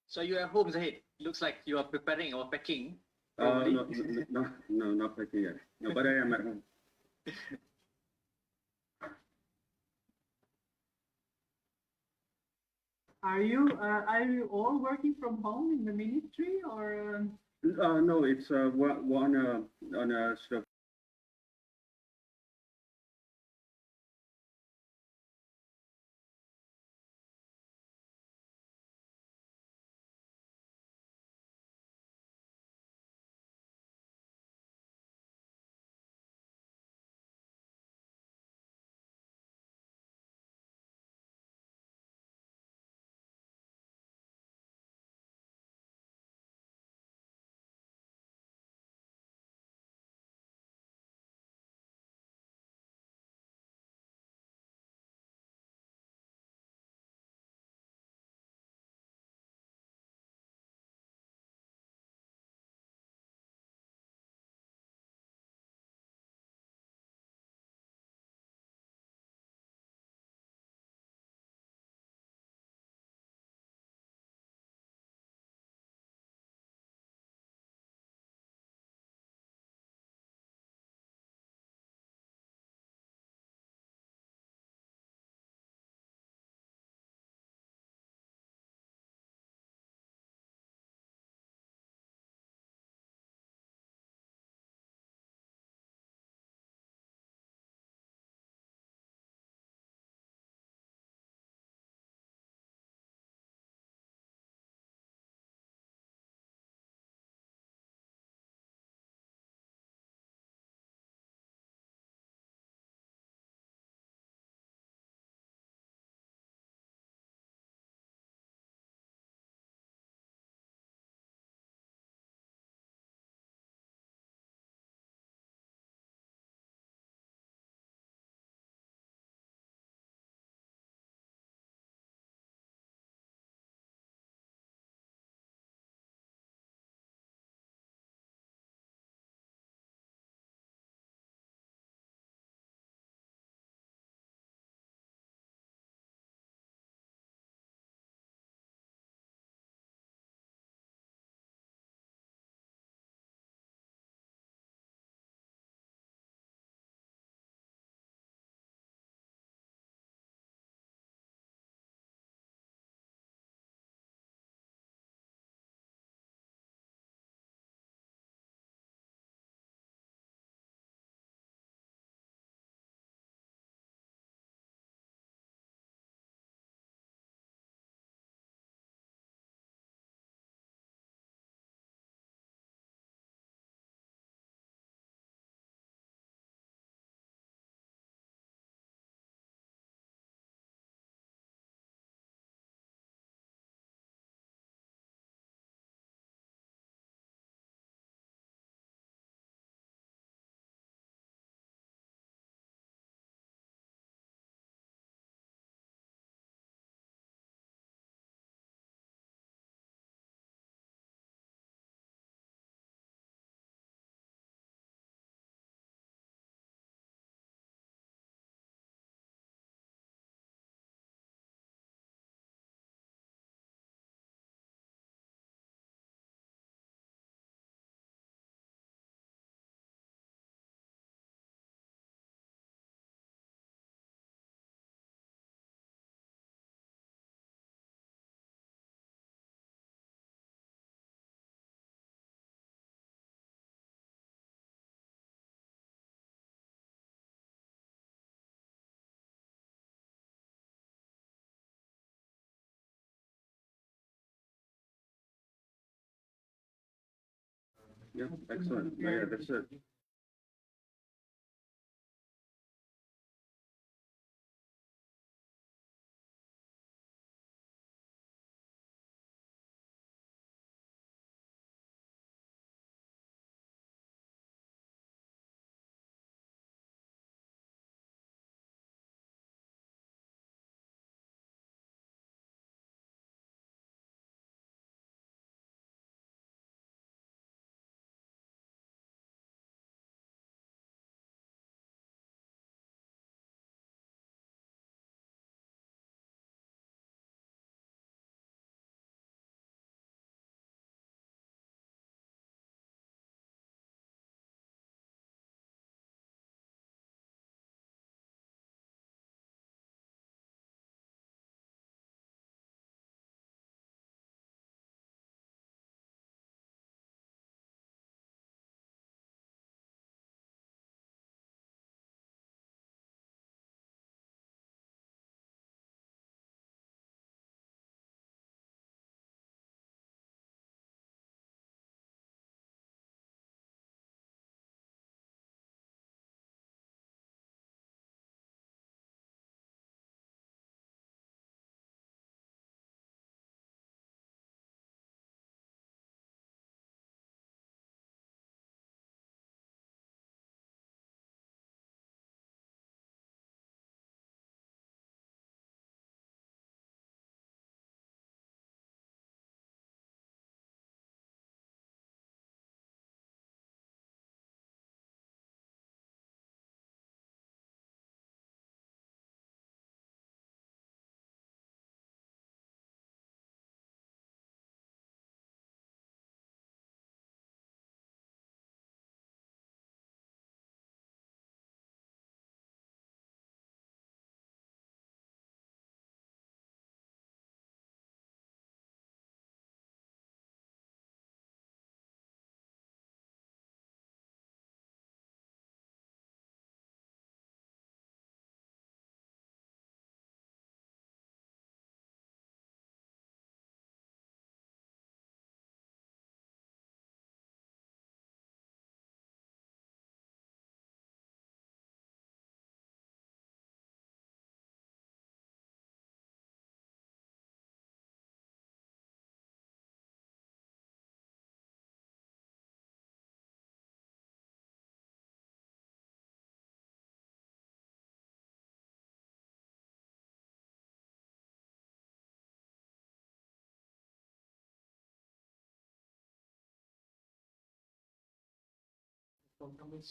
So you're at home, Zahid. Looks like you are preparing or packing. No, not packing yet. No, but I am at home. Are you all working from home in the ministry, or? No, it's one on a sort of yeah, excellent. Yeah, that's it.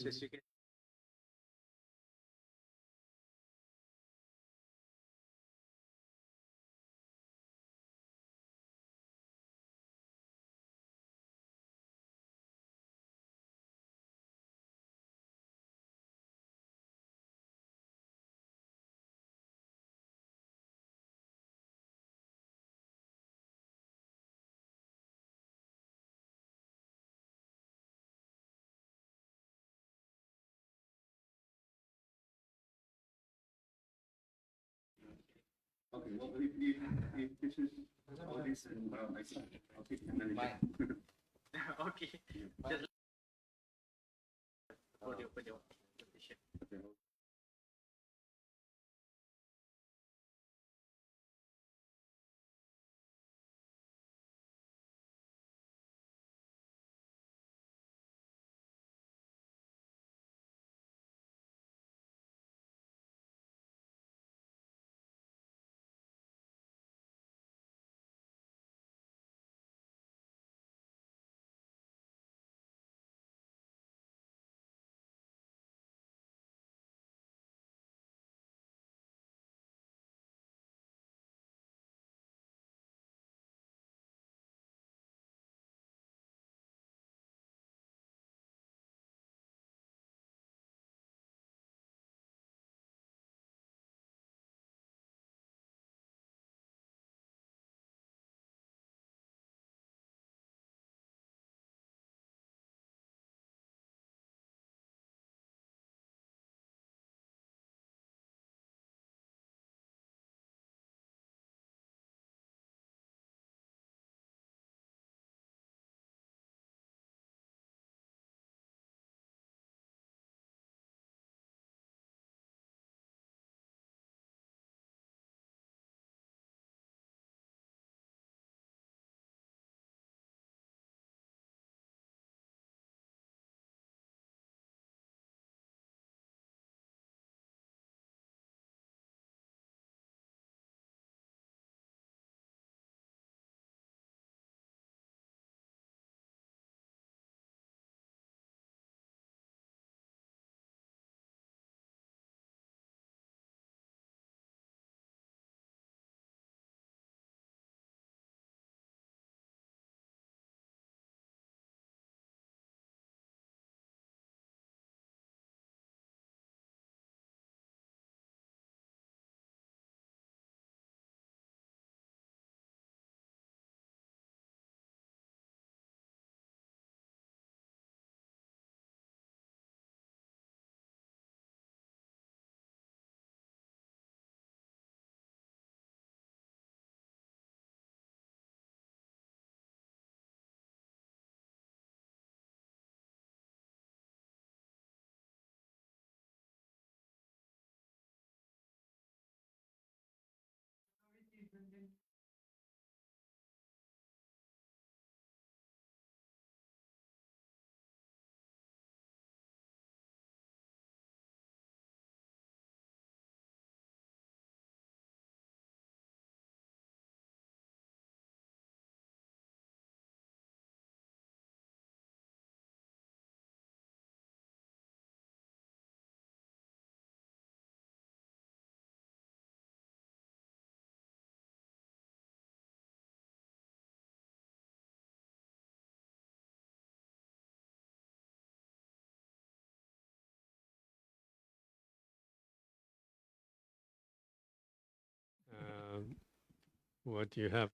Just you can. Okay, well, if this is all this, I'll take the manager. Okay. Just open your presentation. Okay. What do you have?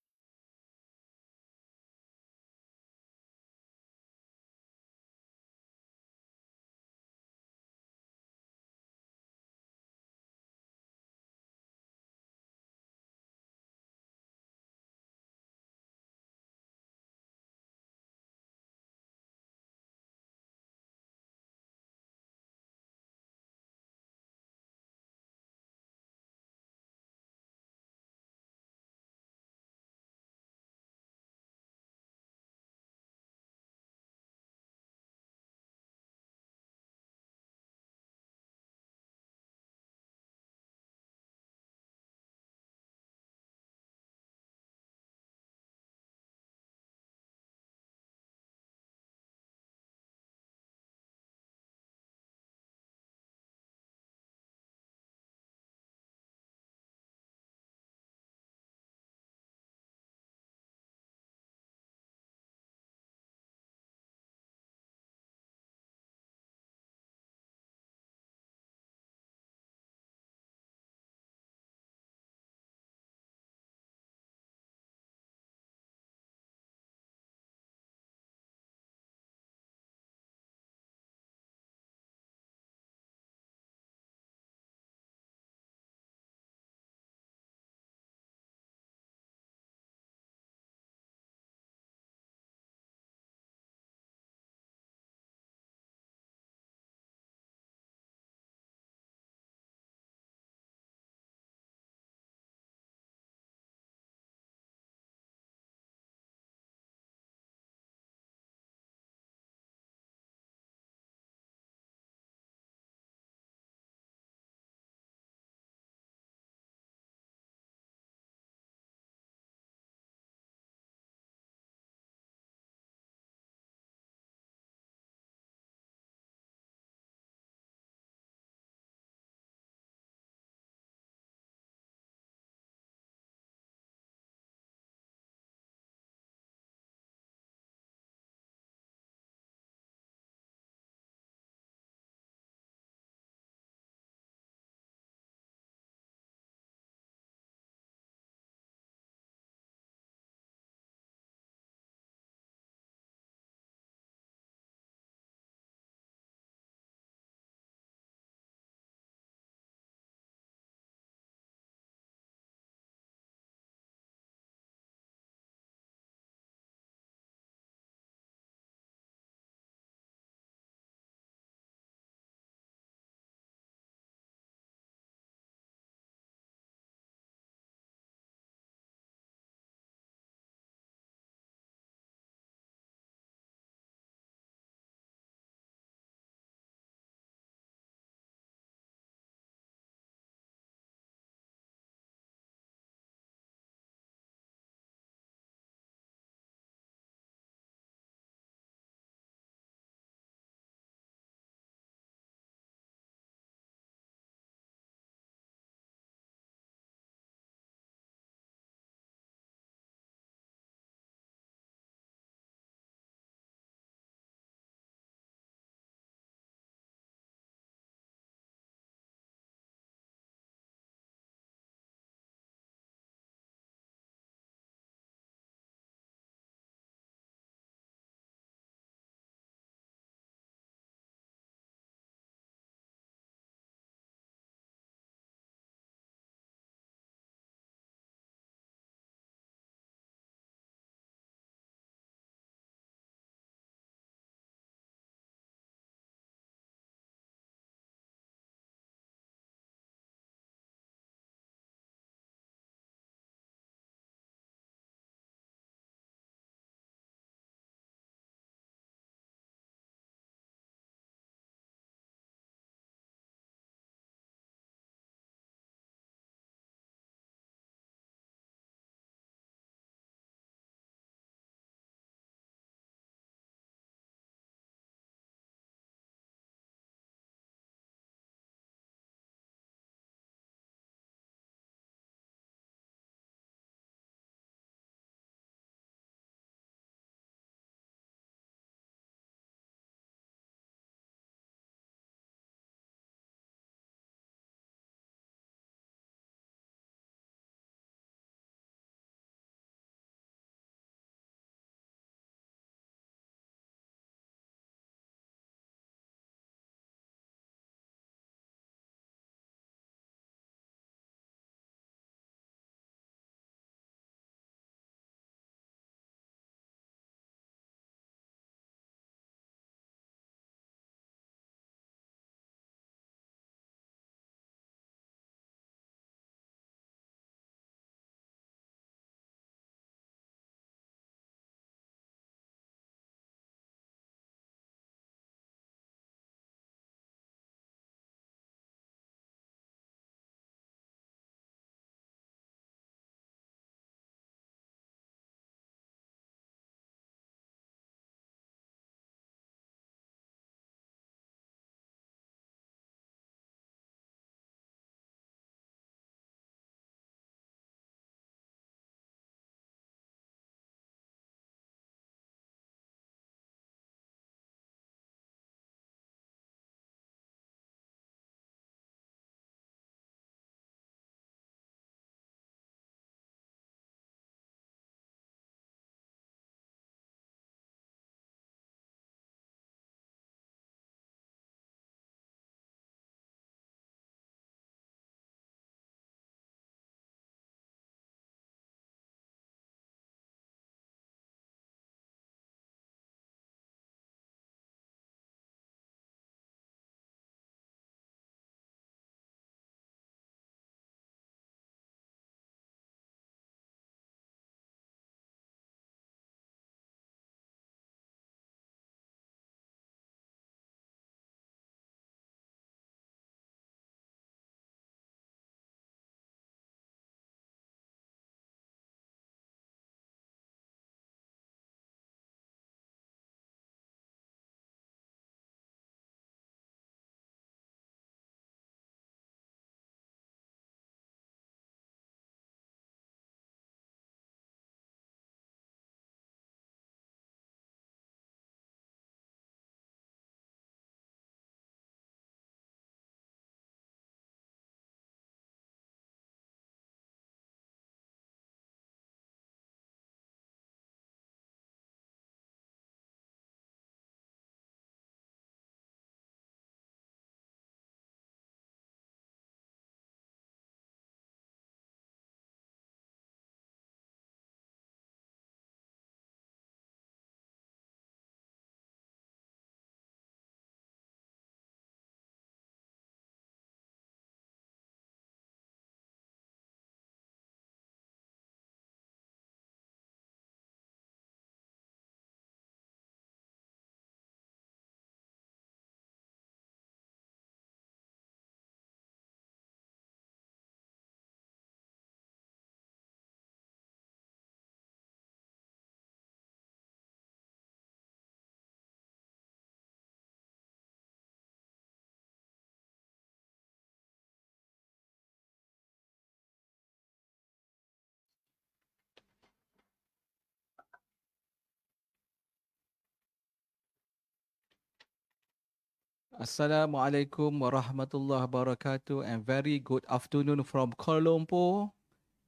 Assalamualaikum warahmatullahi wabarakatuh, and very good afternoon from Kuala Lumpur,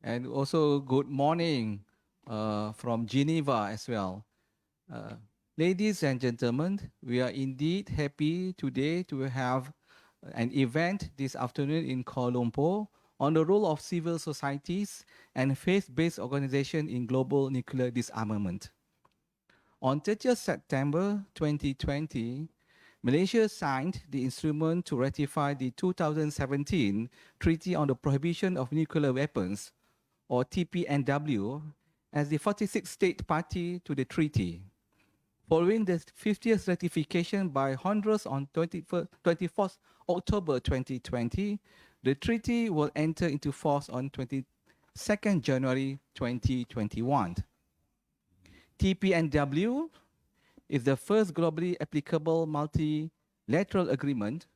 and also good morning from Geneva as well. Ladies and gentlemen, we are indeed happy today to have an event this afternoon in Kuala Lumpur on the role of civil societies and faith-based organizations in global nuclear disarmament. On 30th September 2020, Malaysia signed the instrument to ratify the 2017 Treaty on the Prohibition of Nuclear Weapons, or TPNW, as the 46th state party to the treaty. Following the 50th ratification by Honduras on 24th October 2020, the treaty will enter into force on 22nd January 2021. TPNW is the first globally applicable multilateral agreement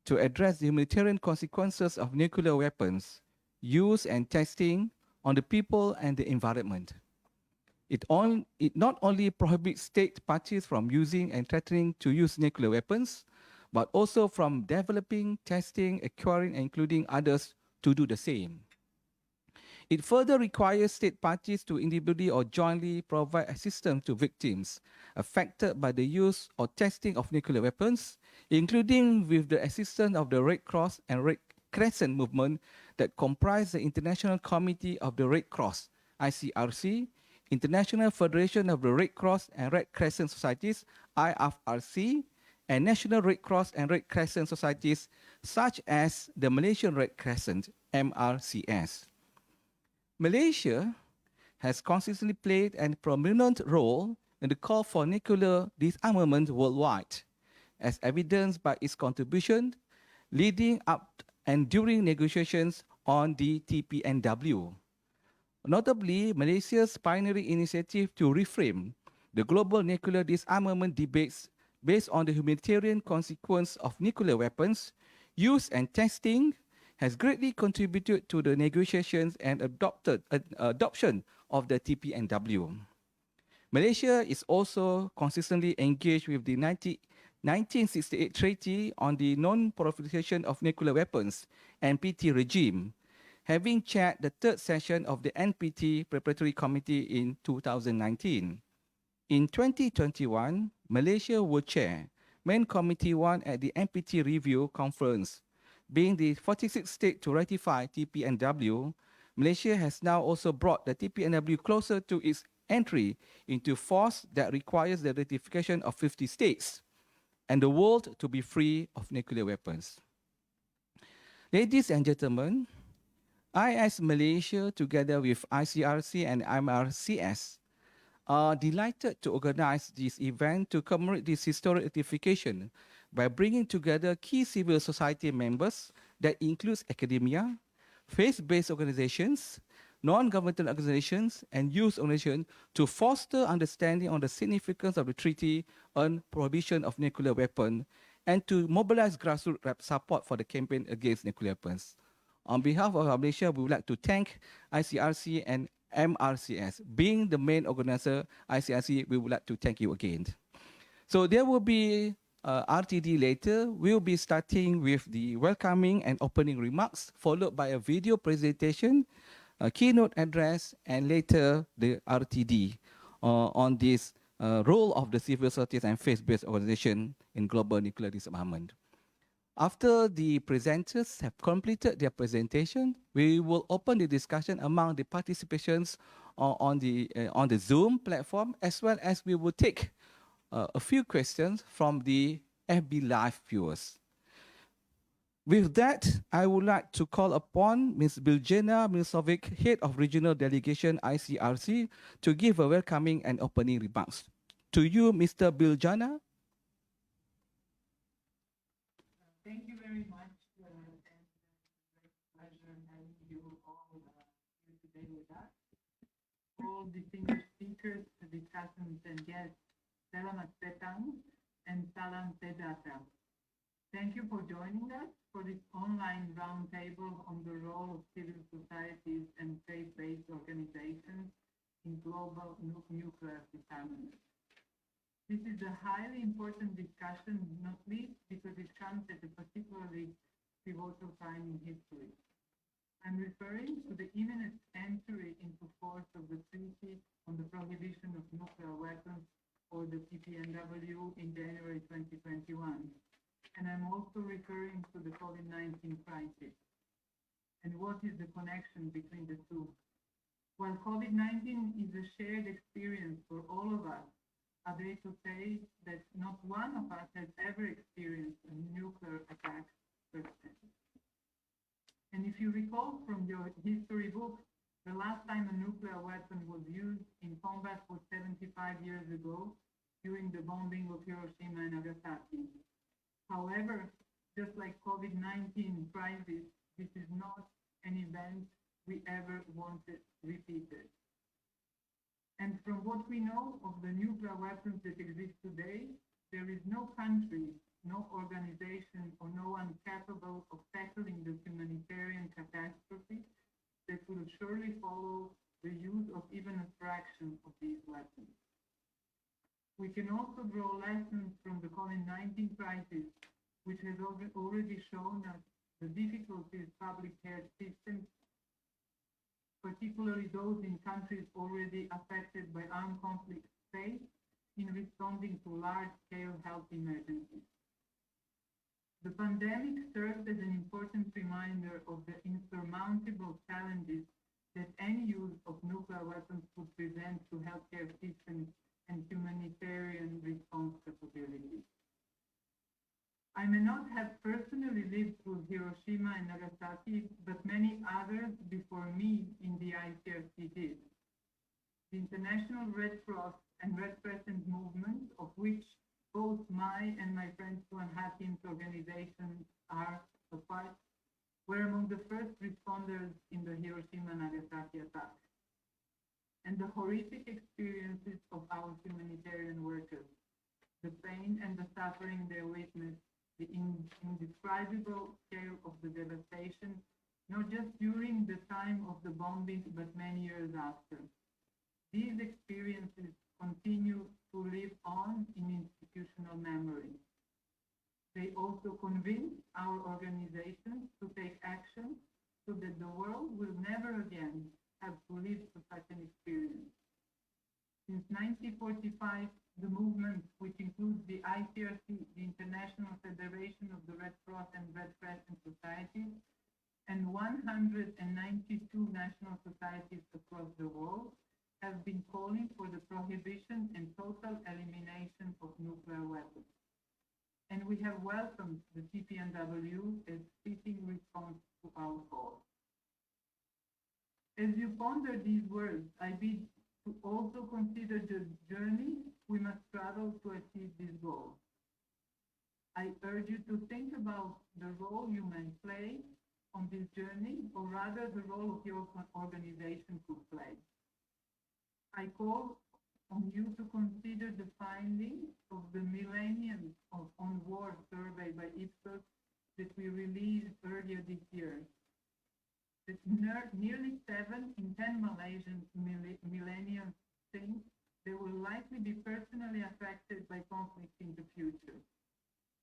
to address the humanitarian consequences of nuclear weapons, use and testing on the people and the environment. It not only prohibits state parties from using and threatening to use nuclear weapons, but also from developing, testing, acquiring, and including others to do the same. It further requires state parties to individually or jointly provide assistance to victims affected by the use or testing of nuclear weapons, including with the assistance of the Red Cross and Red Crescent movement that comprise the International Committee of the Red Cross, ICRC, International Federation of the Red Cross and Red Crescent Societies, IFRC, and National Red Cross and Red Crescent Societies, such as the Malaysian Red Crescent, MRCS. Malaysia has consistently played a prominent role in the call for nuclear disarmament worldwide, as evidenced by its contribution leading up and during negotiations on the TPNW. Notably, Malaysia's pioneering initiative to reframe the global nuclear disarmament debates based on the humanitarian consequence of nuclear weapons, use and testing has greatly contributed to the negotiations and adoption of the TPNW. Malaysia is also consistently engaged with the 1968 Treaty on the Non-Proliferation of Nuclear Weapons, NPT regime, having chaired the third session of the NPT Preparatory Committee in 2019. In 2021, Malaysia will chair Main Committee 1 at the NPT Review Conference. Being the 46th state to ratify TPNW, Malaysia has now also brought the TPNW closer to its entry into force that requires the ratification of 50 states and the world to be free of nuclear weapons. Ladies and gentlemen, IAIS Malaysia, together with ICRC and MRCS, are delighted to organize this event to commemorate this historic ratification by bringing together key civil society members that includes academia, faith-based organizations, non-governmental organizations, and youth organizations to foster understanding on the significance of the Treaty on Prohibition of Nuclear Weapons and to mobilize grassroots support for the campaign against nuclear weapons. On behalf of Malaysia, we would like to thank ICRC and MRCS. Being the main organizer, ICRC, we would like to thank you again. So there will be RTD later. We'll be starting with the welcoming and opening remarks, followed by a video presentation, a keynote address, and later the RTD on this role of the civil societies and faith-based organization in global nuclear disarmament. After the presenters have completed their presentation, we will open the discussion among the participations on the Zoom platform, as well as we will take a few questions from the FB Live viewers. With that, I would like to call upon Ms. Biljana Milosevic, Head of Regional Delegation ICRC, to give a welcoming and opening remarks. To you, Mr. Biljana. Thank you very much, and it's a great pleasure having you all here today with us. All distinguished speakers, discussants, and guests, selamat datang and salam sejahtera. Thank you for joining us for this online roundtable on the role of civil societies and faith-based organizations in global nuclear disarmament. This is a highly important discussion, not least because it comes at a particularly pivotal time in history. I'm referring to the imminent entry into force of the Treaty on the Prohibition of Nuclear Weapons, or the TPNW, in January 2021. And I'm also referring to the COVID-19 crisis. And what is the connection between the two? While COVID-19 is a shared experience for all of us, are they to say that not one of us has ever experienced a nuclear attack firsthand? And if you recall from your history book, the last time a nuclear weapon was used in combat was 75 years ago during the bombing of Hiroshima and Nagasaki. However, just like COVID-19 crisis, this is not an event we ever wanted repeated. And from what we know of the nuclear weapons that exist today, there is no country, no organization, or no one capable of tackling the humanitarian catastrophe that will surely follow the use of even a fraction of these weapons. We can also draw lessons from the COVID-19 crisis, which has already shown us the difficulties public health systems, particularly those in countries already affected by armed conflict, face in responding to large-scale health emergencies. The pandemic served as an important reminder of the insurmountable challenges that any use of nuclear weapons could present to healthcare systems and humanitarian response capabilities. I may not have personally lived through Hiroshima and Nagasaki, but many others before me in the ICRC did. The International Red Cross and Red Crescent movement, of which both my and my friend Hakim's organizations are a part, were among the first responders in the Hiroshima-Nagasaki attack. And the horrific experiences of our humanitarian workers, the pain and the suffering they witnessed, the indescribable scale of the devastation, not just during the time of the bombing, but many years after. These experiences continue to live on in institutional memory. They also convince our organizations to take action so that the world will never again have to live through such an experience. Since 1945, the movement, which includes the ICRC, the International Federation of the Red Cross and Red Crescent Societies, and 192 national societies across the world, have been calling for the prohibition and total elimination of nuclear weapons. And we have welcomed the TPNW as fitting response to our call. As you ponder these words, I bid to also consider the journey we must travel to achieve this goal. I urge you to think about the role you may play on this journey, or rather the role of your organization could play. I call on you to consider the findings of the Millennium on War survey by Ipsos that we released earlier this year. That nearly 7 in 10 Malaysian millennials think they will likely be personally affected by conflict in the future.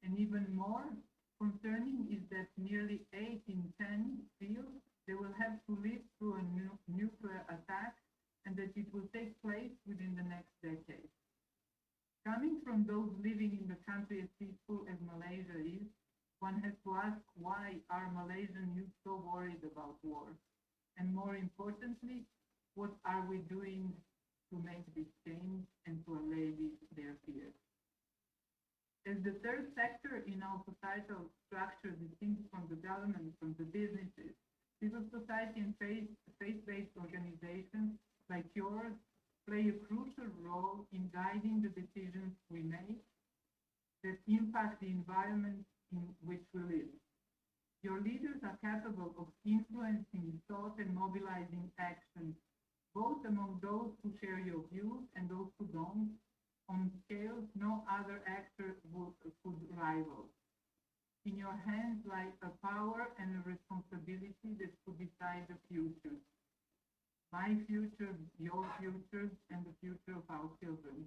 And even more concerning is that nearly 8 in 10 feel they will have to live through a nuclear attack and that it will take place within the next decade. Coming from those living in the country as peaceful as Malaysia is, one has to ask, why are Malaysian youth so worried about war? And more importantly, what are we doing to make this change and to allay their fears? As the third sector in our societal structure distinct from the government, from the businesses, civil society and faith-based organizations like yours play a crucial role in guiding the decisions we make that impact the environment in which we live. Your leaders are capable of influencing thought and mobilizing action, both among those who share your views and those who don't, on scales no other actor could rival. In your hands lie a power and a responsibility that could decide the future. My future, your future, and the future of our children.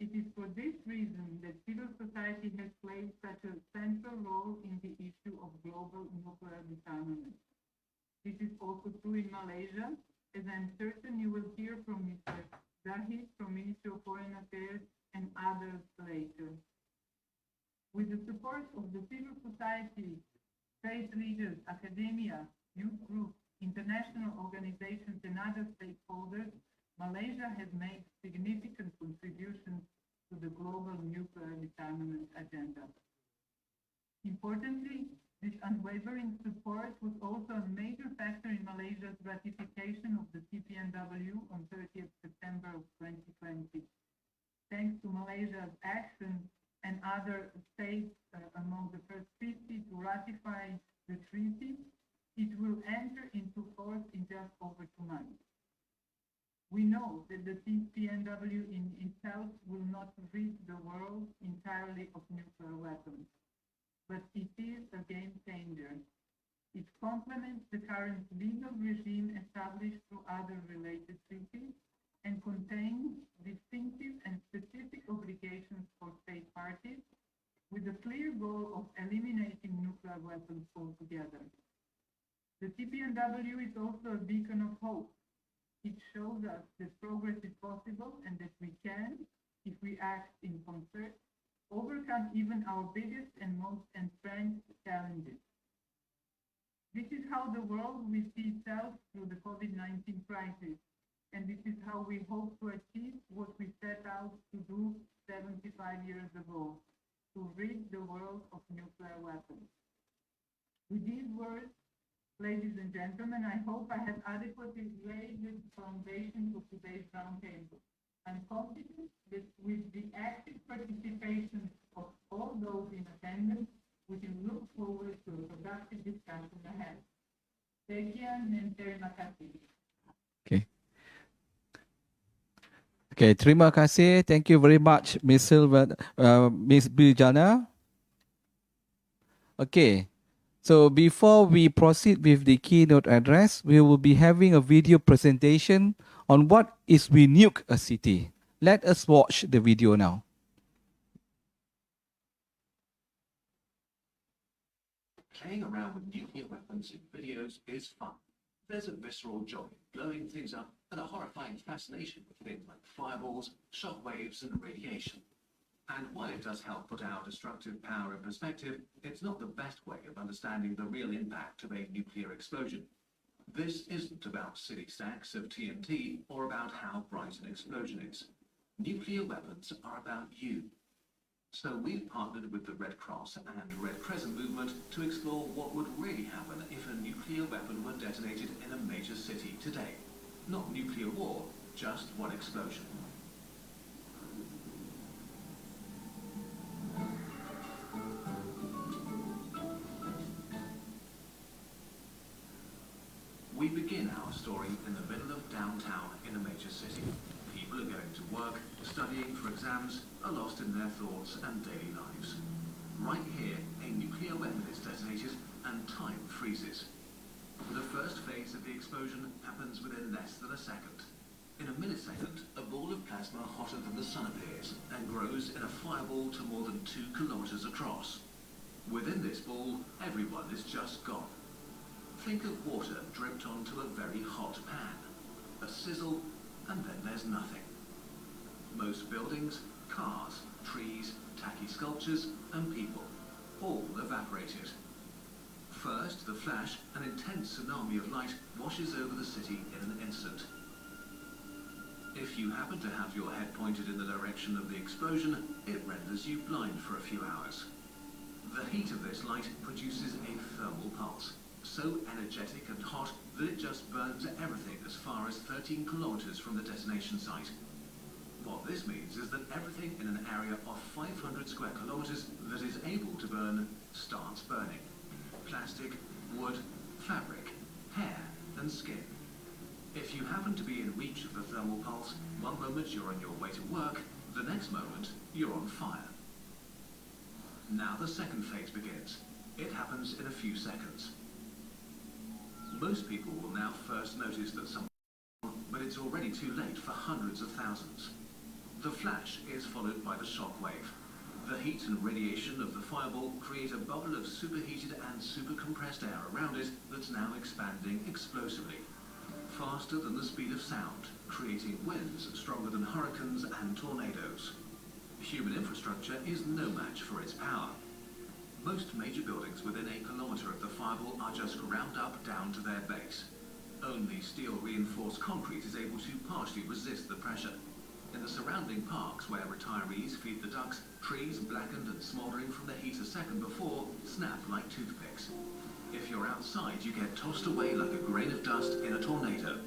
It is for this reason that civil society has played such a central role in the issue of global nuclear disarmament. This is also true in Malaysia, as I'm certain you will hear from Mr. Zahid from Ministry of Foreign Affairs and others later. With the support of the civil society, faith leaders, academia, youth groups, international organizations and other stakeholders, Malaysia has made significant contributions to the global nuclear disarmament agenda. Importantly, this unwavering support was also a major factor in Malaysia's ratification of the CPNW on 30th September of 2020. Thanks to Malaysia's action and other states among the first 50 to ratify the treaty, it will enter into force in just over 2 months. We know that the CPNW in itself will not rid the world entirely of nuclear weapons, but it is a game changer. It complements the current legal regime established through other related treaties and contains distinctive and specific obligations for state parties with the clear goal of eliminating nuclear weapons altogether. The CPNW is also a beacon of hope. It shows us that progress is possible and that we can, if we act in concert, overcome even our biggest and most entrenched challenges. This is how the world will see itself through the COVID-19 crisis, and this is how we hope to achieve what we set out to do 75 years ago, to rid the world of nuclear weapons. With these words, ladies and gentlemen, I hope I have adequately laid the foundation for today's roundtable. I'm confident that with the active participation of all those in attendance, we can look forward to a productive discussion ahead. Sekian dan terima kasih. Okay, terima kasih. Thank you very much, Miss Biljana. Okay. So before we proceed with the keynote address, we will be having a video presentation on what is we nuke a city. Let us watch the video now. Playing around with nuclear weapons in videos is fun. There's a visceral joy in blowing things up and a horrifying fascination with things like fireballs, shockwaves, and radiation. And while it does help put our destructive power in perspective, it's not the best way of understanding the real impact of a nuclear explosion. This isn't about silly stacks of TNT or about how bright an explosion is. Nuclear weapons are about you. So we've partnered with the Red Cross and Red Crescent movement to explore what would really happen if a nuclear weapon were detonated in a major city today. Not nuclear war, just one explosion. We begin our story in the middle of downtown in a major city. People are going to work, studying for exams, are lost in their thoughts and daily lives. Right here, a nuclear weapon is detonated and time freezes. The first phase of the explosion happens within less than a second. In a millisecond, a ball of plasma hotter than the sun appears and grows in a fireball to more than 2 kilometers across. Within this ball, everyone is just gone. Think of water dripped onto a very hot pan. A sizzle, and then there's nothing. Most buildings, cars, trees, tacky sculptures, and people, all evaporated. First, the flash, an intense tsunami of light, washes over the city in an instant. If you happen to have your head pointed in the direction of the explosion, it renders you blind for a few hours. The heat of this light produces a thermal pulse, so energetic and hot that it just burns everything as far as 13 kilometers from the detonation site. What this means is that everything in an area of 500 square kilometers that is able to burn starts burning. Plastic, wood, fabric, hair, and skin. If you happen to be in reach of the thermal pulse, one moment you're on your way to work, the next moment you're on fire. Now the second phase begins. It happens in a few seconds. Most people will now first notice that something, but it's already too late for hundreds of thousands. The flash is followed by the shock wave. The heat and radiation of the fireball create a bubble of superheated and supercompressed air around it that's now expanding explosively, faster than the speed of sound, creating winds stronger than hurricanes and tornadoes. Human infrastructure is no match for its power. Most major buildings within a kilometre of the fireball are just ground up down to their base. Only steel-reinforced concrete is able to partially resist the pressure. In the surrounding parks where retirees feed the ducks, trees blackened and smouldering from the heat a second before snap like toothpicks. If you're outside, you get tossed away like a grain of dust in a tornado.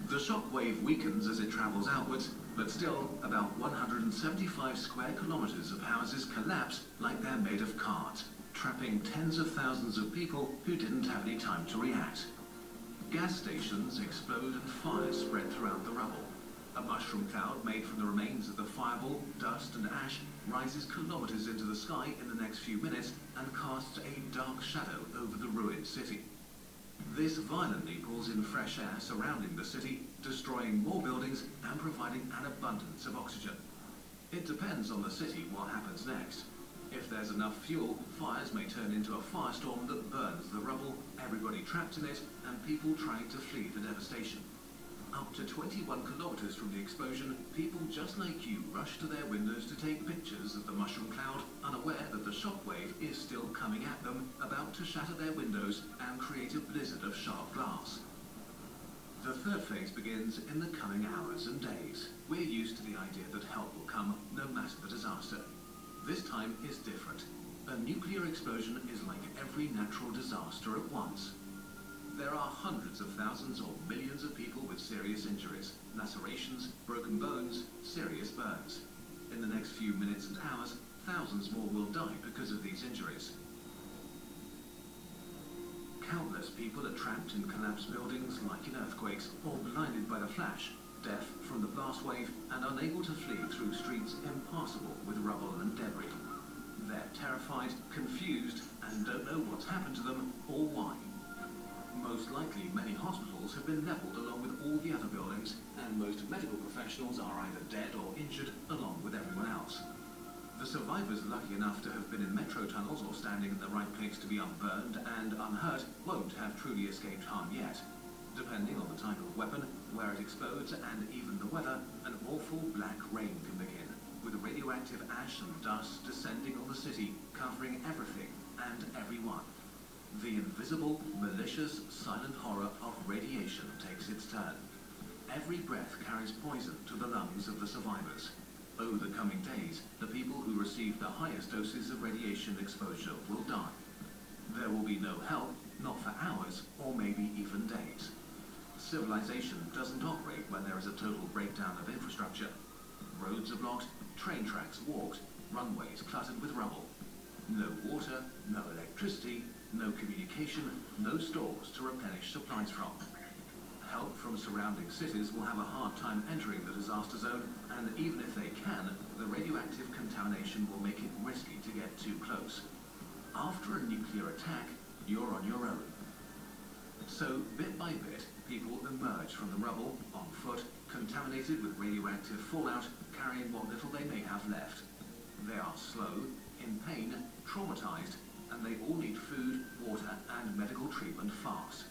The shock wave weakens as it travels outwards, but still, about 175 square kilometres of houses collapse like they're made of cards, trapping tens of thousands of people who didn't have any time to react. Gas stations explode and fires spread throughout the rubble. A mushroom cloud made from the remains of the fireball, dust and ash rises kilometres into the sky in the next few minutes and casts a dark shadow over the ruined city. This violently pulls in fresh air surrounding the city, destroying more buildings and providing an abundance of oxygen. It depends on the city what happens next. If there's enough fuel, fires may turn into a firestorm that burns the rubble, everybody trapped in it, and people trying to flee the devastation. Up to 21 kilometres from the explosion, people just like you rush to their windows to take pictures of the mushroom cloud, unaware that the shockwave is still coming at them, about to shatter their windows and create a blizzard of sharp glass. The third phase begins in the coming hours and days. We're used to the idea that help will come no matter the disaster. This time is different. A nuclear explosion is like every natural disaster at once. There are hundreds of thousands or millions of people with serious injuries, lacerations, broken bones, serious burns. In the next few minutes and hours, thousands more will die because of these injuries. Countless people are trapped in collapsed buildings like in earthquakes, or blinded by the flash, deaf from the blast wave, and unable to flee through streets impassable with rubble and debris. They're terrified, confused, and don't know what's happened to them or why. Most likely, many hospitals have been leveled along with all the other buildings, and most medical professionals are either dead or injured along with everyone else. The survivors lucky enough to have been in metro tunnels or standing in the right place to be unburned and unhurt won't have truly escaped harm yet. Depending on the type of weapon, where it explodes, and even the weather, an awful black rain can begin, with radioactive ash and dust descending on the city, covering everything and everyone. The invisible, malicious, silent horror of radiation takes its turn. Every breath carries poison to the lungs of the survivors. Oh, the coming days, the people who receive the highest doses of radiation exposure will die. There will be no help, not for hours, or maybe even days. Civilization doesn't operate when there is a total breakdown of infrastructure. Roads are blocked, train tracks warped, runways cluttered with rubble. No water, no electricity, no communication, no stores to replenish supplies from. Help from surrounding cities will have a hard time entering the disaster zone, and even if they can, the radioactive contamination will make it risky to get too close. After a nuclear attack, you're on your own. So, bit by bit, people emerge from the rubble, on foot, contaminated with radioactive fallout, carrying what little they may have left. They are slow, in pain, traumatized, and they all need food, water, and medical treatment fast.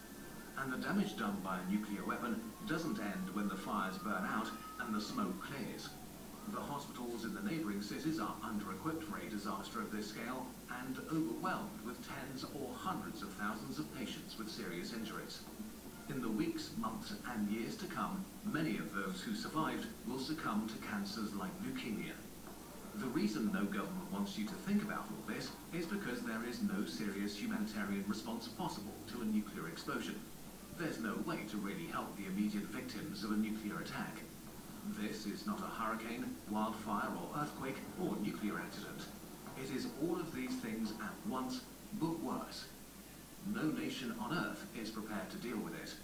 And the damage done by a nuclear weapon doesn't end when the fires burn out and the smoke clears. The hospitals in the neighbouring cities are under-equipped for a disaster of this scale and overwhelmed with tens or hundreds of thousands of patients with serious injuries. In the weeks, months, and years to come, many of those who survived will succumb to cancers like leukemia. The reason no government wants you to think about all this is because there is no serious humanitarian response possible to a nuclear explosion. There's no way to really help the immediate victims of a nuclear attack. This is not a hurricane, wildfire or earthquake or nuclear accident. It is all of these things at once, but worse. No nation on Earth is prepared to deal with it.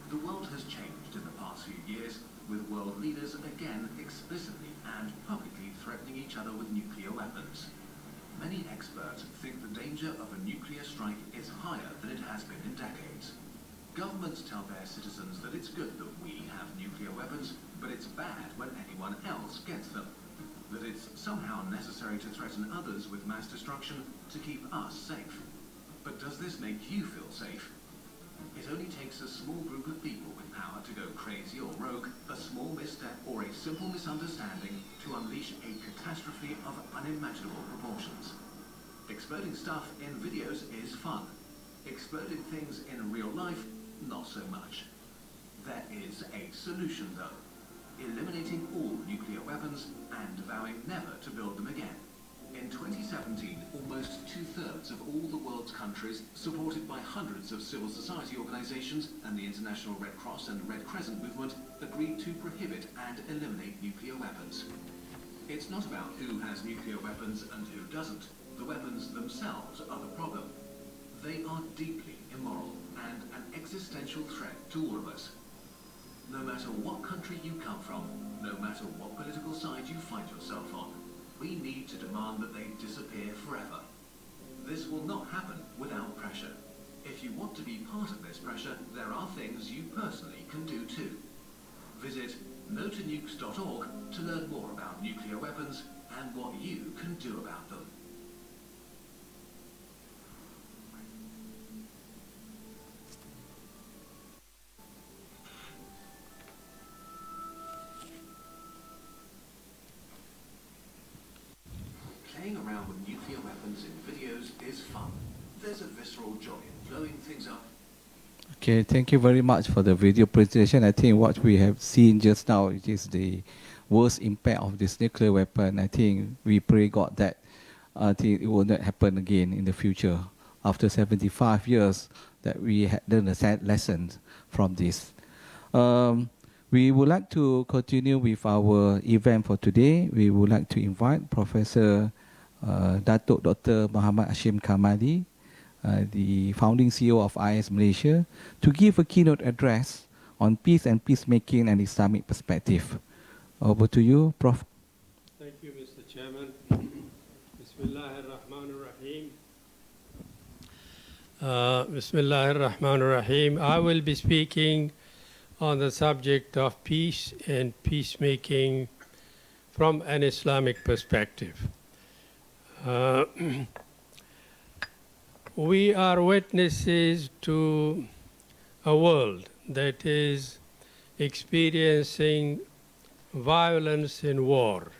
The world has changed in the past few years, with world leaders again explicitly and publicly threatening each other with nuclear weapons. Many experts think the danger of a nuclear strike is higher than it has been in decades. Governments tell their citizens that it's good that we have nuclear weapons, but it's bad when anyone else gets them. That it's somehow necessary to threaten others with mass destruction to keep us safe. But does this make you feel safe? It only takes a small group of people with power to go crazy or rogue, a small misstep or a simple misunderstanding to unleash a catastrophe of unimaginable proportions. Exploding stuff in videos is fun. Exploding things in real life, not so much. There is a solution though. Eliminating all nuclear weapons and vowing never to build them again. In 2017, almost 2/3 of all the world's countries, supported by hundreds of civil society organizations and the International Red Cross and Red Crescent movement, agreed to prohibit and eliminate nuclear weapons. It's not about who has nuclear weapons and who doesn't. The weapons themselves are the problem. They are deeply immoral and an existential threat to all of us. No matter what country you come from, no matter what political side you find yourself on, we need to demand that they disappear forever. This will not happen without pressure. If you want to be part of this pressure, there are things you personally can do too. Visit notonukes.org to learn more about nuclear weapons and what you can do about them. Playing around with nuclear weapons in videos is fun. There's a visceral joy in blowing things up. Okay, thank you very much for the video presentation. I think what we have seen just now is the worst impact of this nuclear weapon. I think we pray God that I think it will not happen again in the future. After 75 years that we had learned a sad lesson from this. We would like to continue with our event for today. We would like to invite Professor Dato Dr. Muhammad Hashim Kamali, the founding CEO of IAIS Malaysia, to give a keynote address on peace and peacemaking and Islamic perspective. Over to you, Prof. Thank you, Mr. Chairman. Bismillahir Rahmanir Rahim. Bismillahir Rahmanir Rahim. I will be speaking on the subject of peace and peacemaking from an Islamic perspective. We are witnesses to a world that is experiencing violence and war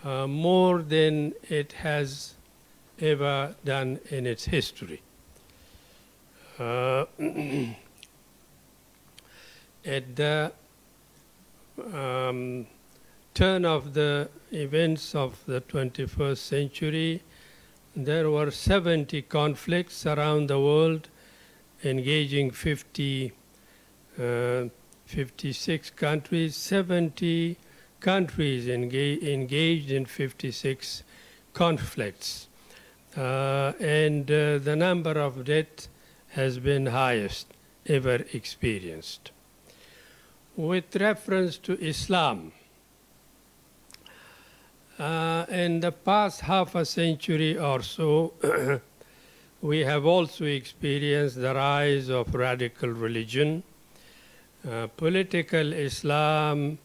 more than it has ever done in its history. At the turn of the events of the 21st century, there were 70 conflicts around the world, engaging 56 countries, 70 countries engaged in 56 conflicts. And the number of deaths has been highest ever experienced. With reference to Islam, in the past half a century or so, we have also experienced the rise of radical religion, political Islam,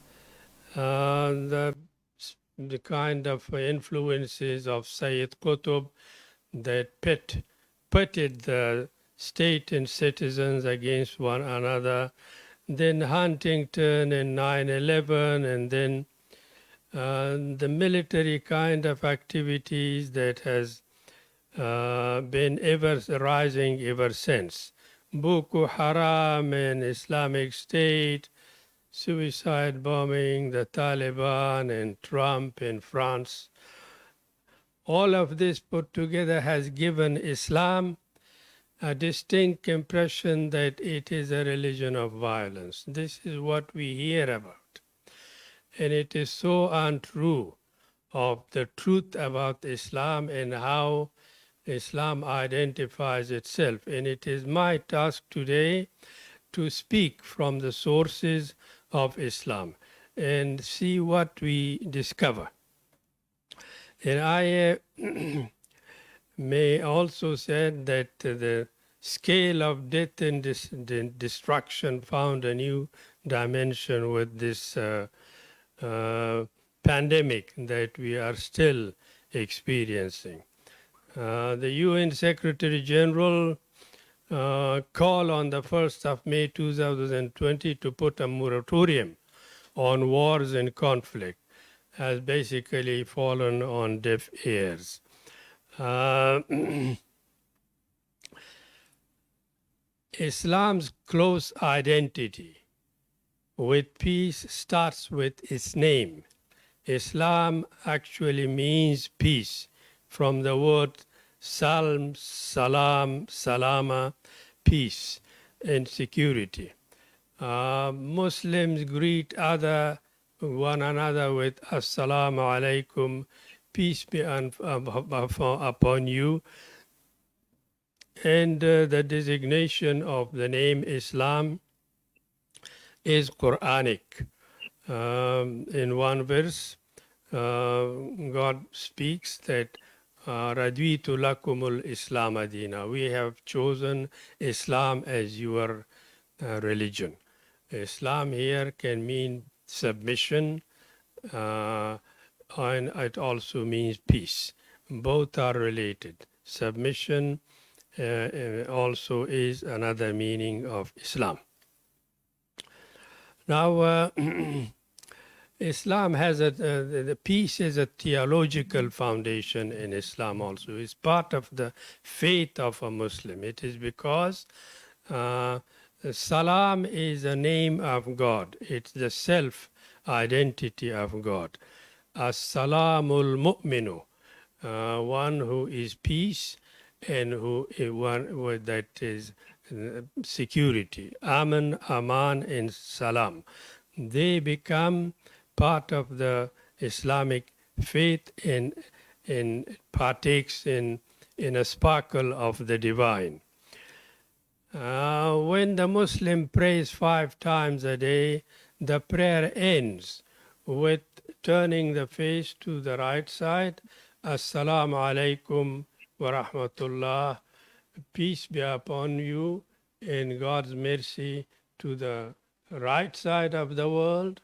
the kind of influences of Sayyid Qutb that pitted the state and citizens against one another, then Huntington and 9/11, and then the military kind of activities that has been ever rising ever since. Boko Haram and Islamic State, suicide bombing, the Taliban and Trump in France. All of this put together has given Islam a distinct impression that it is a religion of violence. This is what we hear about. And it is so untrue of the truth about Islam and how Islam identifies itself. And it is my task today to speak from the sources of Islam and see what we discover. And I may also say that the scale of death and destruction found a new dimension with this pandemic that we are still experiencing. The UN Secretary General called on the 1st of May 2020 to put a moratorium on wars and conflict has basically fallen on deaf ears. Islam's close identity with peace starts with its name. Islam actually means peace, from the word Salm, Salam, Salama, peace and security. Muslims greet one another with Assalamu alaikum, peace be upon you. And the designation of the name Islam is Quranic. In one verse, God speaks that Radwitu lakumul Islam adina. We have chosen Islam as your religion. Islam here can mean submission, and it also means peace. Both are related. Submission also is another meaning of Islam. Now, Islam has the peace is a theological foundation in Islam also. It's part of the faith of a Muslim. It is because Salam is a name of God. It's the self-identity of God. As-salamul mu'minu, one who is peace and one that is security. Aman, Aman, and Salam. They become part of the Islamic faith and partakes in a sparkle of the divine. When the Muslim prays 5 times a day, the prayer ends with turning the face to the right side. Assalamu alaikum wa rahmatullah. Peace be upon you and God's mercy to the right side of the world,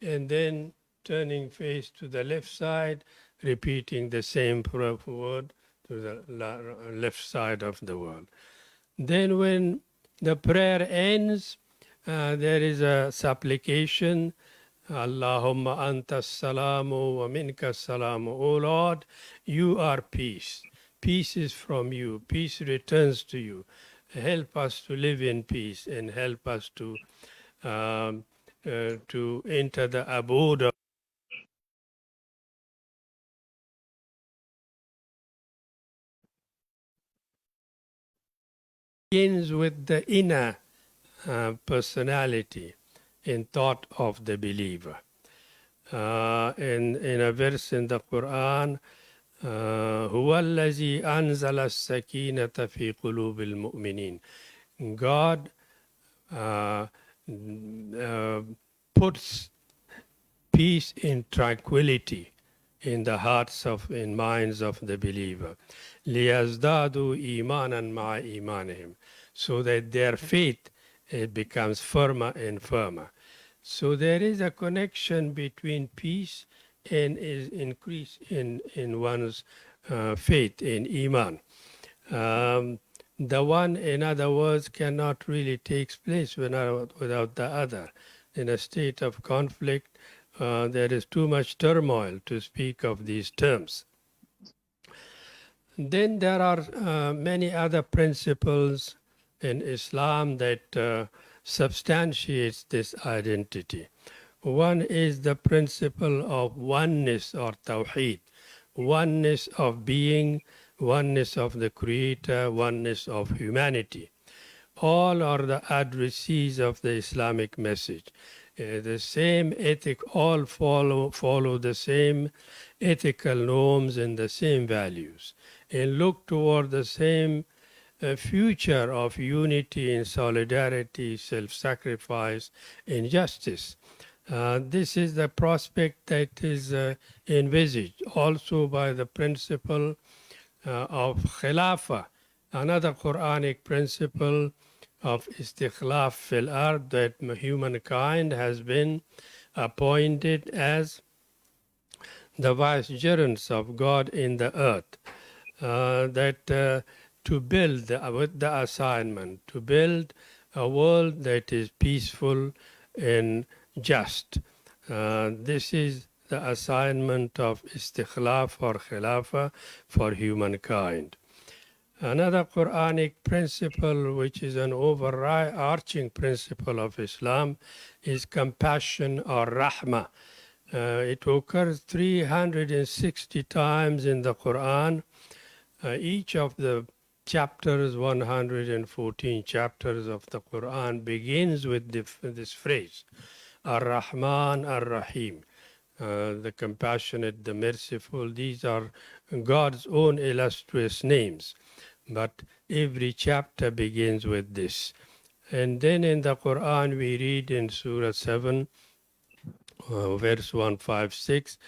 and then turning face to the left side, repeating the same word to the left side of the world. Then when the prayer ends, there is a supplication, Allahumma anta salamu wa minka salamu. O Lord, you are peace. Peace is from you. Peace returns to you. Help us to live in peace and help us to enter the abode of begins with the inner personality and thought of the believer. In a verse in the Quran, هو الذي أنزل السكينة في قلوب المؤمنين. God puts peace and tranquility in the hearts and minds of the believer. لِيَزْدَادُوا إِيمَانًا مَعَ إِيمَانِهِمْ. So that their faith becomes firmer and firmer. So there is a connection between peace and is increase in one's faith in Iman. The one, in other words, cannot really take place without the other. In a state of conflict, there is too much turmoil to speak of these terms. Then there are many other principles in Islam that substantiates this identity. One is the principle of oneness or tawheed, oneness of being, oneness of the Creator, oneness of humanity. All are the addressees of the Islamic message. The same ethic, all follow the same ethical norms and the same values, and look toward the same future of unity and solidarity, self-sacrifice and justice. This is the prospect that is envisaged also by the principle of Khilafah another Quranic principle of istikhlaf fil ard, that humankind has been appointed as the vicegerents of God in the earth, to build with the assignment to build a world that is peaceful and just. This is the assignment of istikhlaf or khilafah for humankind. Another Quranic principle, which is an overarching principle of Islam, is compassion or rahmah. It occurs 360 times in the Quran. Each of the chapters, 114 chapters of the Quran, begins with this phrase, Ar-Rahman, Ar-Rahim, the compassionate, the merciful. These are God's own illustrious names. But every chapter begins with this. And then in the Quran we read in Surah 7, verse 156,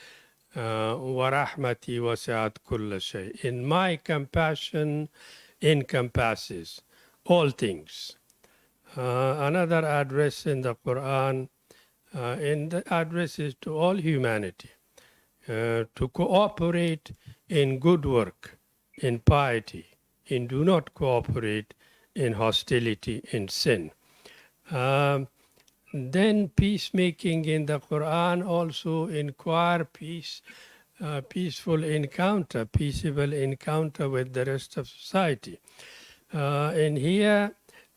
وَرَحْمَتِي وَسِعَتْ كُلَّ شَيْءٍ. In my compassion encompasses all things. Another address in the Quran, and the address is to all humanity, to cooperate in good work, in piety, and do not cooperate in hostility, in sin. Then peacemaking in the Quran also inquire peaceful encounter, peaceable encounter with the rest of society. And here,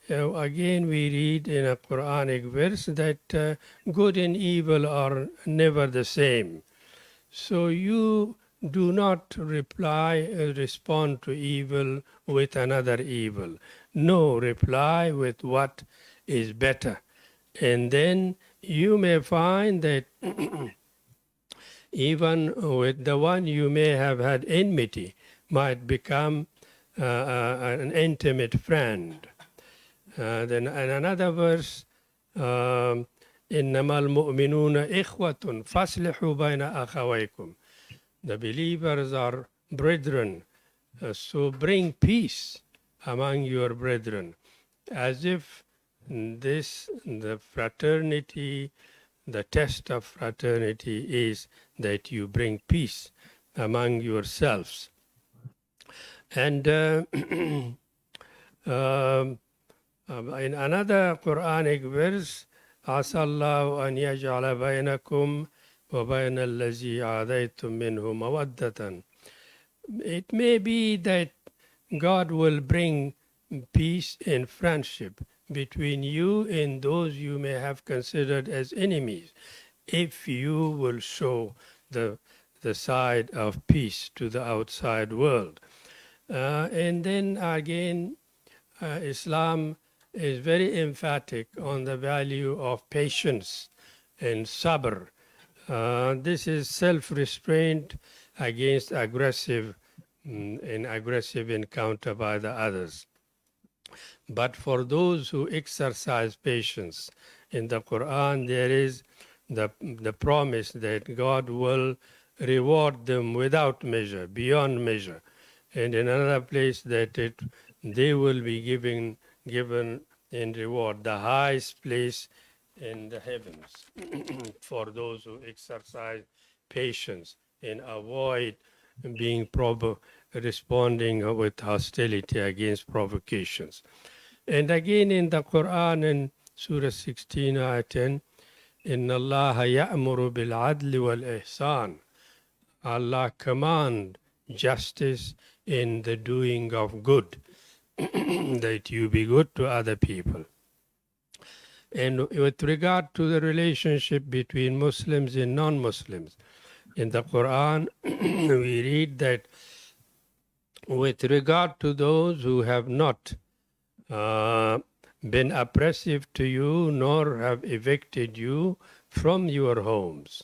again, we read in a Quranic verse that good and evil are never the same. So you do not respond to evil with another evil. No, reply with what is better. And then you may find that even with the one you may have had enmity might become an intimate friend. Then in another verse, إِنَّمَا الْمُؤْمِنُونَ إِخْوَةٌ فَاصْلِحُوا بَيْنَ أَخَوَيْكُمْ. The believers are brethren, so bring peace among your brethren, as if the fraternity, the test of fraternity is that you bring peace among yourselves. And in another Quranic verse, عَسَى اللَّهُ أَنْ يَجْعَلَ بَيْنَكُمْ وَبَيْنَ الَّذِي عَادَيْتُم مِّنْهُ مَوَدَّةً. It may be that God will bring peace and friendship between you and those you may have considered as enemies, if you will show the side of peace to the outside world. And then again, Islam is very emphatic on the value of patience and sabr. This is self-restraint against aggressive encounter by the others. But for those who exercise patience, in the Quran there is the promise that God will reward them without measure, beyond measure. And in another place that they will be given in reward the highest place in the heavens for those who exercise patience and avoid being responding with hostility against provocations. And again in the Quran, in Surah 16, Ayah 10, إِنَّ اللَّهَ يَأْمُرُ بِالْعَدْلِ وَالْإِحْسَانِ. Allah command justice in the doing of good, that you be good to other people. And with regard to the relationship between Muslims and non-Muslims, in the Quran, we read that with regard to those who have not been oppressive to you, nor have evicted you from your homes,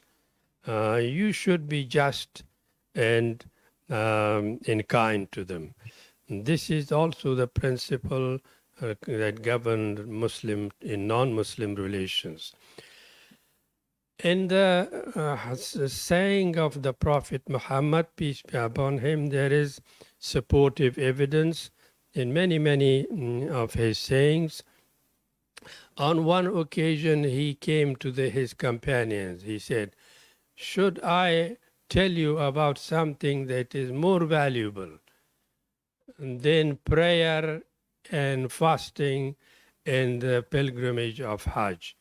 you should be just and kind to them. This is also the principle that governed Muslim in non-Muslim relations. In the saying of the Prophet Muhammad, peace be upon him, there is supportive evidence in many of his sayings. On one occasion, he came to his companions. He said, "Should I tell you about something that is more valuable than prayer and fasting and the pilgrimage of Hajj?"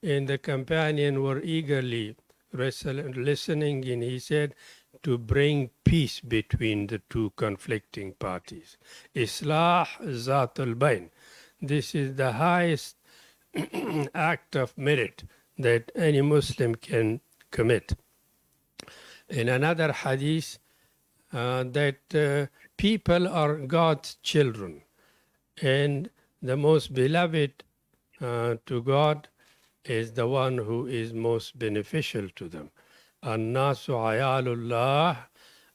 And the companion were eagerly listening, and he said, "To bring peace between the two conflicting parties. Islah Zatul Bain." This is the highest act of merit that any Muslim can commit. In another hadith, that people are God's children, and the most beloved to God is the one who is most beneficial to them. الناس عيال الله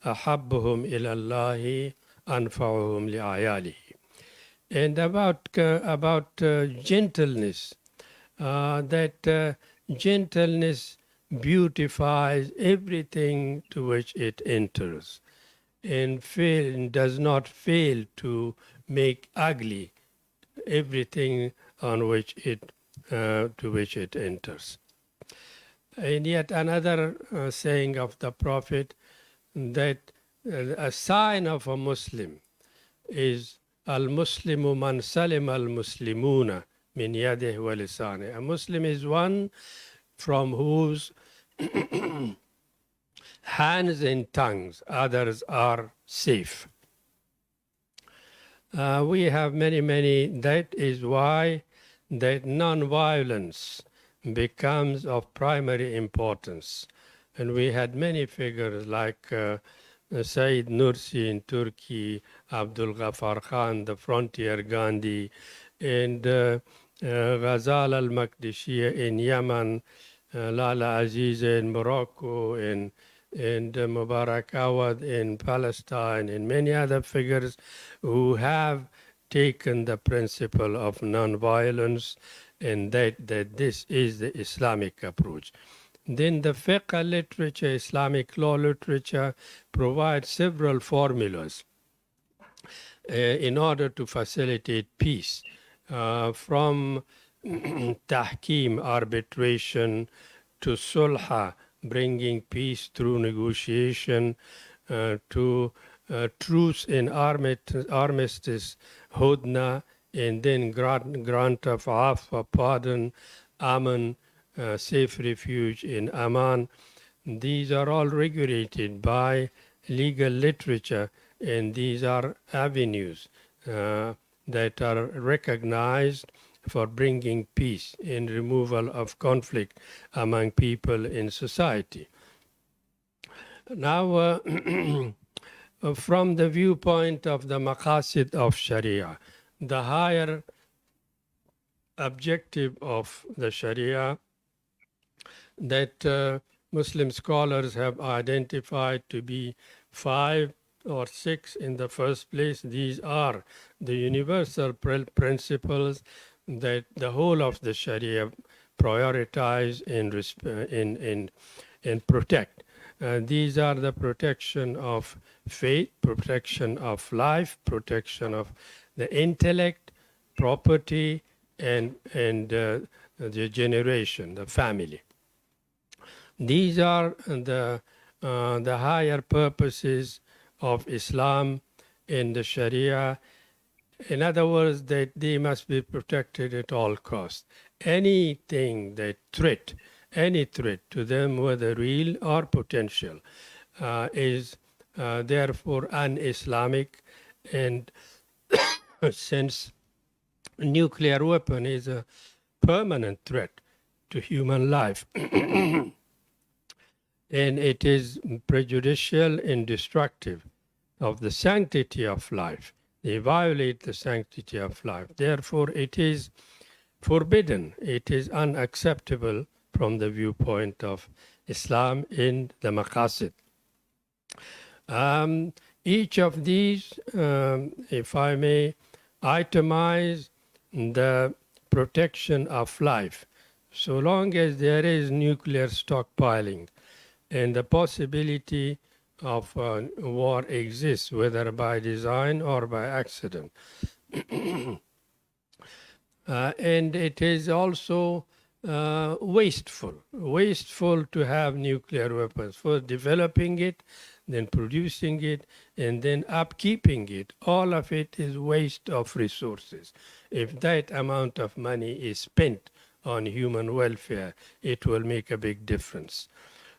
أحبهم إلى الله أنفعهم لعياله. And about gentleness, that gentleness beautifies everything to which it enters, and does not fail to make ugly everything on which it to which it enters. And yet another saying of the Prophet, that a sign of a Muslim is al-Muslimu man salim al-Muslimuna min yadihi wa lisanihi. A Muslim is one from whose hands and tongues others are safe. We have many. That is why that non-violence becomes of primary importance. And we had many figures like Said Nursi in Turkey, Abdul Ghaffar Khan, the frontier Gandhi, and Ghazal al-Makdishia in Yemen, Lala Aziza in Morocco, and Mubarak Awad in Palestine, and many other figures who have taken the principle of non-violence, and that this is the Islamic approach. Then the fiqh literature, Islamic law literature, provides several formulas in order to facilitate peace, from tahkim, arbitration, to sulha, bringing peace through negotiation, to truce in armistice, hudna, and then grant of afwa, pardon, aman, safe refuge in aman. These are all regulated by legal literature, and these are avenues that are recognized for bringing peace and removal of conflict among people in society. Now, from the viewpoint of the maqasid of Sharia, the higher objective of the Sharia that Muslim scholars have identified to be 5 or 6 in the first place. These are the universal principles that the whole of the Sharia prioritize and protect. These are the protection of faith, protection of life, protection of the intellect, property, and the generation, the family. These are the higher purposes of Islam in the Sharia. In other words, that they must be protected at all costs. Anything that any threat to them, whether real or potential, is therefore un-Islamic. And since nuclear weapon is a permanent threat to human life, and it is prejudicial and destructive of the sanctity of life. They violate the sanctity of life. Therefore, it is forbidden. It is unacceptable from the viewpoint of Islam in the maqasid. Each of these, if I may itemize, the protection of life. So long as there is nuclear stockpiling and the possibility of war exists, whether by design or by accident. And it is also wasteful to have nuclear weapons. For developing it, then producing it, and then upkeeping it. All of it is waste of resources. If that amount of money is spent on human welfare, it will make a big difference.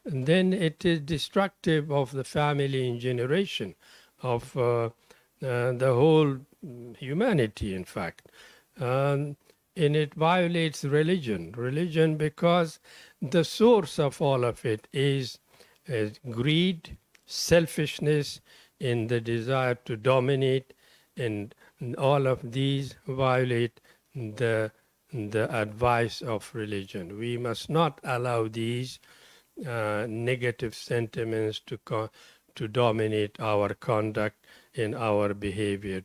And then it is destructive of the family and generation of the whole humanity, in fact. And it violates religion because the source of all of it is greed, selfishness, and the desire to dominate, and all of these violate the advice of religion. We must not allow these negative sentiments to dominate our conduct and our behavior,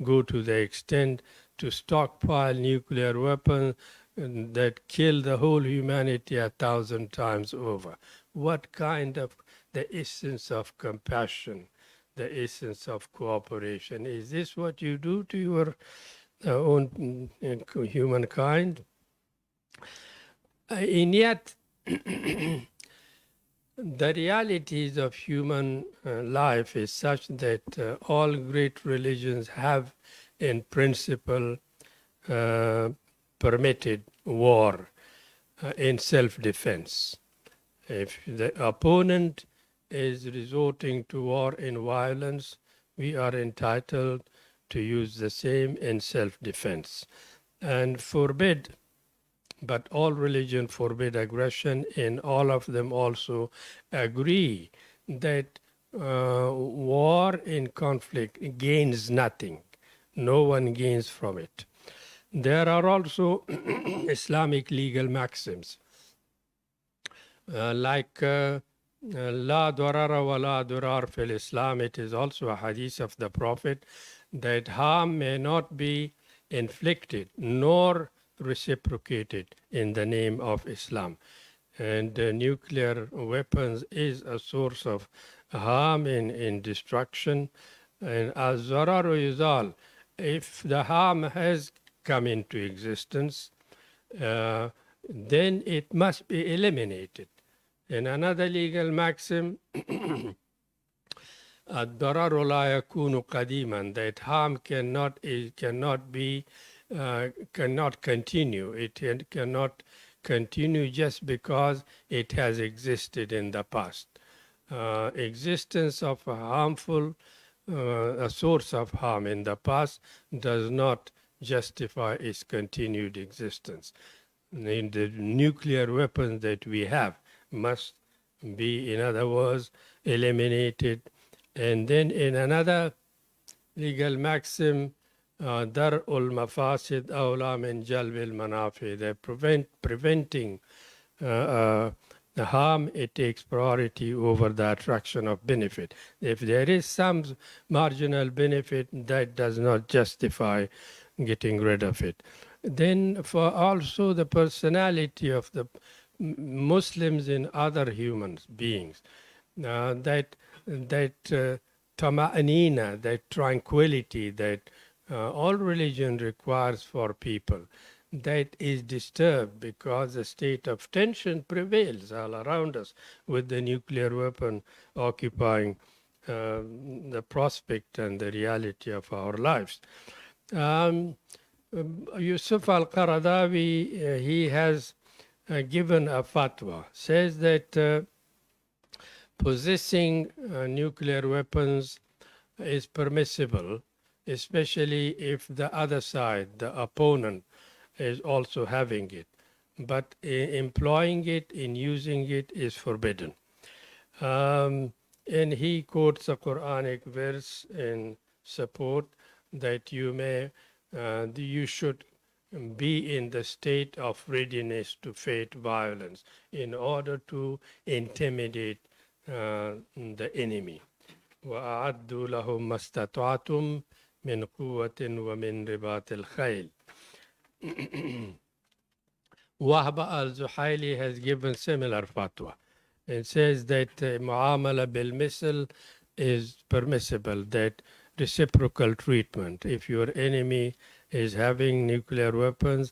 go to the extent to stockpile nuclear weapons that kill the whole humanity 1,000 times over. What kind of the essence of compassion, the essence of cooperation? Is this what you do to your own humankind? And yet, the realities of human life is such that all great religions have in principle permitted war in self-defense. If the opponent is resorting to war in violence, we are entitled to use the same in self-defense. And but all religions forbid aggression, and all of them also agree that war in conflict gains nothing. No one gains from it. There are also Islamic legal maxims, like La darara wa la durar fil Islam. It is also a hadith of the Prophet that harm may not be inflicted nor reciprocated in the name of Islam. And nuclear weapons is a source of harm and destruction. And as zararu yuzal, if the harm has come into existence, then it must be eliminated. In another legal maxim, الضرر لا يكون قديما, that harm cannot continue. It cannot continue just because it has existed in the past. Existence of a source of harm in the past does not justify its continued existence. And the nuclear weapons that we have must be, in other words, eliminated. And then in another legal maxim, dar'ul mafasid awla min jalbil manafi, that preventing the harm, it takes priority over the attraction of benefit. If there is some marginal benefit, that does not justify getting rid of it. Then for also the personality of the Muslims and other human beings, that tama'anina, that tranquility that all religion requires for people, that is disturbed because a state of tension prevails all around us, with the nuclear weapon occupying the prospect and the reality of our lives. Yusuf al-Qaradawi, he has given a fatwa, says that possessing nuclear weapons is permissible, especially if the other side, the opponent, is also having it. But employing it and using it is forbidden. And he quotes a Quranic verse in support that you should be in the state of readiness to face violence in order to intimidate the enemy. وَأَعَدُّوا لَهُمْ مَا اسْتَطَعْتُمْ مِنْ قُوَّةٍ وَمِنْ رِبَاطِ الْخَيْلِ. Wahba al-Zuhaili has given similar fatwa. It says that mu'amala bil misl is permissible, that reciprocal treatment. If your enemy is having nuclear weapons,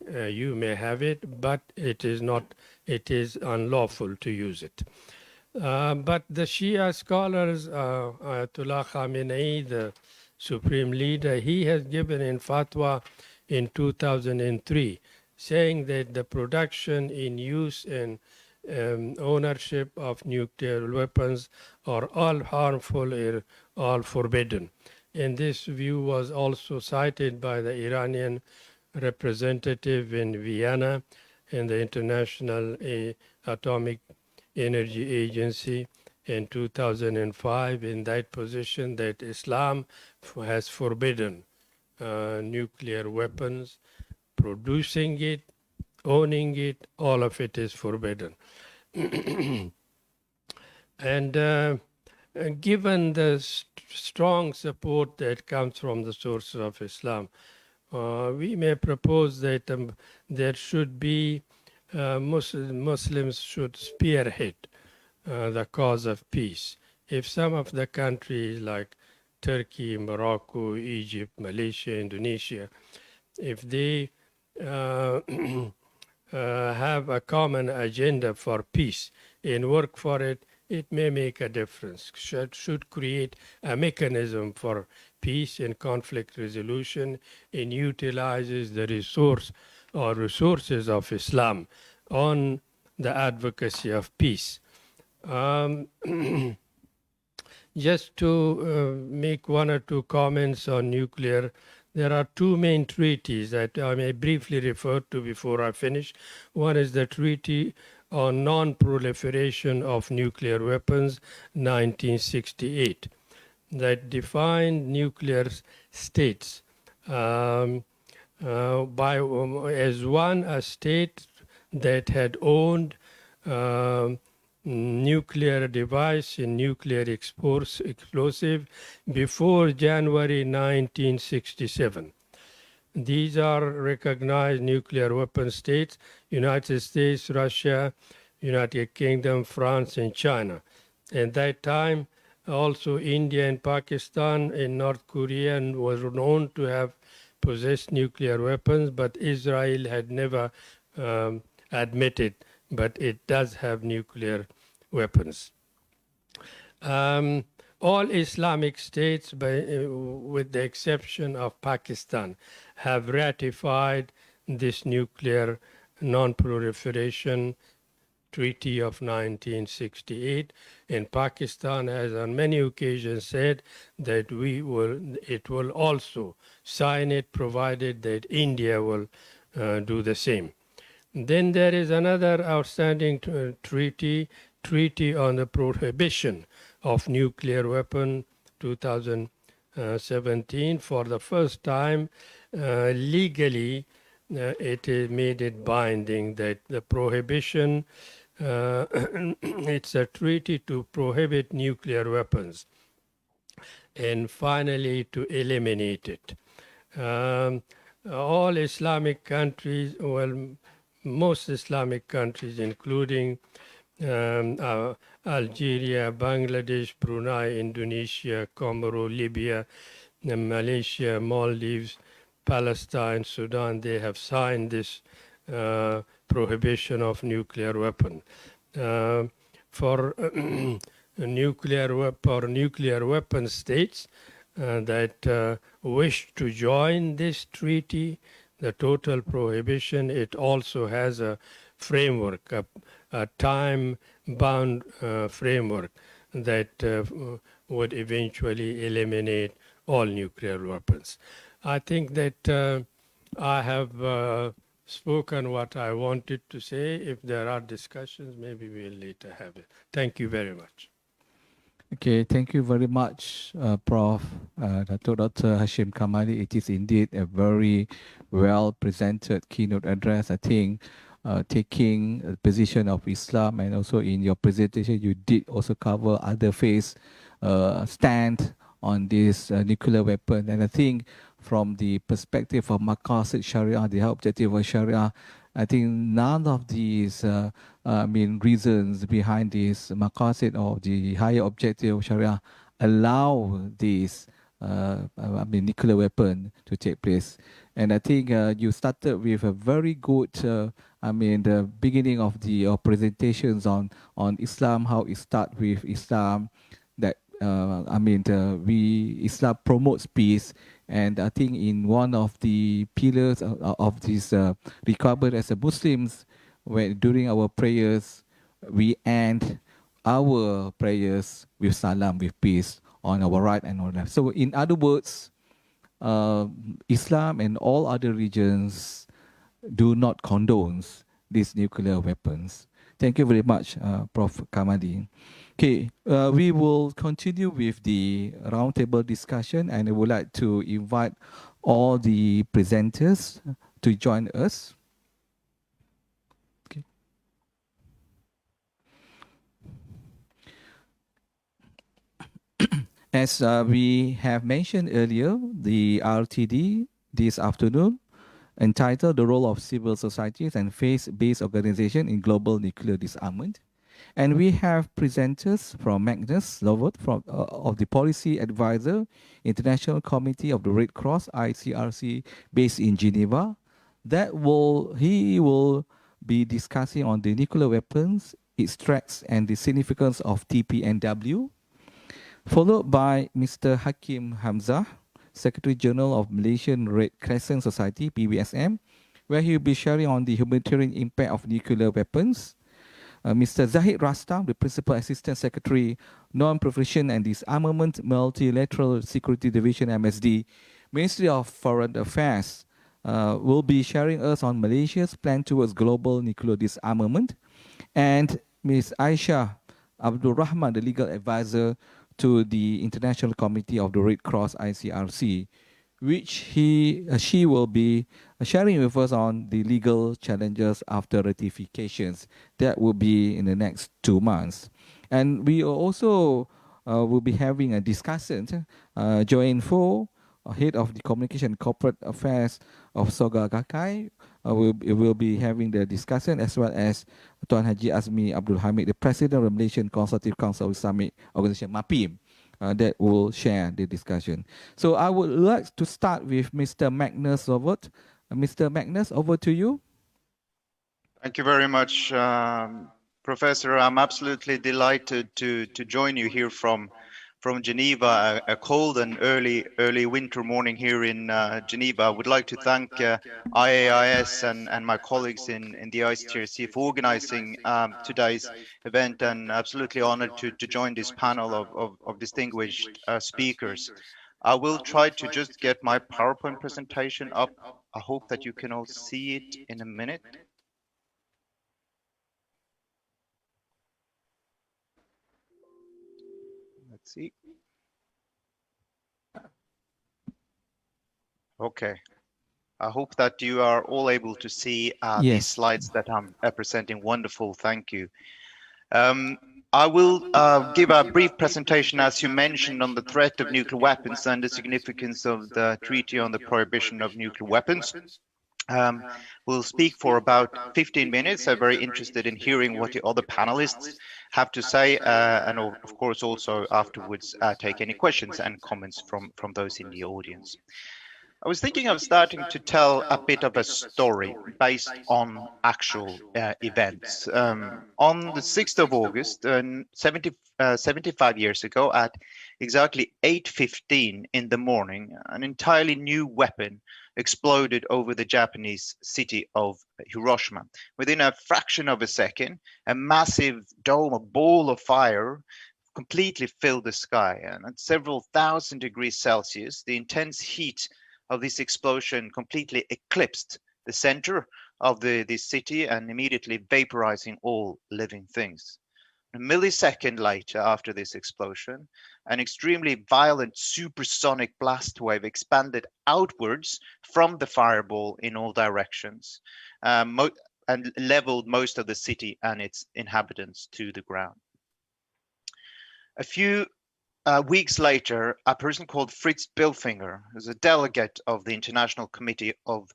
you may have it, but it is not, it is unlawful to use it. But the Shia scholars, Ayatollah Khamenei, the supreme leader, he has given in fatwa in 2003, saying that the production, in use, and ownership of nuclear weapons are all harmful or all forbidden. And this view was also cited by the Iranian representative in Vienna and the International Atomic Energy Agency in 2005, in that position that Islam has forbidden nuclear weapons, producing it, owning it, all of it is forbidden. And given the strong support that comes from the sources of Islam, we may propose that there should be Muslims should spearhead the cause of peace. If some of the countries like Turkey, Morocco, Egypt, Malaysia, Indonesia, if they have a common agenda for peace and work for it, it may make a difference. Should create a mechanism for peace and conflict resolution and utilizes the resource or resources of Islam on the advocacy of peace. Just to make one or two comments on nuclear, there are two main treaties that I may briefly refer to before I finish. One is the Treaty on Non-Proliferation of Nuclear Weapons, 1968, that defined nuclear states as one, a state that had owned nuclear device and nuclear explosive before January 1967. These are recognized nuclear weapon states: United States, Russia, United Kingdom, France, and China. At that time, also India and Pakistan and North Korea were known to have possessed nuclear weapons, but Israel had never admitted, but it does have nuclear weapons. All Islamic states, with the exception of Pakistan, have ratified this nuclear non-proliferation Treaty of 1968, and Pakistan has on many occasions said that it will also sign it, provided that India will do the same. Then there is another outstanding treaty on the prohibition of nuclear weapon, 2017. For the first time, legally, it is made it binding that the prohibition, it's a treaty to prohibit nuclear weapons and finally to eliminate it. All Islamic countries, well, most Islamic countries, including Algeria, Bangladesh, Brunei, Indonesia, Comoros, Libya, Malaysia, Maldives, Palestine, Sudan, they have signed this prohibition of nuclear weapon. For nuclear weapon states that wish to join this treaty, the total prohibition, it also has a framework, a time-bound framework that would eventually eliminate all nuclear weapons. I think that I have spoken what I wanted to say. If there are discussions, maybe we'll later have it. Thank you very much. Okay, thank you very much, Prof. Dr. Hashim Kamali. It is indeed a very well presented keynote address. I think taking a position of Islam, and also in your presentation, you did also cover other faiths' stand on this nuclear weapon. And I think from the perspective of Maqasid Sharia, the objective of Sharia, I think none of these reasons behind this maqasid or the higher objective of Sharia allow this nuclear weapon to take place. And I think you started with a very good the beginning of the presentations on Islam, how it starts with Islam, that Islam promotes peace, and I think in one of the pillars of this requirement as a Muslims, when during our prayers we end our prayers with salam, with peace on our right and on left. So in other words, Islam and all other religions do not condone these nuclear weapons. Thank you very much, Prof. Kamali. Okay, we will continue with the roundtable discussion, and I would like to invite all the presenters to join us. Okay. As we have mentioned earlier, the RTD this afternoon entitled The Role of Civil Societies and Faith-Based Organization in Global Nuclear Disarmament. And we have presenters from Magnus Lovold of the Policy Advisor, International Committee of the Red Cross, ICRC, based in Geneva. He will be discussing on the nuclear weapons, its threats, and the significance of TPNW. Followed by Mr. Hakim Hamzah, Secretary General of Malaysian Red Crescent Society, PBSM, where he will be sharing on the humanitarian impact of nuclear weapons. Mr. Zahid Rastam, the Principal Assistant Secretary, Non-Proliferation and Disarmament, Multilateral Security Division, MSD, Ministry of Foreign Affairs, will be sharing us on Malaysia's plan towards global nuclear disarmament. And Ms. Aisya Abdul Rahman, the Legal Advisor to the International Committee of the Red Cross, ICRC, which she will be sharing with us on the legal challenges after ratifications. That will be in the next 2 months. And we also will be having a discussant, Joanne Foo, Head of the Communication and Corporate Affairs of Soka Gakkai, will be having the discussion, as well as Tuan Haji Azmi Abdul Hamid, the President of the Malaysian Consultative Council of Islamic Organization, MAPIM, that will share the discussion. So I would like to start with Mr. Magnus Lovold. Mr. Magnus, over to you. Thank you very much, Professor. I'm absolutely delighted to join you here from Geneva, a cold and early winter morning here in Geneva. I would like to thank IAIS and my colleagues in the ICRC for organizing today's event, and absolutely honored to join this panel of distinguished speakers. I will try to just get my PowerPoint presentation up. I hope that you can all see it in a minute. Let's see. Okay. I hope that you are all able to see Yes. these slides that I'm presenting. Wonderful. Thank you. I will give a brief presentation, as you mentioned, on the threat of nuclear weapons and the significance of the Treaty on the Prohibition of Nuclear Weapons. We'll speak for about 15 minutes. I'm very interested in hearing what the other panelists have to say, and of course also afterwards take any questions and comments from those in the audience. I was thinking of starting to tell a bit of a story based on actual events. On the 6th of August, 75 years ago, at exactly 8:15 in the morning, an entirely new weapon exploded over the Japanese city of Hiroshima. Within a fraction of a second, a massive dome, a ball of fire, completely filled the sky. And at several thousand degrees Celsius, the intense heat of this explosion completely eclipsed the center of this city and immediately vaporizing all living things. A millisecond later, after this explosion, an extremely violent supersonic blast wave expanded outwards from the fireball in all directions, and leveled most of the city and its inhabitants to the ground. A few weeks later, a person called Fritz Bilfinger, who's a delegate of the International Committee of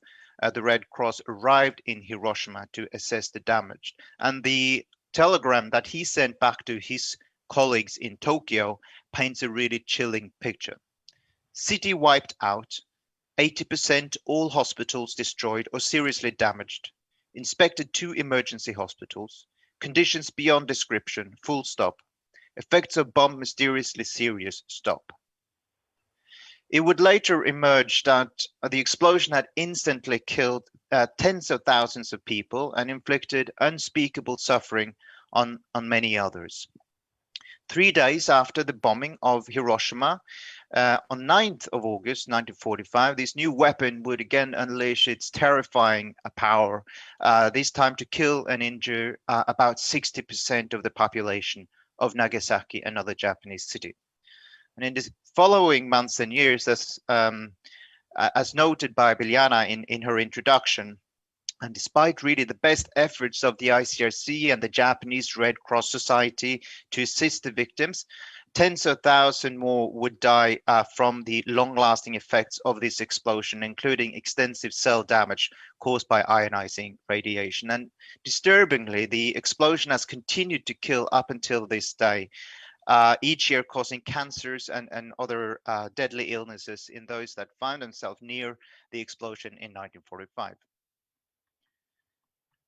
the Red Cross arrived in Hiroshima to assess the damage. And the telegram that he sent back to his colleagues in Tokyo paints a really chilling picture. City wiped out, 80% all hospitals destroyed or seriously damaged, inspected 2 emergency hospitals, conditions beyond description, full stop. Effects of bomb mysteriously serious, stop. It would later emerge that the explosion had instantly killed tens of thousands of people and inflicted unspeakable suffering on many others. 3 days after the bombing of Hiroshima, on 9th of August 1945, this new weapon would again unleash its terrifying power, this time to kill and injure about 60% of the population of Nagasaki, another Japanese city. And in the following months and years, as noted by Biljana in her introduction, and despite really the best efforts of the ICRC and the Japanese Red Cross Society to assist the victims, tens of thousands more would die from the long-lasting effects of this explosion, including extensive cell damage caused by ionizing radiation. And disturbingly, the explosion has continued to kill up until this day, each year causing cancers and other deadly illnesses in those that found themselves near the explosion in 1945.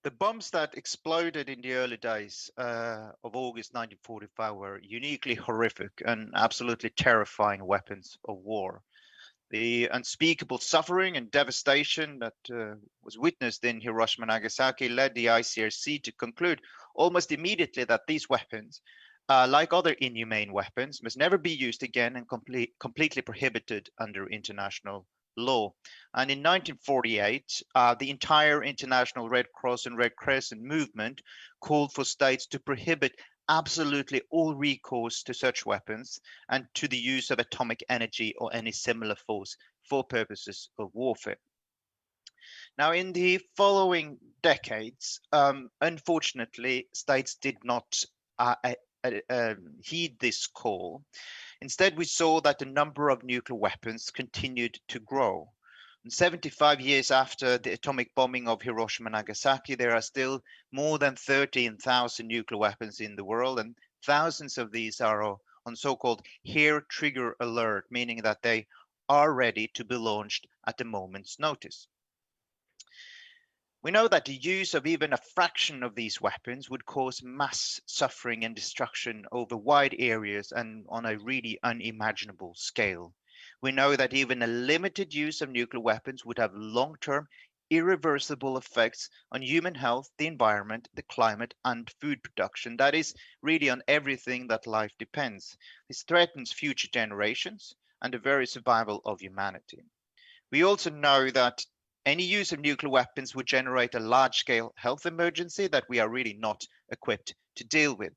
The bombs that exploded in the early days of August 1945 were uniquely horrific and absolutely terrifying weapons of war. The unspeakable suffering and devastation that was witnessed in Hiroshima and Nagasaki led the ICRC to conclude almost immediately that these weapons, like other inhumane weapons, must never be used again and completely prohibited under international law. And in 1948, the entire International Red Cross and Red Crescent movement called for states to prohibit absolutely all recourse to such weapons and to the use of atomic energy or any similar force for purposes of warfare. Now, in the following decades, unfortunately, states did not heed this call. Instead, we saw that the number of nuclear weapons continued to grow. And 75 years after the atomic bombing of Hiroshima and Nagasaki, there are still more than 13,000 nuclear weapons in the world, and thousands of these are on so-called hair trigger alert, meaning that they are ready to be launched at a moment's notice. We know that the use of even a fraction of these weapons would cause mass suffering and destruction over wide areas and on a really unimaginable scale. We know that even a limited use of nuclear weapons would have long-term, irreversible effects on human health, the environment, the climate, and food production. That is really on everything that life depends. This threatens future generations and the very survival of humanity. We also know that any use of nuclear weapons would generate a large-scale health emergency that we are really not equipped to deal with.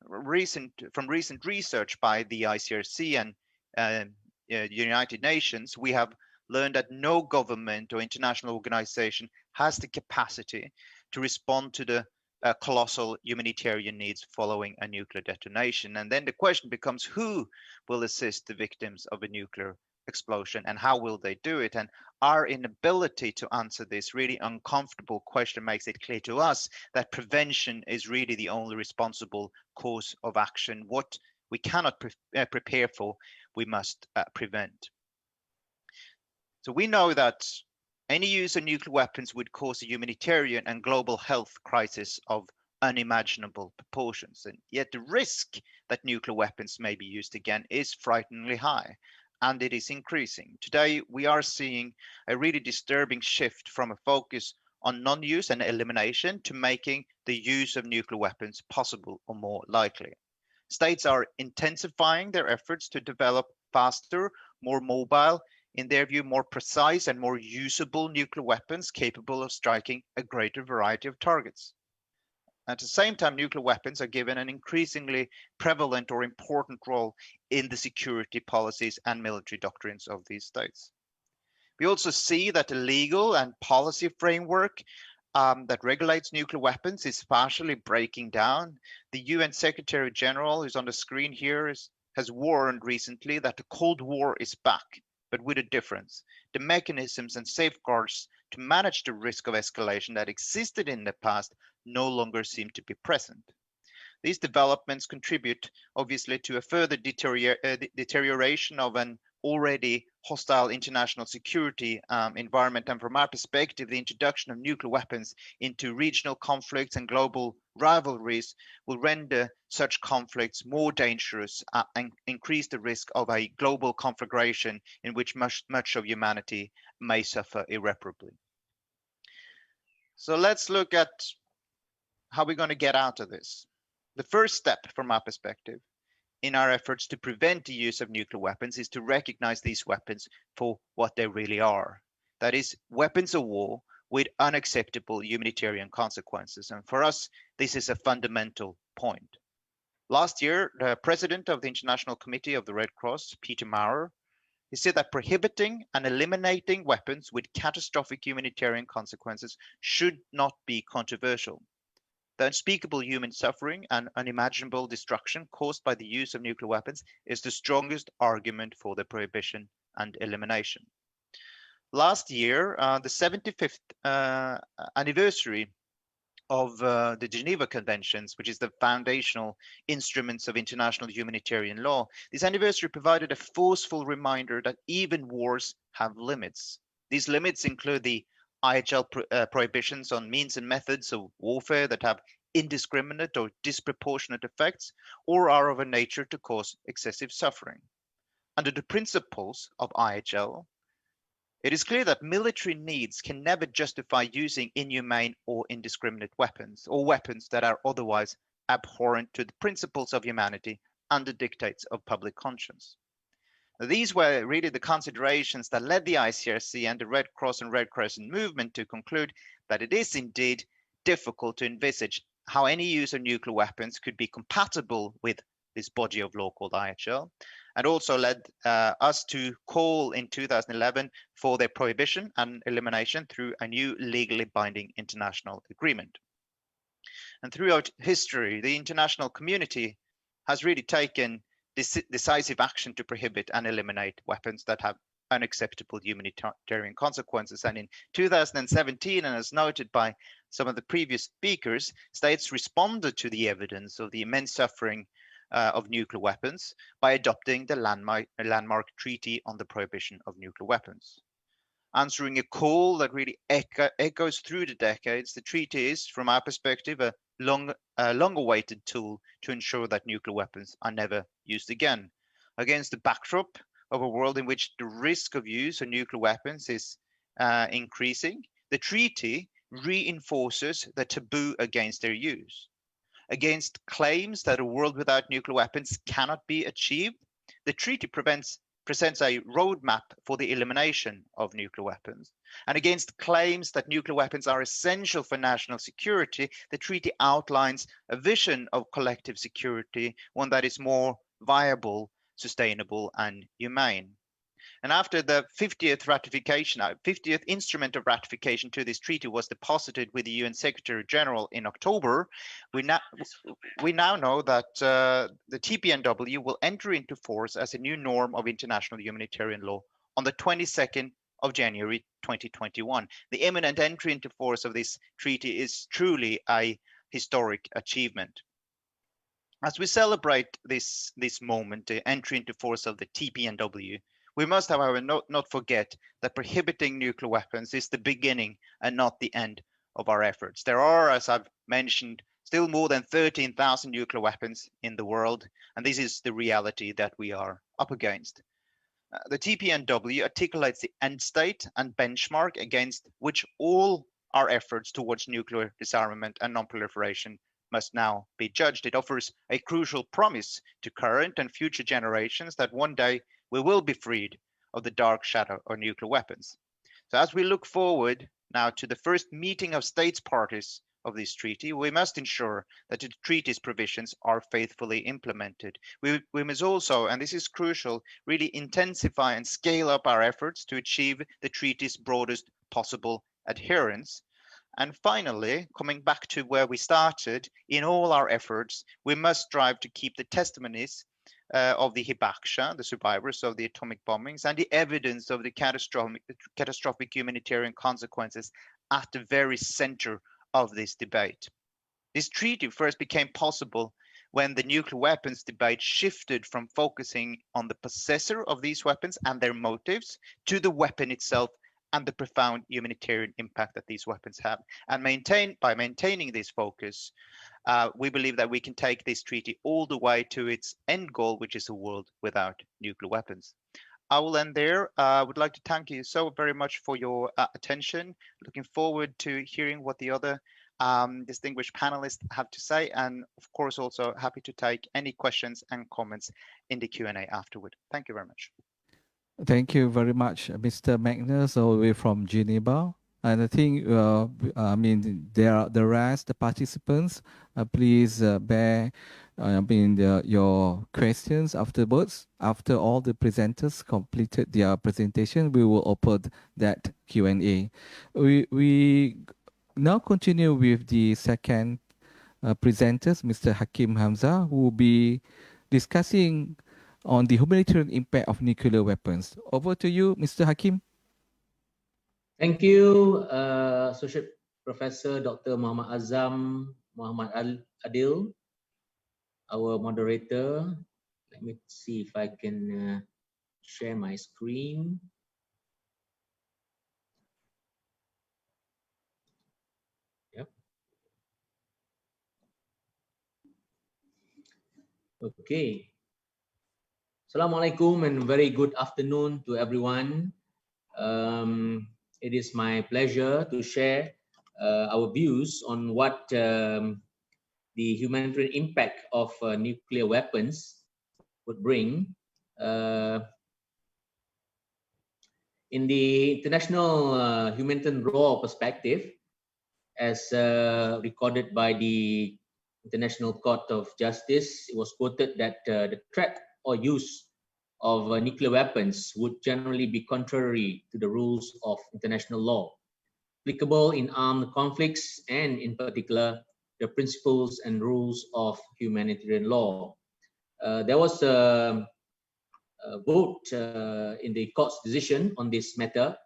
From recent research by the ICRC and the United Nations, we have learned that no government or international organization has the capacity to respond to the colossal humanitarian needs following a nuclear detonation. And then the question becomes, who will assist the victims of a nuclear explosion and how will they do it? And our inability to answer this really uncomfortable question makes it clear to us that prevention is really the only responsible course of action. What we cannot prepare for, we must prevent. So we know that any use of nuclear weapons would cause a humanitarian and global health crisis of unimaginable proportions. And yet the risk that nuclear weapons may be used again is frighteningly high, and it is increasing. Today, we are seeing a really disturbing shift from a focus on non-use and elimination to making the use of nuclear weapons possible or more likely. States are intensifying their efforts to develop faster, more mobile, in their view, more precise and more usable nuclear weapons capable of striking a greater variety of targets. At the same time, nuclear weapons are given an increasingly prevalent or important role in the security policies and military doctrines of these states. We also see that the legal and policy framework that regulates nuclear weapons is partially breaking down. The UN Secretary General, who's on the screen here, has warned recently that the Cold War is back, but with a difference. The mechanisms and safeguards to manage the risk of escalation that existed in the past no longer seem to be present. These developments contribute, obviously, to a further deterioration of an already hostile international security environment. And from our perspective, the introduction of nuclear weapons into regional conflicts and global rivalries will render such conflicts more dangerous and increase the risk of a global conflagration in which much of humanity may suffer irreparably. So let's look at how we're going to get out of this. The first step from our perspective in our efforts to prevent the use of nuclear weapons is to recognize these weapons for what they really are. That is, weapons of war with unacceptable humanitarian consequences. And for us, this is a fundamental point. Last year, the president of the International Committee of the Red Cross, Peter Maurer, he said that prohibiting and eliminating weapons with catastrophic humanitarian consequences should not be controversial. The unspeakable human suffering and unimaginable destruction caused by the use of nuclear weapons is the strongest argument for the prohibition and elimination. Last year, the 75th anniversary of the Geneva Conventions, which is the foundational instruments of international humanitarian law, this anniversary provided a forceful reminder that even wars have limits. These limits include the IHL prohibitions on means and methods of warfare that have indiscriminate or disproportionate effects or are of a nature to cause excessive suffering. Under the principles of IHL, it is clear that military needs can never justify using inhumane or indiscriminate weapons or weapons that are otherwise abhorrent to the principles of humanity and the dictates of public conscience. These were really the considerations that led the ICRC and the Red Cross and Red Crescent movement to conclude that it is indeed difficult to envisage how any use of nuclear weapons could be compatible with this body of law called IHL, and also led us to call in 2011 for their prohibition and elimination through a new legally binding international agreement. And throughout history, the international community has really taken decisive action to prohibit and eliminate weapons that have unacceptable humanitarian consequences. And in 2017, and as noted by some of the previous speakers, states responded to the evidence of the immense suffering of nuclear weapons by adopting the landmark Treaty on the Prohibition of Nuclear Weapons. Answering a call that really echoes through the decades, the treaty is, from our perspective, a long-awaited tool to ensure that nuclear weapons are never used again. Against the backdrop of a world in which the risk of use of nuclear weapons is increasing, the treaty reinforces the taboo against their use. Against claims that a world without nuclear weapons cannot be achieved, the treaty presents a roadmap for the elimination of nuclear weapons. And against claims that nuclear weapons are essential for national security, the treaty outlines a vision of collective security, one that is more viable, sustainable, and humane. And after the 50th instrument of ratification to this treaty was deposited with the UN Secretary General in October, we now know that the TPNW will enter into force as a new norm of international humanitarian law on the 22nd of January 2021. The imminent entry into force of this treaty is truly a historic achievement. As we celebrate this moment, the entry into force of the TPNW, we must, however, not forget that prohibiting nuclear weapons is the beginning and not the end of our efforts. There are, as I've mentioned, still more than 13,000 nuclear weapons in the world, and this is the reality that we are up against. The TPNW articulates the end state and benchmark against which all our efforts towards nuclear disarmament and non-proliferation must now be judged. It offers a crucial promise to current and future generations that one day we will be freed of the dark shadow of nuclear weapons. So as we look forward now to the first meeting of states parties of this treaty, we must ensure that the treaty's provisions are faithfully implemented. We must also, and this is crucial, really intensify and scale up our efforts to achieve the treaty's broadest possible adherence. And finally, coming back to where we started, in all our efforts, we must strive to keep the testimonies of the Hibakusha, the survivors of the atomic bombings, and the evidence of the catastrophic humanitarian consequences at the very center of this debate. This treaty first became possible when the nuclear weapons debate shifted from focusing on the possessor of these weapons and their motives to the weapon itself and the profound humanitarian impact that these weapons have. And by maintaining this focus, we believe that we can take this treaty all the way to its end goal, which is a world without nuclear weapons. I will end there. I would like to thank you so very much for your attention. Looking forward to hearing what the other distinguished panelists have to say, and of course also happy to take any questions and comments in the Q&A afterward. Thank you very much. Thank you very much, Mr. Magnus, all the way from Geneva. And I think, the rest, the participants, please bear, your questions afterwards. After all the presenters completed their presentation, we will open that Q&A. We now continue with the second presenters, Mr. Hakim Hamzah, who will be discussing on the humanitarian impact of nuclear weapons. Over to you, Mr. Hakim. Thank you, Associate Professor Dr. Muhammad Azam, Muhammad Adil, our moderator. Let me see if I can share my screen. Yep. Okay. Assalamualaikum and very good afternoon to everyone. It is my pleasure to share our views on what the humanitarian impact of nuclear weapons would bring. In the international humanitarian law perspective, as recorded by the International Court of Justice, it was quoted that the threat or use of nuclear weapons would generally be contrary to the rules of international law, applicable in armed conflicts, and in particular, the principles and rules of humanitarian law. There was a vote in the court's decision on this matter,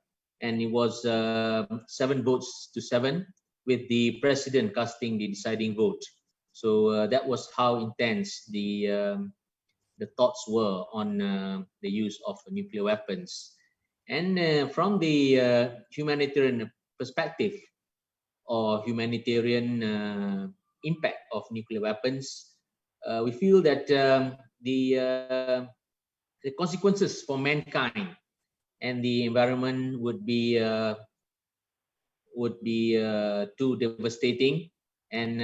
and it was 7 votes to 7, with the president casting the deciding vote. So that was how intense the thoughts were on the use of nuclear weapons. And from the humanitarian perspective or humanitarian impact of nuclear weapons, we feel that the consequences for mankind and the environment would be too devastating. And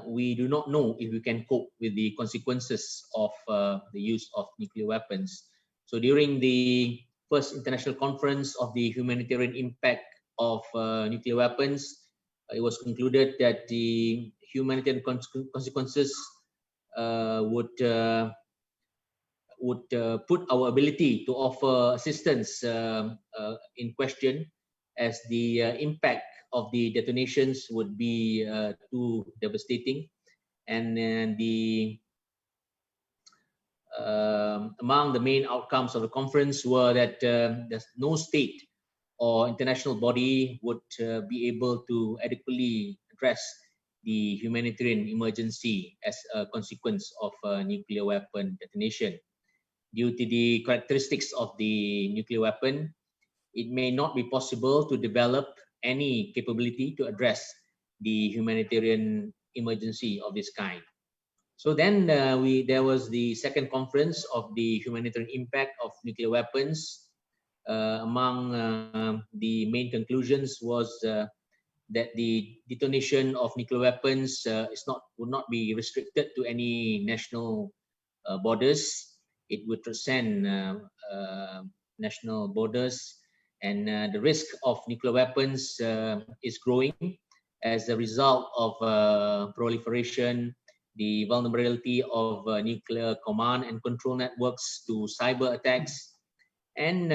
we do not know if we can cope with the consequences of the use of nuclear weapons. So during the first international conference of the humanitarian impact of nuclear weapons, it was concluded that the humanitarian consequences would put our ability to offer assistance in question, as the impact of the detonations would be too devastating. And among the main outcomes of the conference were that there's no state or international body would be able to adequately address the humanitarian emergency as a consequence of nuclear weapon detonation. Due to the characteristics of the nuclear weapon, it may not be possible to develop any capability to address the humanitarian emergency of this kind. So then there was the second conference of the humanitarian impact of nuclear weapons. Among the main conclusions was that the detonation of nuclear weapons would not be restricted to any national borders. It would transcend national borders. And the risk of nuclear weapons is growing as a result of proliferation, the vulnerability of nuclear command and control networks to cyber attacks, and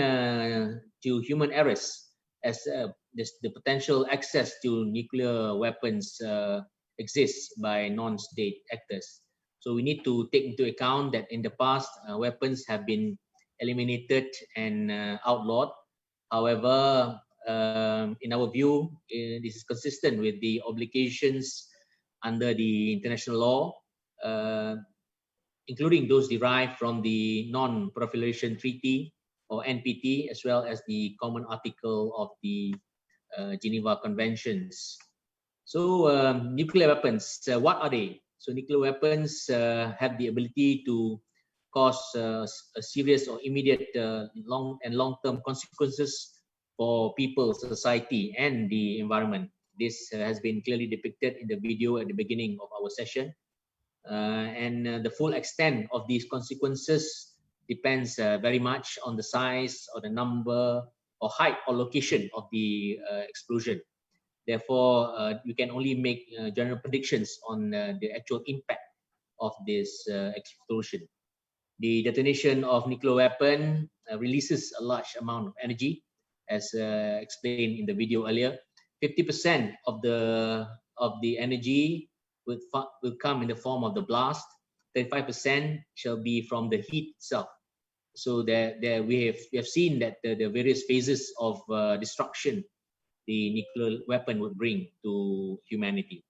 to human errors, as the potential access to nuclear weapons exists by non-state actors. So we need to take into account that in the past, weapons have been eliminated and outlawed. However, in our view, this is consistent with the obligations under the international law, including those derived from the Non-Proliferation Treaty or NPT, as well as the Common Article of the Geneva Conventions. So nuclear weapons, what are they? So nuclear weapons have the ability to cause a serious or immediate long-term consequences for people, society, and the environment. This has been clearly depicted in the video at the beginning of our session. And the full extent of these consequences depends very much on the size or the number or height or location of the explosion. Therefore, you can only make general predictions on the actual impact of this explosion. The detonation of nuclear weapon releases a large amount of energy, as explained in the video earlier. 50% of the energy will come in the form of the blast. 35% shall be from the heat itself. So there we have seen that the various phases of destruction the nuclear weapon would bring to humanity.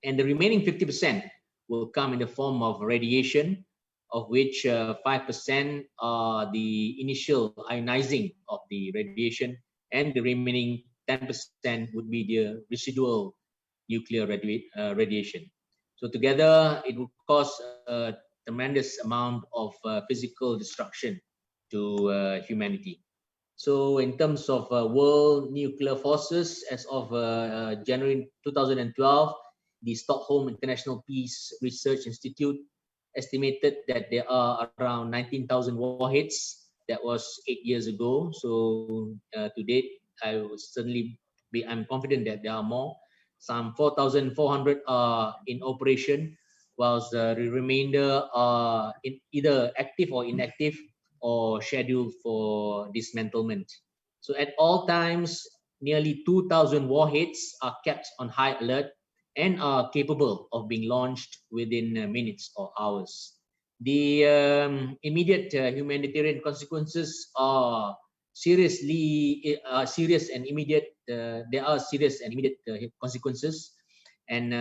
And the remaining 50% will come in the form of radiation, of which 5% are the initial ionizing of the radiation, and the remaining 10% would be the residual nuclear radiation. So together, it would cause a tremendous amount of physical destruction to humanity. So in terms of world nuclear forces, as of January 2012, the Stockholm International Peace Research Institute estimated that there are around 19,000 warheads. That was 8 years ago. So to date, I'm confident that there are more. Some 4,400 are in operation, whilst the remainder are either active or inactive, or scheduled for dismantlement. So at all times, nearly 2,000 warheads are kept on high alert and are capable of being launched within minutes or hours. The immediate humanitarian consequences are serious and immediate. There are serious and immediate consequences, and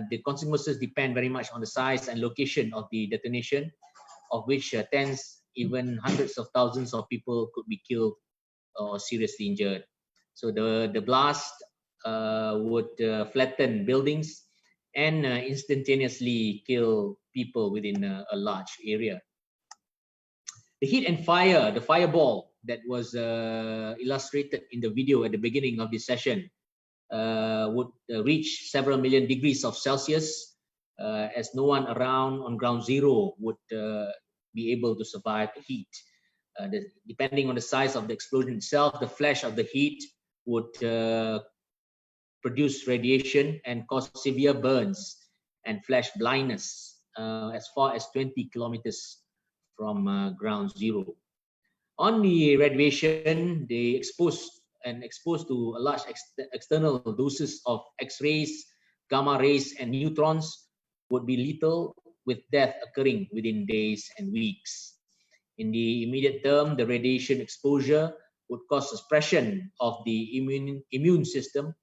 the consequences depend very much on the size and location of the detonation, of which tens, even hundreds of thousands of people could be killed or seriously injured. So the blast would flatten buildings and instantaneously kill people within a large area. The heat and fire, the fireball that was illustrated in the video at the beginning of this session would reach several million degrees of Celsius, as no one around on ground zero would be able to survive the heat. Depending on the size of the explosion itself, the flash of the heat would produce radiation and cause severe burns and flash blindness as far as 20 kilometers from ground zero. On the radiation, they exposed to a large external doses of X-rays, gamma rays, and neutrons would be lethal, with death occurring within days and weeks. In the immediate term, the radiation exposure would cause suppression of the immune system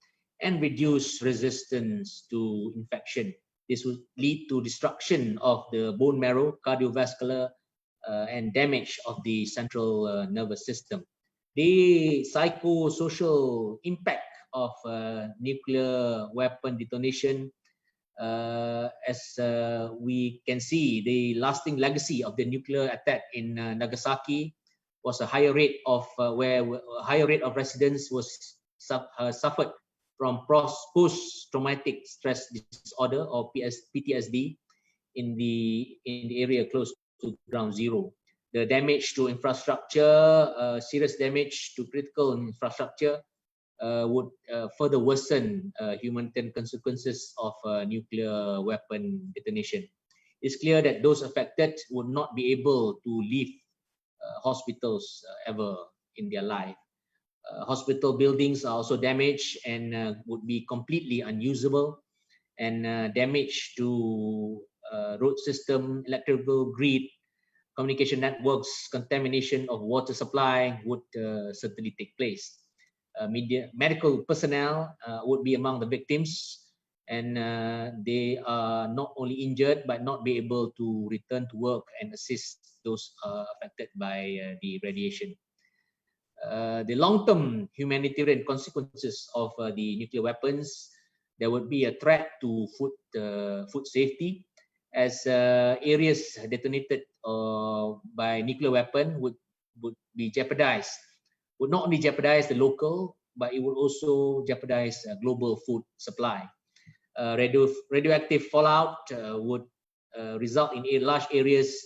and reduce resistance to infection. This would lead to destruction of the bone marrow, cardiovascular, and damage of the central nervous system. The psychosocial impact of nuclear weapon detonation, as we can see, the lasting legacy of the nuclear attack in Nagasaki was a higher rate of residents was suffered from post-traumatic stress disorder, or PTSD, in the area close to ground zero. The damage to infrastructure, serious damage to critical infrastructure, would further worsen humanitarian consequences of nuclear weapon detonation. It's clear that those affected would not be able to leave hospitals ever in their life. Hospital buildings are also damaged and would be completely unusable, and damage to road system, electrical grid, communication networks, contamination of water supply would certainly take place. Medical personnel would be among the victims, and they are not only injured but not be able to return to work and assist those affected by the radiation. The long-term humanitarian consequences of the nuclear weapons, there would be a threat to food safety, as areas detonated by nuclear weapon would be jeopardized. Would not only jeopardize the local, but it would also jeopardize global food supply. Radioactive fallout would result in large areas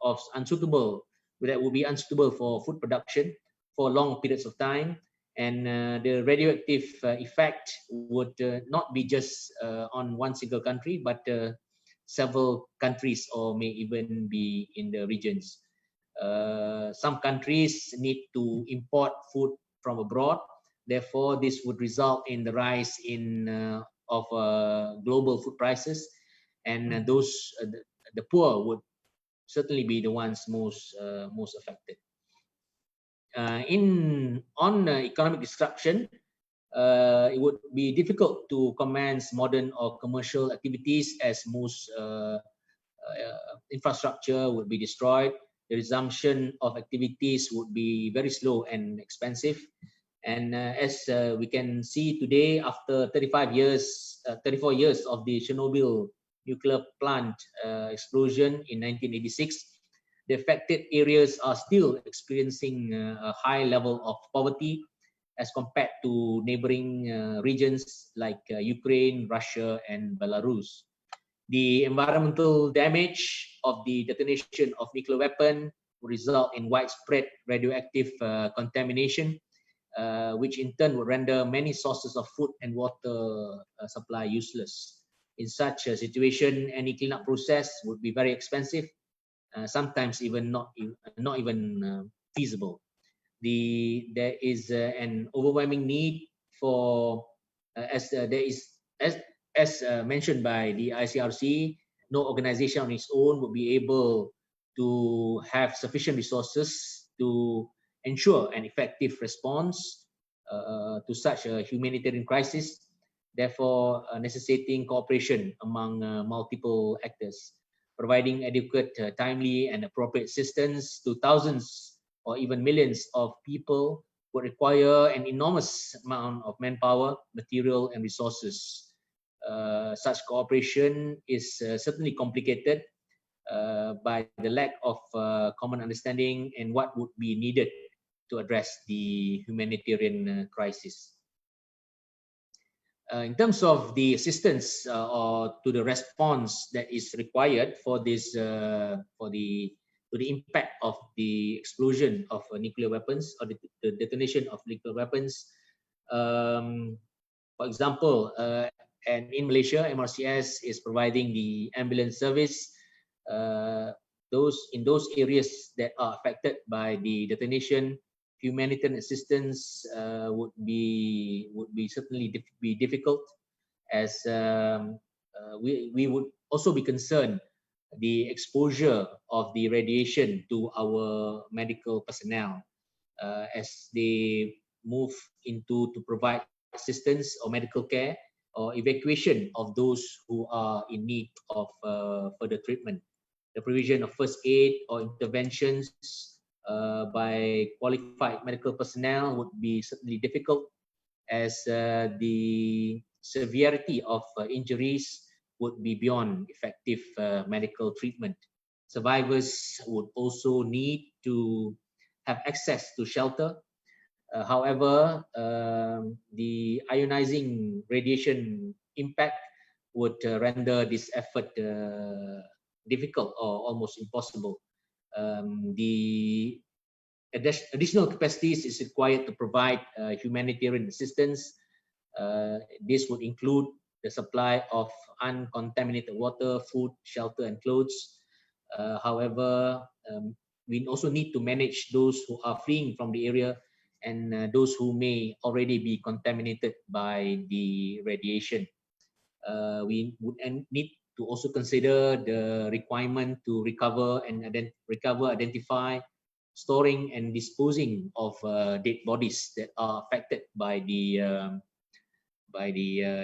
of that would be unsuitable for food production for long periods of time, and the radioactive effect would not be just on one single country, but several countries, or may even be in the regions. Some countries need to import food from abroad. Therefore, this would result in the rise of global food prices, and the poor would certainly be the ones most affected. On economic destruction, it would be difficult to commence modern or commercial activities, as most infrastructure would be destroyed. The resumption of activities would be very slow and expensive. And as we can see today, after 34 years of the Chernobyl nuclear plant explosion in 1986, the affected areas are still experiencing a high level of poverty as compared to neighboring regions like Ukraine, Russia, and Belarus. The environmental damage of the detonation of nuclear weapon will result in widespread radioactive contamination, which in turn would render many sources of food and water supply useless. In such a situation, any cleanup process would be very expensive, sometimes even not even feasible. There is an overwhelming need for, as mentioned by the ICRC, no organization on its own would be able to have sufficient resources to ensure an effective response to such a humanitarian crisis, therefore necessitating cooperation among multiple actors. Providing adequate, timely, and appropriate assistance to thousands or even millions of people would require an enormous amount of manpower, material, and resources. Such cooperation is certainly complicated by the lack of common understanding and what would be needed to address the humanitarian crisis. In terms of the assistance or to the response that is required for this, to the impact of the explosion of nuclear weapons or the detonation of nuclear weapons, for example, and in Malaysia, MRCS is providing the ambulance service. In those areas that are affected by the detonation, humanitarian assistance would certainly be difficult, as we would also be concerned the exposure of the radiation to our medical personnel as they move to provide assistance or medical care or evacuation of those who are in need of further treatment. The provision of first aid or interventions by qualified medical personnel would be certainly difficult, as the severity of injuries would be beyond effective medical treatment. Survivors would also need to have access to shelter. However, the ionizing radiation impact would render this effort difficult or almost impossible. The additional capacities is required to provide humanitarian assistance. This would include the supply of uncontaminated water, food, shelter, and clothes. However, we also need to manage those who are fleeing from the area and those who may already be contaminated by the radiation. We would need to also consider the requirement to recover, identify, storing and disposing of dead bodies that are affected by the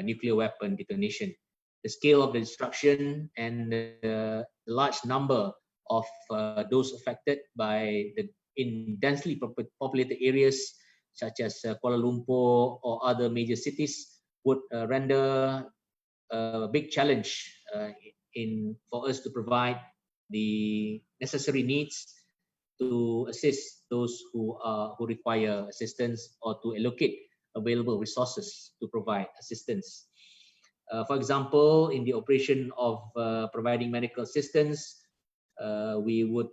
nuclear weapon detonation. The scale of the destruction and the large number of those affected in densely populated areas such as Kuala Lumpur or other major cities would render a big challenge for us to provide the necessary needs to assist those who require assistance, or to allocate available resources to provide assistance. For example, in the operation of providing medical assistance, we would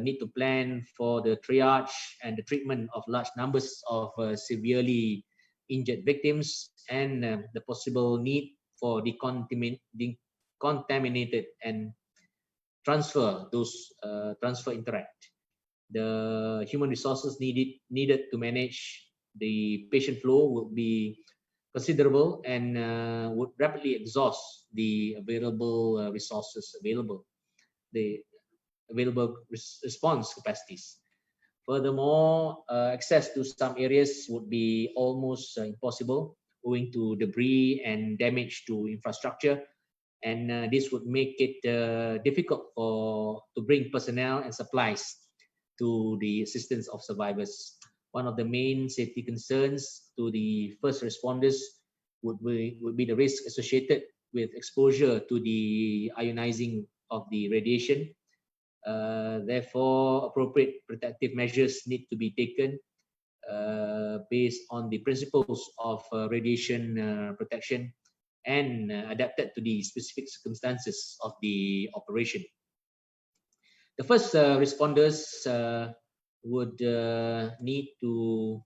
need to plan for the triage and the treatment of large numbers of severely injured victims, and the possible need for decontaminated and transfer interact. The human resources needed to manage the patient flow will be considerable and would rapidly exhaust the available resources the available response capacities. Furthermore, access to some areas would be almost impossible owing to debris and damage to infrastructure, and this would make it difficult to bring personnel and supplies to the assistance of survivors. One of the main safety concerns to the first responders would be the risk associated with exposure to the ionizing of the radiation. Therefore, appropriate protective measures need to be taken based on the principles of radiation protection and adapted to the specific circumstances of the operation. The first responders would need to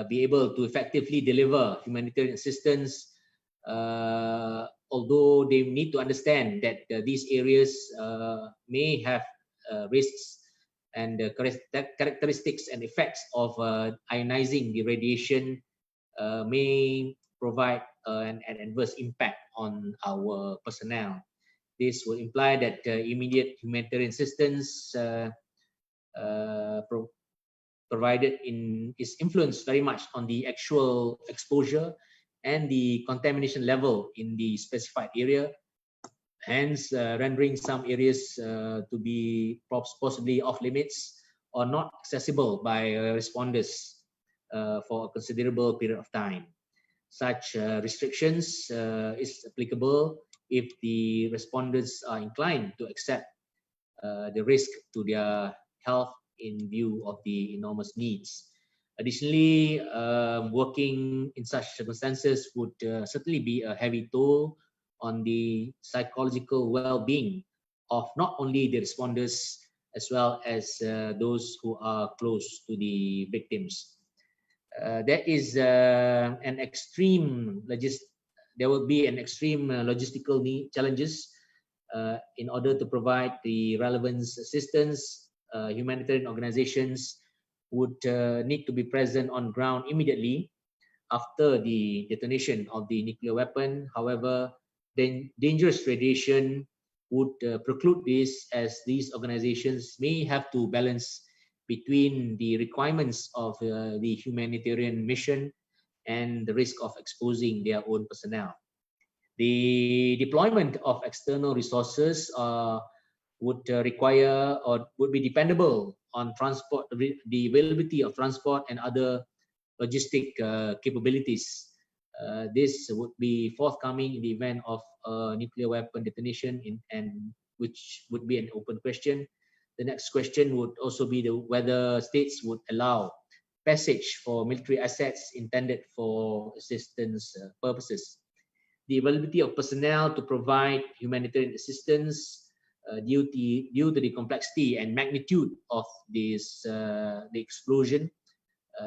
be able to effectively deliver humanitarian assistance, although they need to understand that these areas may have risks and characteristics and effects of ionizing the radiation may provide an adverse impact on our personnel. This will imply that immediate humanitarian assistance provided is influenced very much on the actual exposure and the contamination level in the specified area, hence rendering some areas to be possibly off limits or not accessible by responders for a considerable period of time. Such restrictions is applicable if the respondents are inclined to accept the risk to their health in view of the enormous needs. Additionally, working in such circumstances would certainly be a heavy toll on the psychological well-being of not only the responders as well as those who are close to the victims. There will be an extreme logistical challenges in order to provide the relevant assistance. Humanitarian organizations would need to be present on ground immediately after the detonation of the nuclear weapon. However, then dangerous radiation would preclude this, as these organizations may have to balance between the requirements of the humanitarian mission and the risk of exposing their own personnel. The deployment of external resources would require or would be dependable on transport, the availability of transport and other logistic capabilities. This would be forthcoming in the event of a nuclear weapon detonation, and which would be an open question. The next question would also be whether states would allow passage for military assets intended for assistance purposes. The availability of personnel to provide humanitarian assistance due to the complexity and magnitude of this the explosion,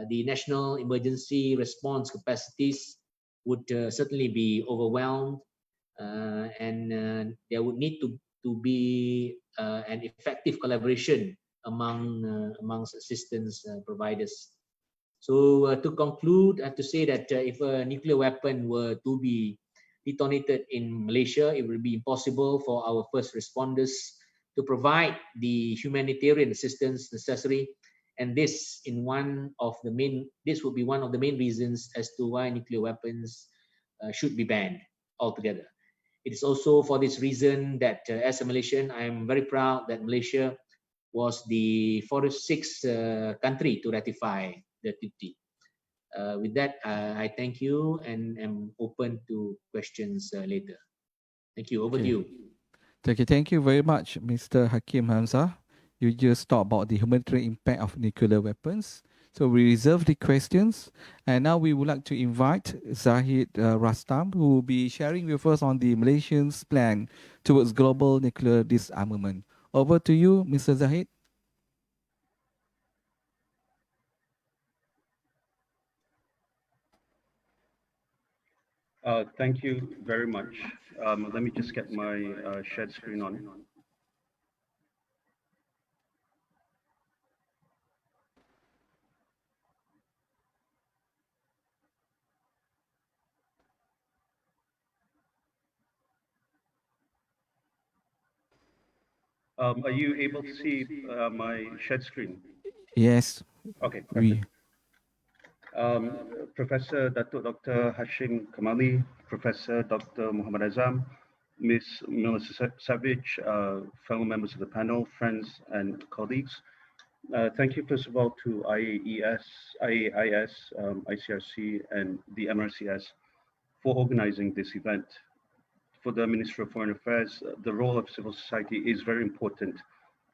the national emergency response capacities would certainly be overwhelmed, and there would need to be an effective collaboration amongst assistance providers. So to conclude, I have to say that if a nuclear weapon were to be detonated in Malaysia, it will be impossible for our first responders to provide the humanitarian assistance necessary. And this will be one of the main reasons as to why nuclear weapons should be banned altogether. It is also for this reason that as a Malaysian, I am very proud that Malaysia was the 46th country to ratify the treaty. With that, I thank you and am open to questions later. Thank you. Over to you. Thank you very much, Mr. Hakim Hamzah. You just talked about the humanitarian impact of nuclear weapons. So we reserve the questions. And now we would like to invite Zahid Rastam, who will be sharing with us on the Malaysians' plan towards global nuclear disarmament. Over to you, Mr. Zahid. Thank you very much. Let me just get my shared screen on. Are you able to see my shared screen? Yes. Okay, perfect. Professor Dato Dr. Hashim Kamali, Professor Dr. Mohammad Azam, Ms. Milosevic, fellow members of the panel, friends and colleagues. Thank you, first of all, to IAIS, ICRC, and the MRCS for organizing this event. For the Ministry of Foreign Affairs, the role of civil society is very important,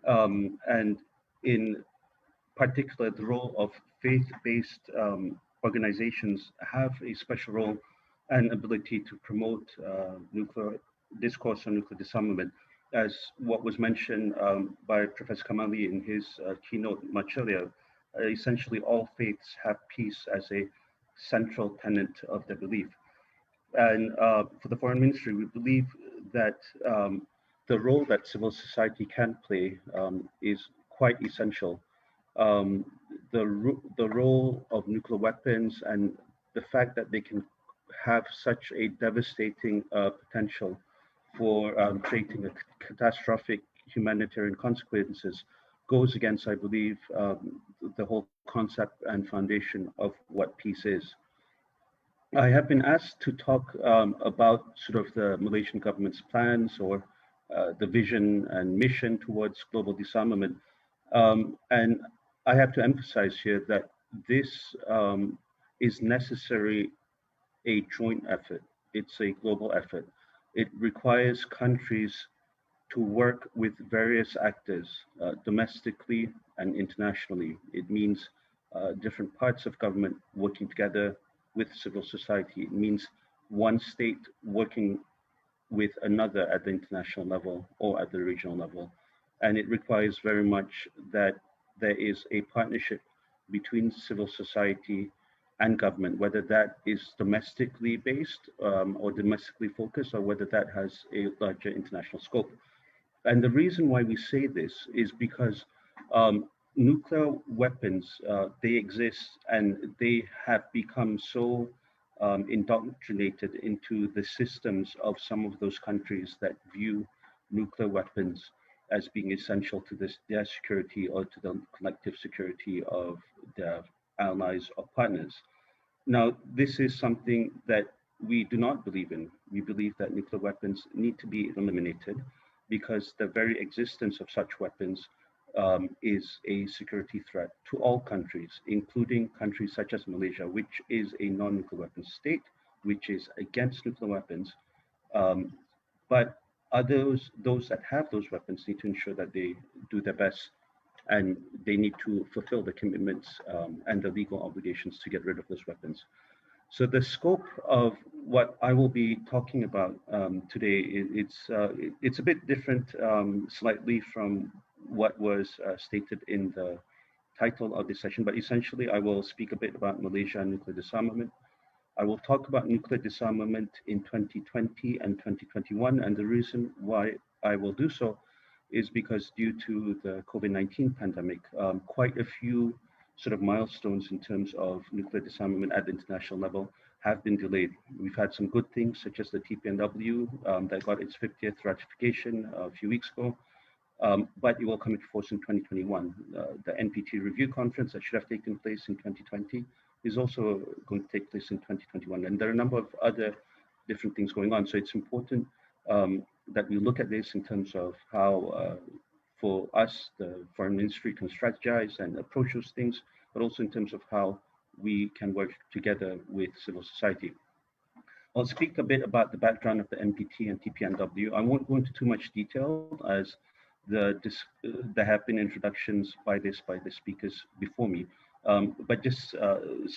and in particular, the role of faith-based organizations have a special role and ability to promote nuclear discourse on nuclear disarmament, as what was mentioned by Professor Kamali in his keynote much earlier. Essentially, all faiths have peace as a central tenet of their belief. And for the Foreign Ministry, we believe that the role that civil society can play is quite essential. The role of nuclear weapons and the fact that they can have such a devastating potential for creating a catastrophic humanitarian consequences goes against, I believe, the whole concept and foundation of what peace is. I have been asked to talk about sort of the Malaysian government's plans or the vision and mission towards global disarmament. And I have to emphasize here that this is necessary a joint effort. It's a global effort. It requires countries to work with various actors domestically and internationally. It means different parts of government working together with civil society. It means one state working with another at the international level or at the regional level. And it requires very much that there is a partnership between civil society and government, whether that is domestically based or domestically focused, or whether that has a larger international scope. And the reason why we say this is because nuclear weapons, they exist and they have become so indoctrinated into the systems of some of those countries that view nuclear weapons as being essential to their security or to the collective security of their allies or partners. Now, this is something that we do not believe in. We believe that nuclear weapons need to be eliminated because the very existence of such weapons is a security threat to all countries, including countries such as Malaysia, which is a non-nuclear weapons state, which is against nuclear weapons. But those that have those weapons need to ensure that they do their best, and they need to fulfill the commitments and the legal obligations to get rid of those weapons. So the scope of what I will be talking about today, it's a bit different slightly from what was stated in the title of this session, but essentially I will speak a bit about Malaysia and nuclear disarmament. I will talk about nuclear disarmament in 2020 and 2021, and the reason why I will do so is because due to the COVID-19 pandemic, quite a few sort of milestones in terms of nuclear disarmament at the international level have been delayed. We've had some good things, such as the TPNW that got its 50th ratification a few weeks ago, but it will come into force in 2021. The NPT review conference that should have taken place in 2020 is also going to take place in 2021. And there are a number of other different things going on. So it's important that we look at this in terms of how, for us, the foreign ministry can strategize and approach those things, but also in terms of how we can work together with civil society. I'll speak a bit about the background of the NPT and TPNW. I won't go into too much detail as there have been introductions by the speakers before me. But just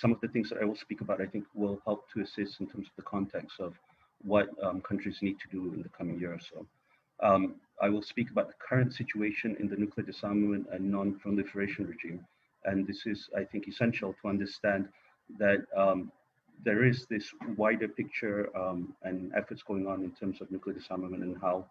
some of the things that I will speak about, I think, will help to assist in terms of the context of what countries need to do in the coming year or so. I will speak about the current situation in the nuclear disarmament and non-proliferation regime. And this is, I think, essential to understand that there is this wider picture and efforts going on in terms of nuclear disarmament and how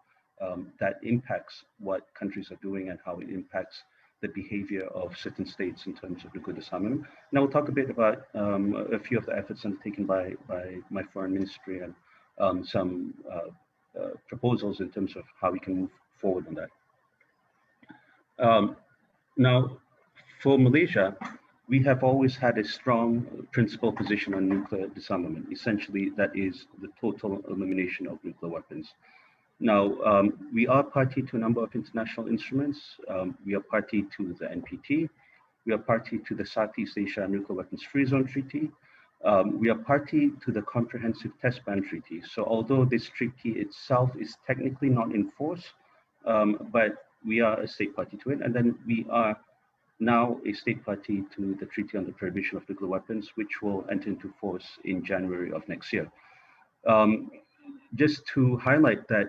that impacts what countries are doing and how it impacts the behavior of certain states in terms of nuclear disarmament. And I will talk a bit about a few of the efforts undertaken by my foreign ministry and some proposals in terms of how we can move forward on that. Now, for Malaysia, we have always had a strong principal position on nuclear disarmament. Essentially, that is the total elimination of nuclear weapons. Now, we are party to a number of international instruments. We are party to the NPT. We are party to the Southeast Asia Nuclear Weapons Free Zone Treaty. We are party to the Comprehensive Test Ban Treaty. So although this treaty itself is technically not in force, but we are a state party to it. And then we are now a state party to the Treaty on the Prohibition of Nuclear Weapons, which will enter into force in January of next year. Just to highlight that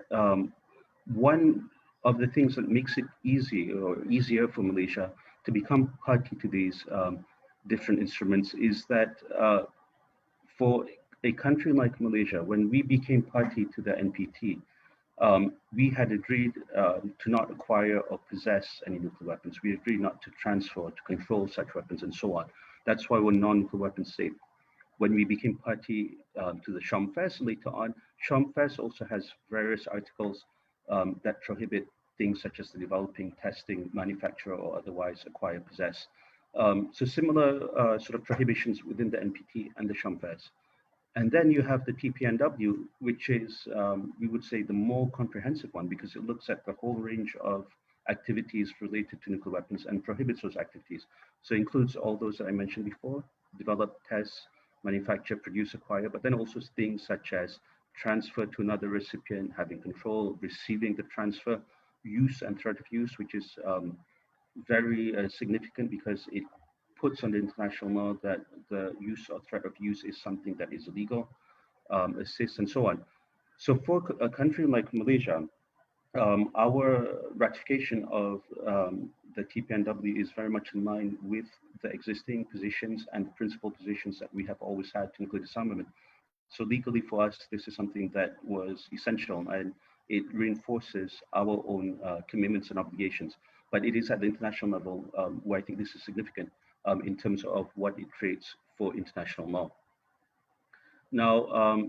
one of the things that makes it easier for Malaysia to become party to these different instruments is that for a country like Malaysia, when we became party to the NPT, we had agreed to not acquire or possess any nuclear weapons. We agreed not to transfer, to control such weapons and so on. That's why we're non-nuclear weapon state. When we became party to the SHOMFES later on, SHOMFES also has various articles that prohibit things such as the developing, testing, manufacture, or otherwise acquire, possess. So similar sort of prohibitions within the NPT and the SHOMFES. And then you have the TPNW, which is, we would say, the more comprehensive one because it looks at the whole range of activities related to nuclear weapons and prohibits those activities. So it includes all those that I mentioned before: develop, test, manufacture, produce, acquire, but then also things such as transfer to another recipient, having control, receiving the transfer, use and threat of use, which is very significant because it puts on the international law that the use or threat of use is something that is illegal, assist, and so on. So for a country like Malaysia, our ratification of the TPNW is very much in line with the existing positions and principal positions that we have always had to nuclear disarmament. So legally for us, this is something that was essential and it reinforces our own commitments and obligations. But it is at the international level where I think this is significant in terms of what it creates for international law. Now,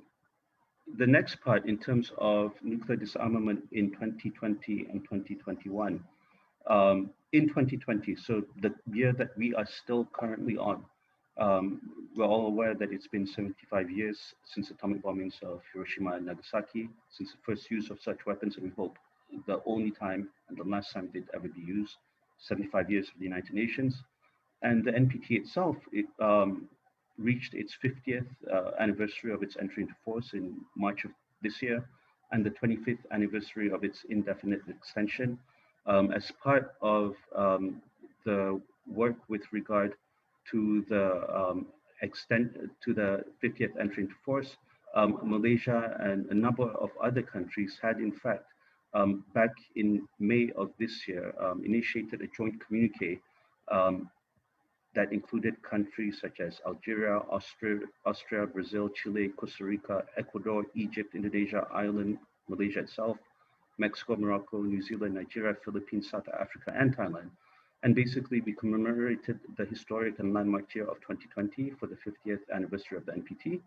the next part in terms of nuclear disarmament in 2020 and 2021. In 2020, so the year that we are still currently on, we're all aware that it's been 75 years since atomic bombings of Hiroshima and Nagasaki, since the first use of such weapons, and we hope the only time and the last time they'd ever be used, 75 years of the United Nations. And the NPT itself, it reached its 50th anniversary of its entry into force in March of this year, and the 25th anniversary of its indefinite extension. As part of the work with regard to the to the 50th entry into force, Malaysia and a number of other countries had in fact back in May of this year initiated a joint communique that included countries such as Algeria, Austria, Brazil, Chile, Costa Rica, Ecuador, Egypt, Indonesia, Ireland, Malaysia itself, Mexico, Morocco, New Zealand, Nigeria, Philippines, South Africa, and Thailand. And basically, we commemorated the historic and landmark year of 2020 for the 50th anniversary of the NPT.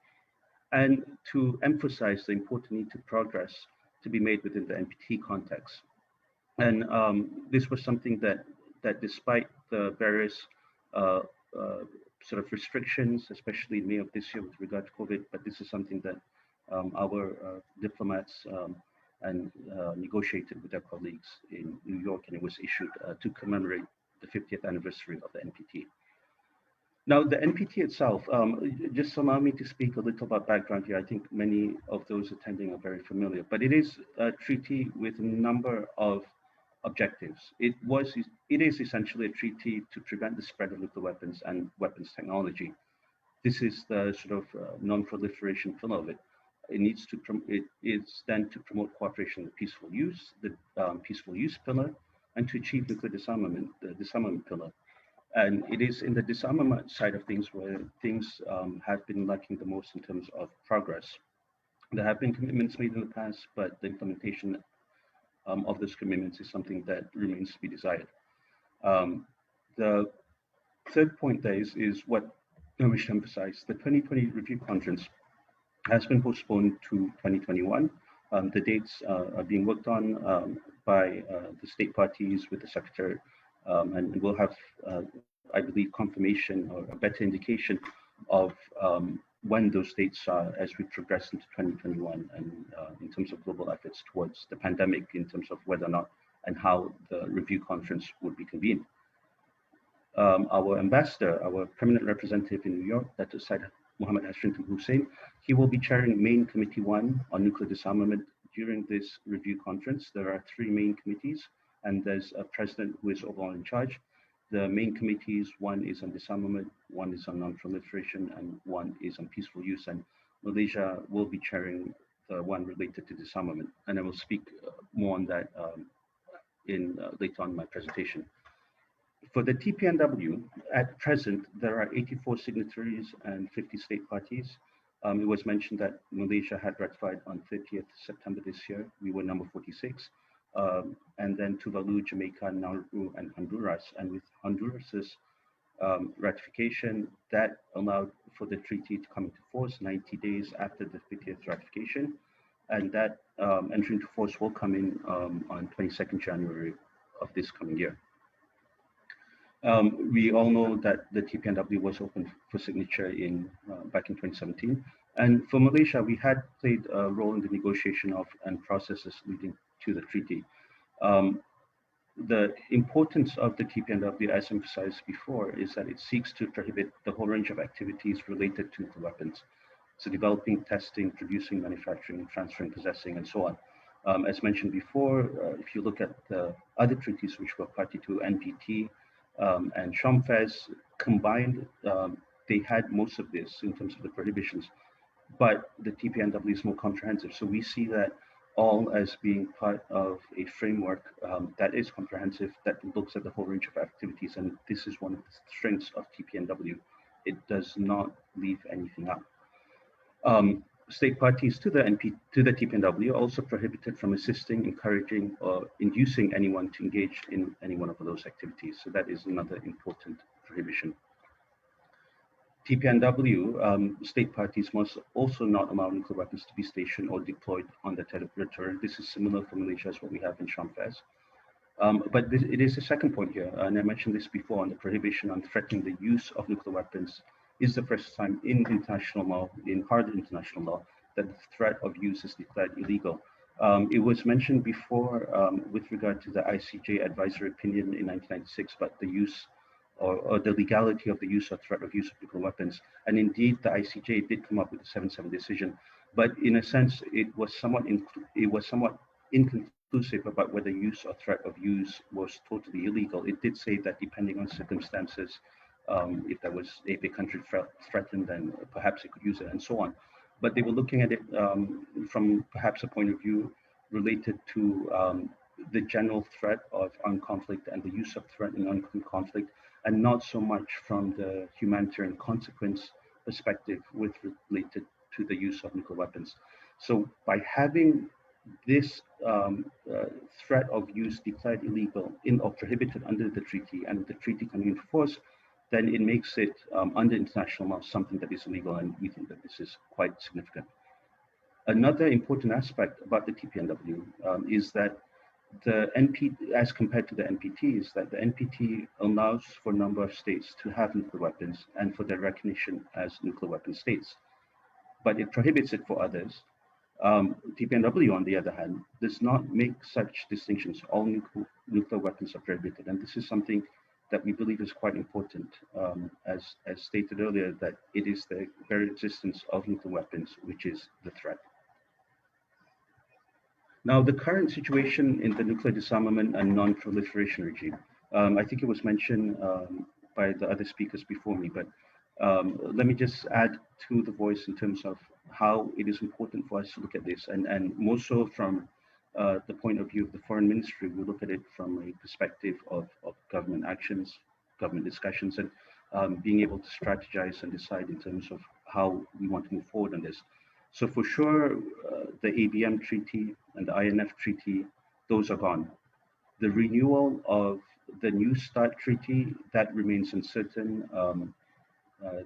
and to emphasize the important need to progress to be made within the NPT context. And this was something that despite the various uh, sort of restrictions, especially in May of this year with regard to COVID, but this is something that our diplomats and negotiated with their colleagues in New York, and it was issued to commemorate the 50th anniversary of the NPT. Now, the NPT itself, just allow me to speak a little about background here. I think many of those attending are very familiar, but it is a treaty with a number of objectives. It is essentially a treaty to prevent the spread of nuclear weapons and weapons technology. This is the sort of non-proliferation pillar of it. It is then to promote cooperation with peaceful use, the peaceful use pillar, and to achieve nuclear disarmament, the disarmament pillar. And it is in the disarmament side of things where things have been lacking the most in terms of progress. There have been commitments made in the past, but the implementation of those commitments is something that remains to be desired. The third point there is what I wish to emphasize. The 2020 review conference has been postponed to 2021. The dates are being worked on by the state parties with the secretary, and we'll have, I believe, confirmation or a better indication of when those dates are as we progress into 2021 and in terms of global efforts towards the pandemic, in terms of whether or not and how the review conference would be convened. Our ambassador, our permanent representative in New York, Dato Mohammad Hussein, he will be chairing Main Committee 1 on nuclear disarmament during this review conference. There are 3 main committees, and there's a president who is overall in charge. The main committees, one is on disarmament, one is on non-proliferation, and one is on peaceful use. And Malaysia will be chairing the one related to disarmament. And I will speak more on that later on in my presentation. For the TPNW, at present, there are 84 signatories and 50 state parties. It was mentioned that Malaysia had ratified on 30th September this year. We were number 46. And then Tuvalu, Jamaica, Nauru, and Honduras. And with Honduras's ratification, that allowed for the treaty to come into force 90 days after the 50th ratification. And that entry into force will come in on 22nd January of this coming year. We all know that the TPNW was opened for signature back in 2017. And for Malaysia, we had played a role in the negotiation of and processes leading to the treaty. The importance of the TPNW, as emphasized before, is that it seeks to prohibit the whole range of activities related to nuclear weapons. So developing, testing, producing, manufacturing, transferring, possessing, and so on. As mentioned before, if you look at the other treaties which were party to NPT and SHAMFES combined, they had most of this in terms of the prohibitions, but the TPNW is more comprehensive. So we see that all as being part of a framework that is comprehensive, that looks at the whole range of activities. And this is one of the strengths of TPNW. It does not leave anything out. State parties to the TPNW are also prohibited from assisting, encouraging, or inducing anyone to engage in any one of those activities. So that is another important prohibition. TPNW, state parties must also not allow nuclear weapons to be stationed or deployed on the territory. This is similar for Malaysia as what we have in SHAMFES. But it is the second point here, and I mentioned this before, on the prohibition on threatening the use of nuclear weapons is the first time in international law, in hard international law, that the threat of use is declared illegal. It was mentioned before with regard to the ICJ advisory opinion in 1996, but the use or the legality of the use or threat of use of nuclear weapons. And indeed, the ICJ did come up with a 7-7 decision, but in a sense, it was somewhat inconclusive about whether use or threat of use was totally illegal. It did say that depending on circumstances, if a country threatened, then perhaps it could use it and so on. But they were looking at it from perhaps a point of view related to the general threat of armed conflict and the use of threat in armed conflict, and not so much from the humanitarian consequence perspective related to the use of nuclear weapons. So by having this threat of use declared illegal or prohibited under the treaty, and the treaty coming into force, then it makes it under international law something that is illegal, and we think that this is quite significant. Another important aspect about the TPNW is that the NPT, as compared to the NPT, is that the NPT allows for a number of states to have nuclear weapons and for their recognition as nuclear weapon states, but it prohibits it for others. TPNW, on the other hand, does not make such distinctions. All nuclear weapons are prohibited, and this is something that we believe is quite important, as stated earlier, that it is the very existence of nuclear weapons which is the threat. Now, the current situation in the nuclear disarmament and non-proliferation regime, I think it was mentioned by the other speakers before me, but let me just add to the voice in terms of how it is important for us to look at this, and more so from the point of view of the foreign ministry. We look at it from a perspective of government actions, government discussions, and being able to strategize and decide in terms of how we want to move forward on this. So for sure, the ABM treaty and the INF treaty, those are gone. The renewal of the New START treaty, that remains uncertain.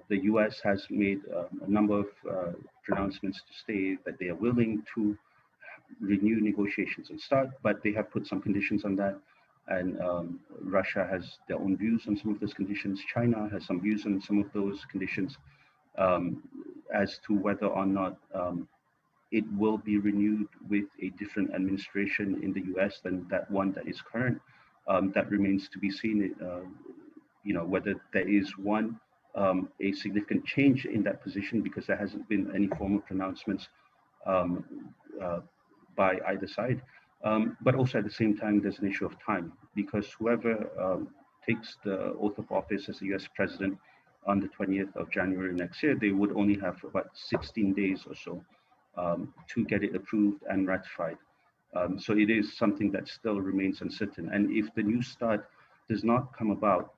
The US has made a number of pronouncements to state that they are willing to renew negotiations and START, but they have put some conditions on that. And Russia has their own views on some of those conditions. China has some views on some of those conditions. As to whether or not it will be renewed with a different administration in the US than that one that is current, that remains to be seen. You know, whether there is a significant change in that position, because there hasn't been any formal pronouncements by either side. But also at the same time, there's an issue of time, because whoever takes the oath of office as the US president on the 20th of January next year, they would only have about 16 days or so to get it approved and ratified. So it is something that still remains uncertain. And if the New START does not come about,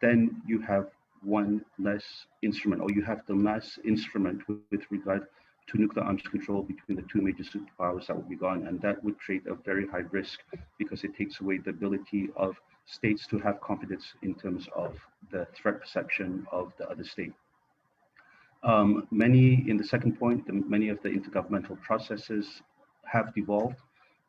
then you have one less instrument, or you have the last instrument with regard to nuclear arms control between the two major superpowers that will be gone. And that would create a very high risk, because it takes away the ability of states to have confidence in terms of the threat perception of the other state. In the second point, many of the intergovernmental processes have devolved.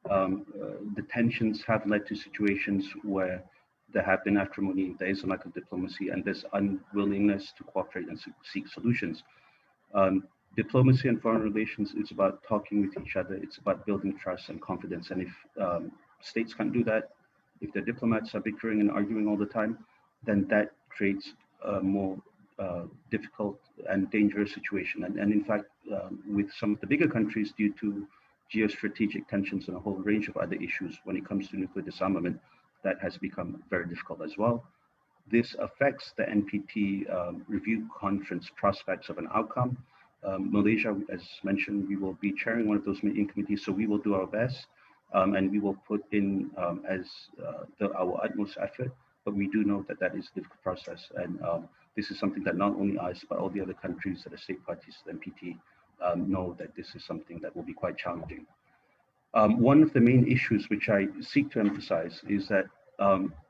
The tensions have led to situations where there have been acrimony, there is a lack of diplomacy, and there's unwillingness to cooperate and seek solutions. Diplomacy and foreign relations is about talking with each other. It's about building trust and confidence. And if states can't do that, if the diplomats are bickering and arguing all the time, then that creates a more difficult and dangerous situation. And in fact, with some of the bigger countries, due to geostrategic tensions and a whole range of other issues when it comes to nuclear disarmament, that has become very difficult as well. This affects the NPT review conference prospects of an outcome. Malaysia, as mentioned, we will be chairing one of those meeting committees, so we will do our best, and we will put in our utmost effort, but we do know that that is a difficult process, and this is something that not only us, but all the other countries that are state parties to the NPT know that this is something that will be quite challenging. One of the main issues which I seek to emphasize is that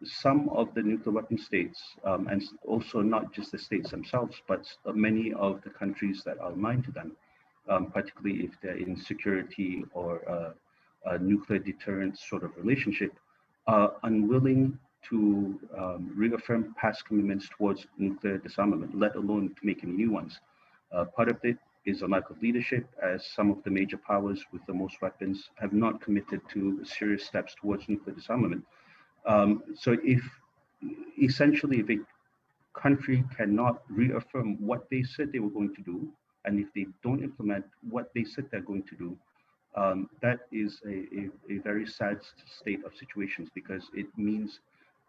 some of the nuclear weapon states, and also not just the states themselves, but many of the countries that are aligned to them, particularly if they're in security or a nuclear deterrence sort of relationship, are unwilling to reaffirm past commitments towards nuclear disarmament, let alone to make any new ones. Part of it is a lack of leadership, as some of the major powers with the most weapons have not committed to serious steps towards nuclear disarmament. So if a country cannot reaffirm what they said they were going to do, and if they don't implement what they said they're going to do, that is a very sad state of situations, because it means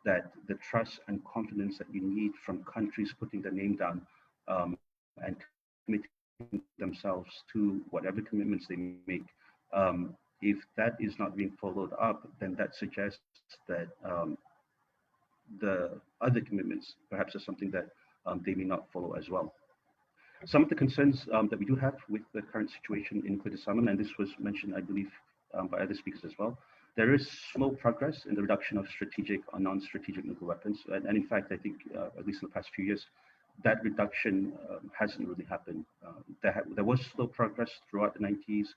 that the trust and confidence that you need from countries putting their name down and committing themselves to whatever commitments they make, if that is not being followed up, then that suggests that the other commitments perhaps are something that they may not follow as well. Some of the concerns that we do have with the current situation in nuclear disarmament, and this was mentioned, I believe, by other speakers as well, There is slow progress in the reduction of strategic or non-strategic nuclear weapons. And in fact, I think, at least in the past few years, that reduction hasn't really happened. There was slow progress throughout the 90s.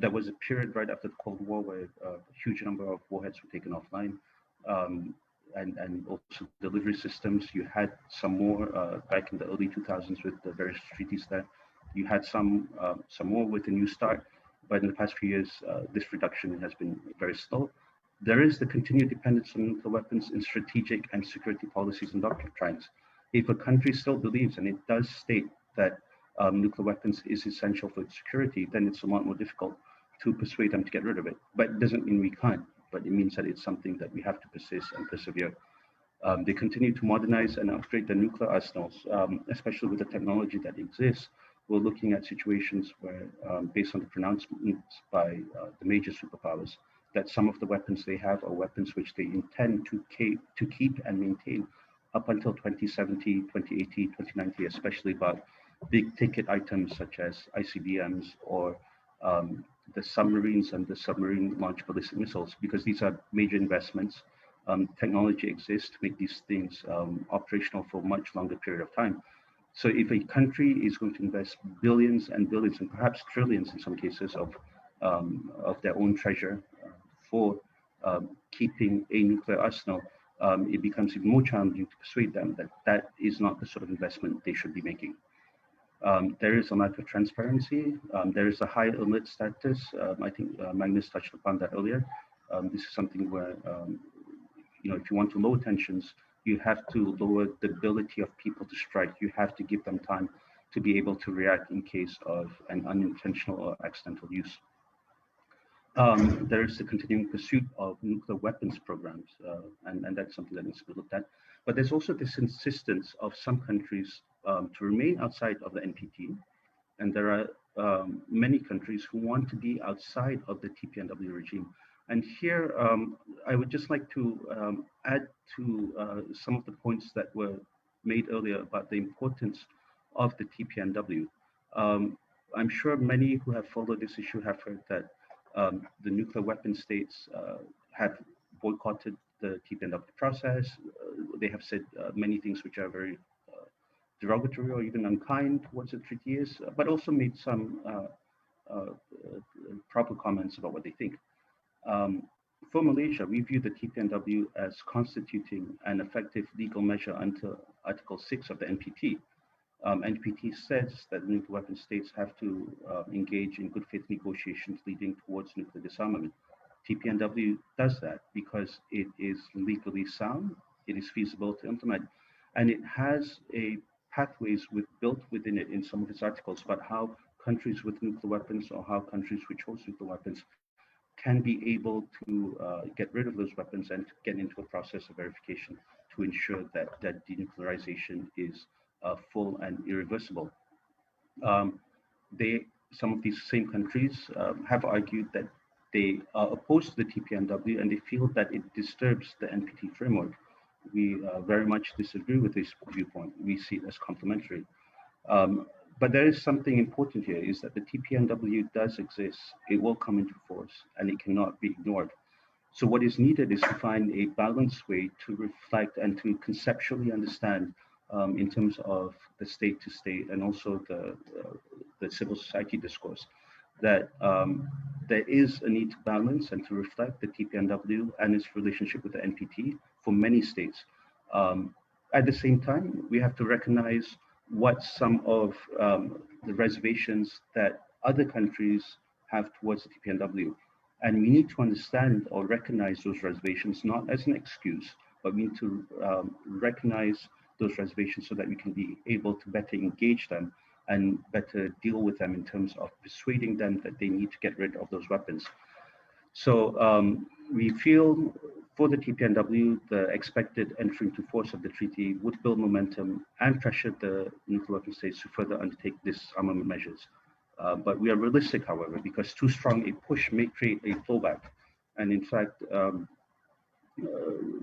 There was a period right after the Cold War where a huge number of warheads were taken offline. And also delivery systems. You had some more back in the early 2000s with the various treaties there. You had some more with the New START, but in the past few years, this reduction has been very slow. There is the continued dependence on nuclear weapons in strategic and security policies and doctrines. If a country still believes, and it does state that nuclear weapons is essential for its security, then it's a lot more difficult to persuade them to get rid of it. But it doesn't mean we can't, but it means that it's something that we have to persist and persevere. They continue to modernize and upgrade their nuclear arsenals, especially with the technology that exists. We're looking at situations where, based on the pronouncements by the major superpowers, that some of the weapons they have are weapons which they intend to keep and maintain up until 2070, 2080, 2090, especially about big ticket items such as ICBMs or the submarines and the submarine launched ballistic missiles, because these are major investments. Technology exists to make these things operational for a much longer period of time. So if a country is going to invest billions and billions and perhaps trillions in some cases of their own treasure for keeping a nuclear arsenal, it becomes even more challenging to persuade them that that is not the sort of investment they should be making. There is a lack of transparency. There is a high alert status. I think Magnus touched upon that earlier. This is something where, if you want to lower tensions, you have to lower the ability of people to strike. You have to give them time to be able to react in case of an unintentional or accidental use. There is the continuing pursuit of nuclear weapons programs, and that's something that needs to be looked at. But there's also this insistence of some countries to remain outside of the NPT, and there are many countries who want to be outside of the TPNW regime. And here, I would just like to add to some of the points that were made earlier about the importance of the TPNW. I'm sure many who have followed this issue have heard that the nuclear weapon states have boycotted the TPNW process. They have said many things which are very derogatory or even unkind towards the treaty is, but also made some proper comments about what they think. For Malaysia, we view the TPNW as constituting an effective legal measure under Article 6 of the NPT. NPT says that nuclear weapon states have to engage in good faith negotiations leading towards nuclear disarmament. TPNW does that because it is legally sound, it is feasible to implement, and it has a pathways built within it in some of its articles about how countries with nuclear weapons or how countries which host nuclear weapons can be able to get rid of those weapons and get into a process of verification to ensure that denuclearization is full and irreversible. Some of these same countries have argued that they are opposed to the TPNW and they feel that it disturbs the NPT framework. We very much disagree with this viewpoint. We see it as complementary. But there is something important here, is that the TPNW does exist. It will come into force and it cannot be ignored. So what is needed is to find a balanced way to reflect and to conceptually understand in terms of the state to state and also the civil society discourse, that there is a need to balance and to reflect the TPNW and its relationship with the NPT for many states. At the same time, we have to recognize what some of the reservations that other countries have towards the TPNW. And we need to understand or recognize those reservations, not as an excuse, but we need to recognize those reservations so that we can be able to better engage them and better deal with them in terms of persuading them that they need to get rid of those weapons. So we feel for the TPNW, the expected entry into force of the treaty would build momentum and pressure the nuclear weapon states to further undertake disarmament measures. But we are realistic, however, because too strong a push may create a flowback. And in fact,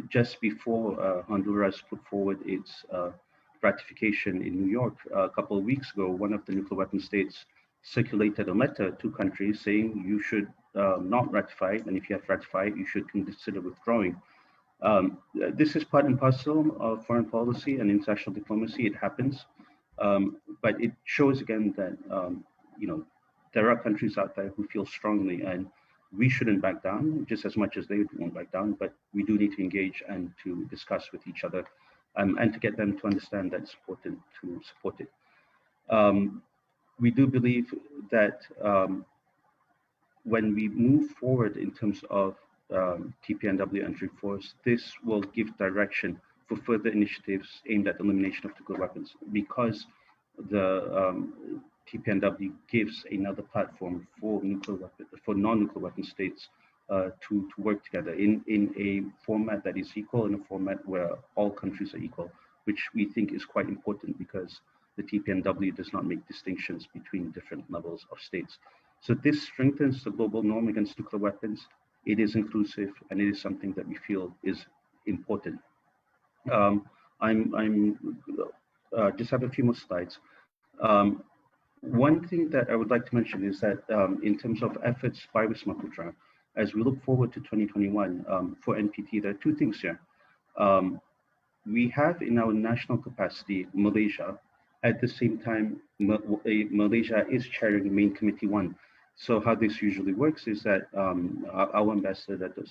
just before Honduras put forward its ratification in New York a couple of weeks ago, one of the nuclear weapon states circulated a letter to countries saying you should not ratified, and if you have ratified, you should consider withdrawing. This is part and parcel of foreign policy and international diplomacy. It happens, but it shows again that you know, there are countries out there who feel strongly, and we shouldn't back down just as much as they won't back down. But we do need to engage and to discuss with each other, and to get them to understand that it's important to support it. We do believe that when we move forward in terms of TPNW entry force, this will give direction for further initiatives aimed at elimination of nuclear weapons, because the TPNW gives another platform for non-nuclear weapon states to work together in a format that is equal, in a format where all countries are equal, which we think is quite important because the TPNW does not make distinctions between different levels of states. So this strengthens the global norm against nuclear weapons. It is inclusive, and it is something that we feel is important. Just have a few more slides. One thing that I would like to mention is that in terms of efforts by Wisma Putra, as we look forward to 2021 for NPT, there are two things here. We have in our national capacity Malaysia. At the same time, Malaysia is chairing Main Committee 1. So how this usually works is that our ambassador, Dato,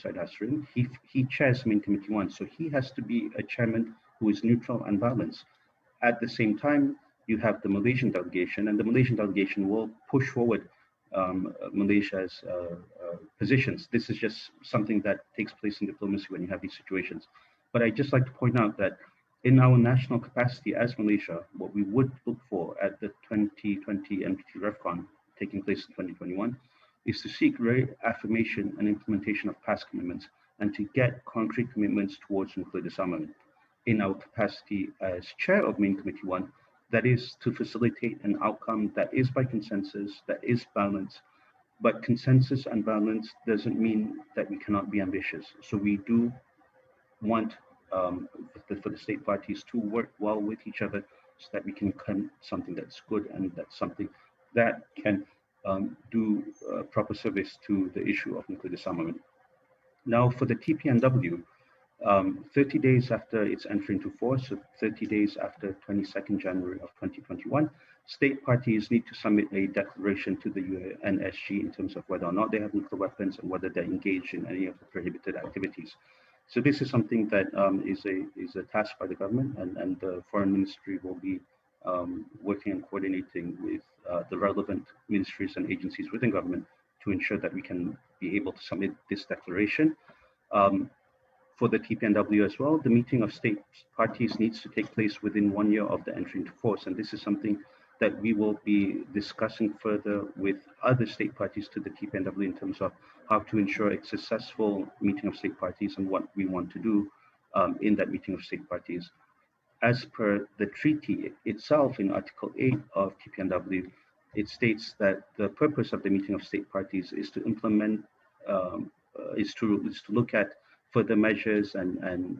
he chairs Main Committee 1. So he has to be a chairman who is neutral and balanced. At the same time, you have the Malaysian delegation, and the Malaysian delegation will push forward Malaysia's positions. This is just something that takes place in diplomacy when you have these situations. But I'd just like to point out that in our national capacity as Malaysia, what we would look for at the 2020 NPT REFCON taking place in 2021 is to seek reaffirmation and implementation of past commitments, and to get concrete commitments towards nuclear disarmament. In our capacity as chair of Main Committee 1, that is to facilitate an outcome that is by consensus, that is balanced. But consensus and balance doesn't mean that we cannot be ambitious. So we do want for the state parties to work well with each other so that we can come something that's good and that's something that can do proper service to the issue of nuclear disarmament. Now for the TPNW, 30 days after its entry into force, so 30 days after 22nd January of 2021, state parties need to submit a declaration to the UNSG in terms of whether or not they have nuclear weapons and whether they're engaged in any of the prohibited activities. So this is something that is a task by the government, and the Foreign Ministry will be working and coordinating with the relevant ministries and agencies within government to ensure that we can be able to submit this declaration. For the TPNW as well, the meeting of state parties needs to take place within 1 year of the entry into force. And this is something that we will be discussing further with other state parties to the TPNW in terms of how to ensure a successful meeting of state parties and what we want to do in that meeting of state parties. As per the treaty itself in Article 8 of TPNW, it states that the purpose of the meeting of state parties is to implement, is to look at further measures and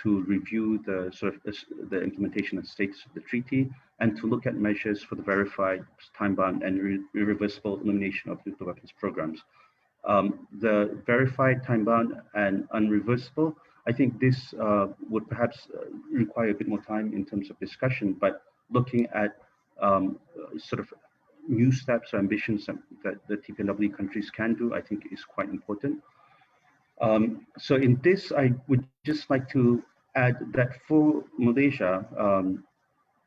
to review the the implementation and status of the treaty, and to look at measures for the verified, time-bound, and irreversible elimination of nuclear weapons programs. The verified, time-bound, and unreversible, I think this would perhaps require a bit more time in terms of discussion, but looking at new steps or ambitions that the TPNW countries can do, I think is quite important. So in this, I would just like to add that for Malaysia,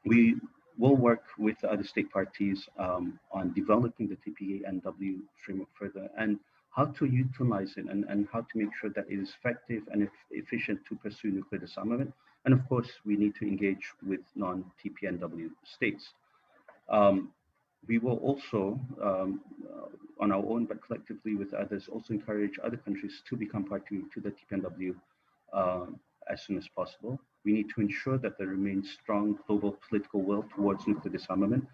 we will work with other state parties on developing the TPNW framework further and how to utilize it and how to make sure that it is effective and efficient to pursue nuclear disarmament. And of course, we need to engage with non-TPNW states. We will also, on our own, but collectively with others, also encourage other countries to become party to the TPNW as soon as possible. We need to ensure that there remains strong global political will towards nuclear disarmament.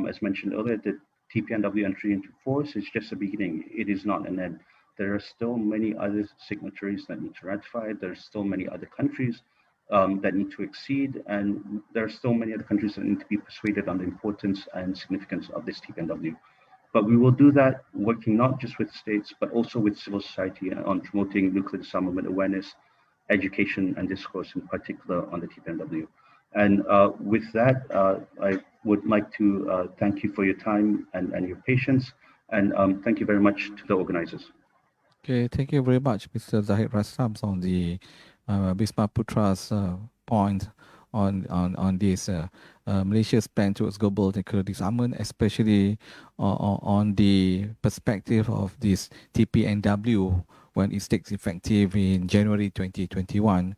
As mentioned earlier, the TPNW entry into force is just a beginning. It is not an end. There are still many other signatories that need to ratify. There are still many other countries that need to exceed, and there are still many other countries that need to be persuaded on the importance and significance of this TPNW. But we will do that working not just with states, but also with civil society on promoting nuclear disarmament awareness, education, and discourse, in particular on the TPNW. And with that, I would like to thank you for your time and your patience, and thank you very much to the organizers. Okay, thank you very much, Mr. Zahid Rastam, on the Bisma Putra's point on this Malaysia's plan towards global nuclear disarmament, especially on the perspective of this TPNW when it takes effective in January 2021.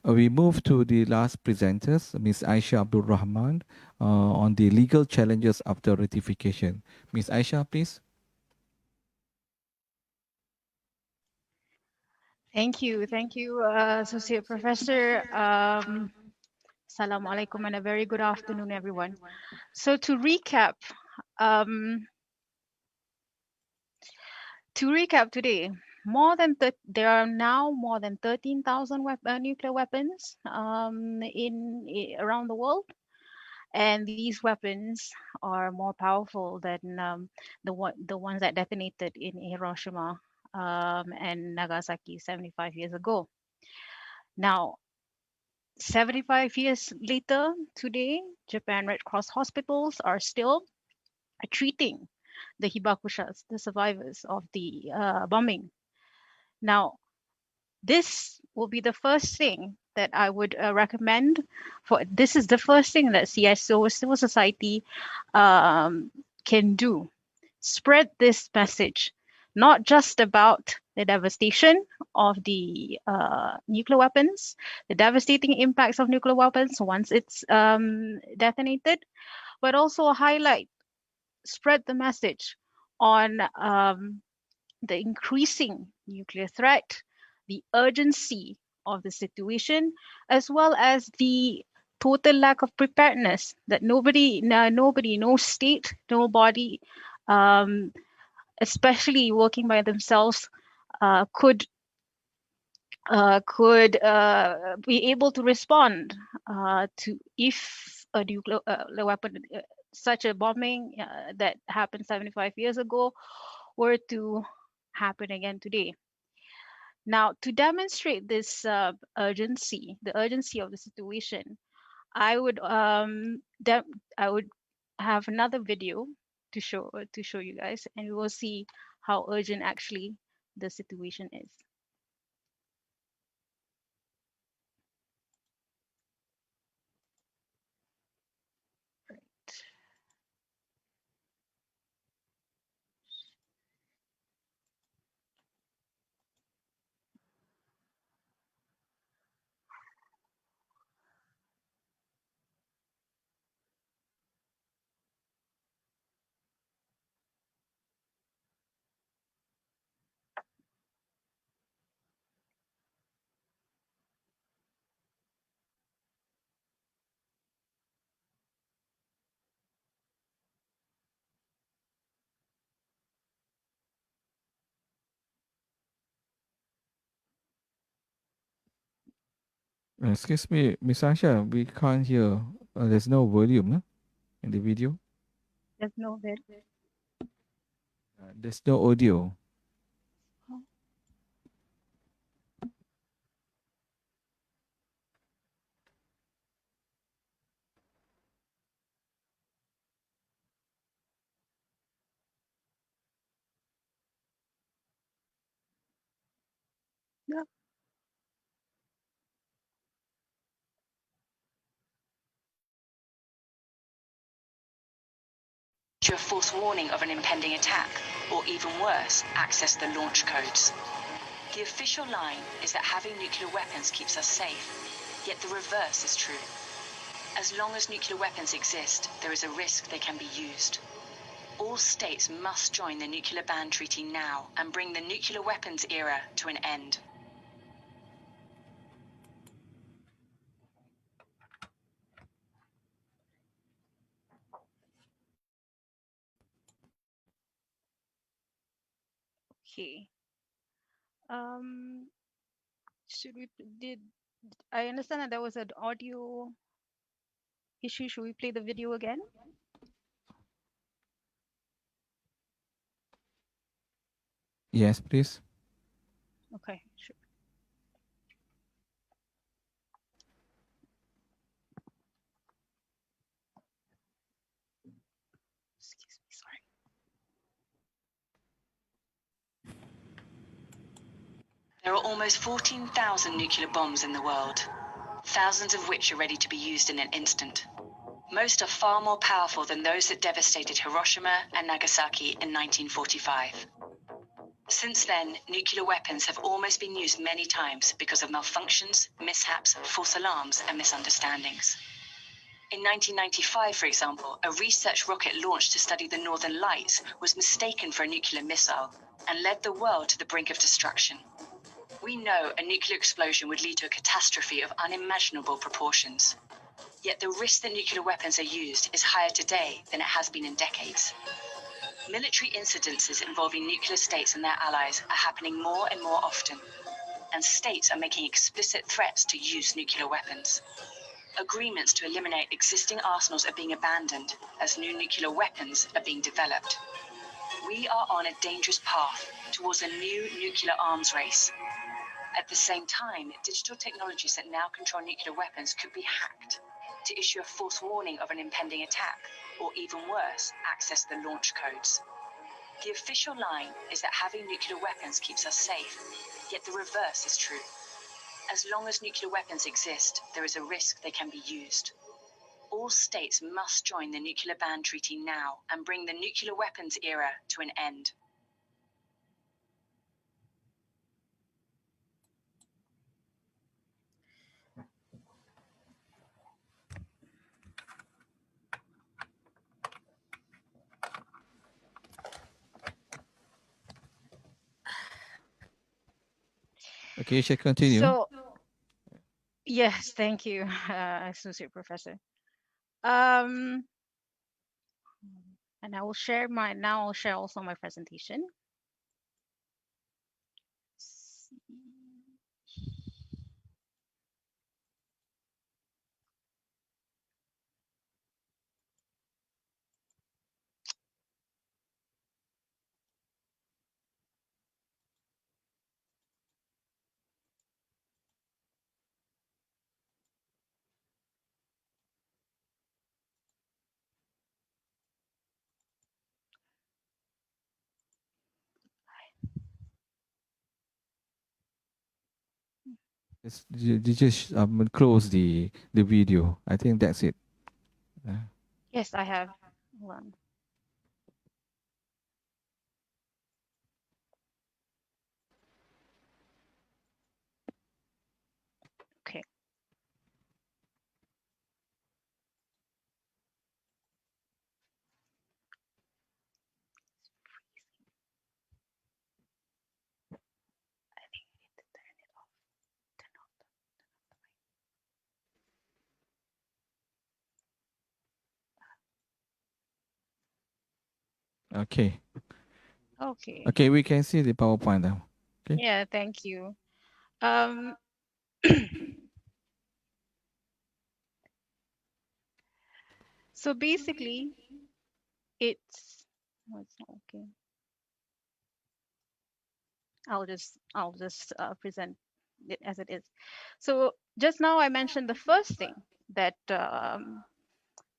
We move to the last presenters, Ms. Aisya Abdul Rahman, on the legal challenges after ratification. Ms. Aisya, please. Thank you, Associate Professor. Assalamualaikum and a very good afternoon, everyone. So to recap today, there are now more than 13,000 nuclear weapons around the world, and these weapons are more powerful than the ones that detonated in Hiroshima and Nagasaki 75 years ago. Now, 75 years later, today, Japan Red Cross hospitals are still treating the hibakushas, the survivors of the bombing. Now, this will be the first thing that I would recommend. This is the first thing that CSO, civil society, can do. Spread this message, not just about the devastation of the nuclear weapons, the devastating impacts of nuclear weapons once it's detonated, but also spread the message on the increasing nuclear threat, the urgency of the situation, as well as the total lack of preparedness that nobody, no state, no body, especially working by themselves, could be able to respond to if a nuclear weapon, such a bombing that happened 75 years ago, were to happen again today. Now, to demonstrate this urgency, the urgency of the situation, I would have another video to show you guys, and we will see how urgent actually the situation is. Excuse me, Miss Aisha, we can't hear. There's no volume in the video. There's no video. There's no audio. Yeah. A false warning of an impending attack, or even worse, access the launch codes. The official line is that having nuclear weapons keeps us safe, yet the reverse is true. As long as nuclear weapons exist, there is a risk they can be used. All states must join the Nuclear Ban Treaty now and bring the nuclear weapons era to an end. Okay. I understand that there was an audio issue. Should we play the video again? Yes, please. Okay, sure. Excuse me, sorry. There are almost 14,000 nuclear bombs in the world, thousands of which are ready to be used in an instant. Most are far more powerful than those that devastated Hiroshima and Nagasaki in 1945. Since then, nuclear weapons have almost been used many times because of malfunctions, mishaps, false alarms, and misunderstandings. In 1995, for example, a research rocket launched to study the Northern Lights was mistaken for a nuclear missile and led the world to the brink of destruction. We know a nuclear explosion would lead to a catastrophe of unimaginable proportions. Yet the risk that nuclear weapons are used is higher today than it has been in decades. Military incidences involving nuclear states and their allies are happening more and more often, and states are making explicit threats to use nuclear weapons. Agreements to eliminate existing arsenals are being abandoned as new nuclear weapons are being developed. We are on a dangerous path towards a new nuclear arms race. At the same time, digital technologies that now control nuclear weapons could be hacked to issue a false warning of an impending attack, or even worse, access the launch codes. The official line is that having nuclear weapons keeps us safe, yet the reverse is true. As long as nuclear weapons exist, there is a risk they can be used. All states must join the Nuclear Ban Treaty now and bring the nuclear weapons era to an end. Okay, you should continue. So, yes, thank you, Associate Professor. And I will share I'll share also my presentation. Just close the video. I think that's it. Yes, I have. Hold on. Okay. I think I need to turn it off. Turn off Okay. Okay. Okay, we can see the PowerPoint now. Okay. Yeah, thank you. Um, so basically, it's not okay. I'll just present it as it is. So just now I mentioned the first thing that that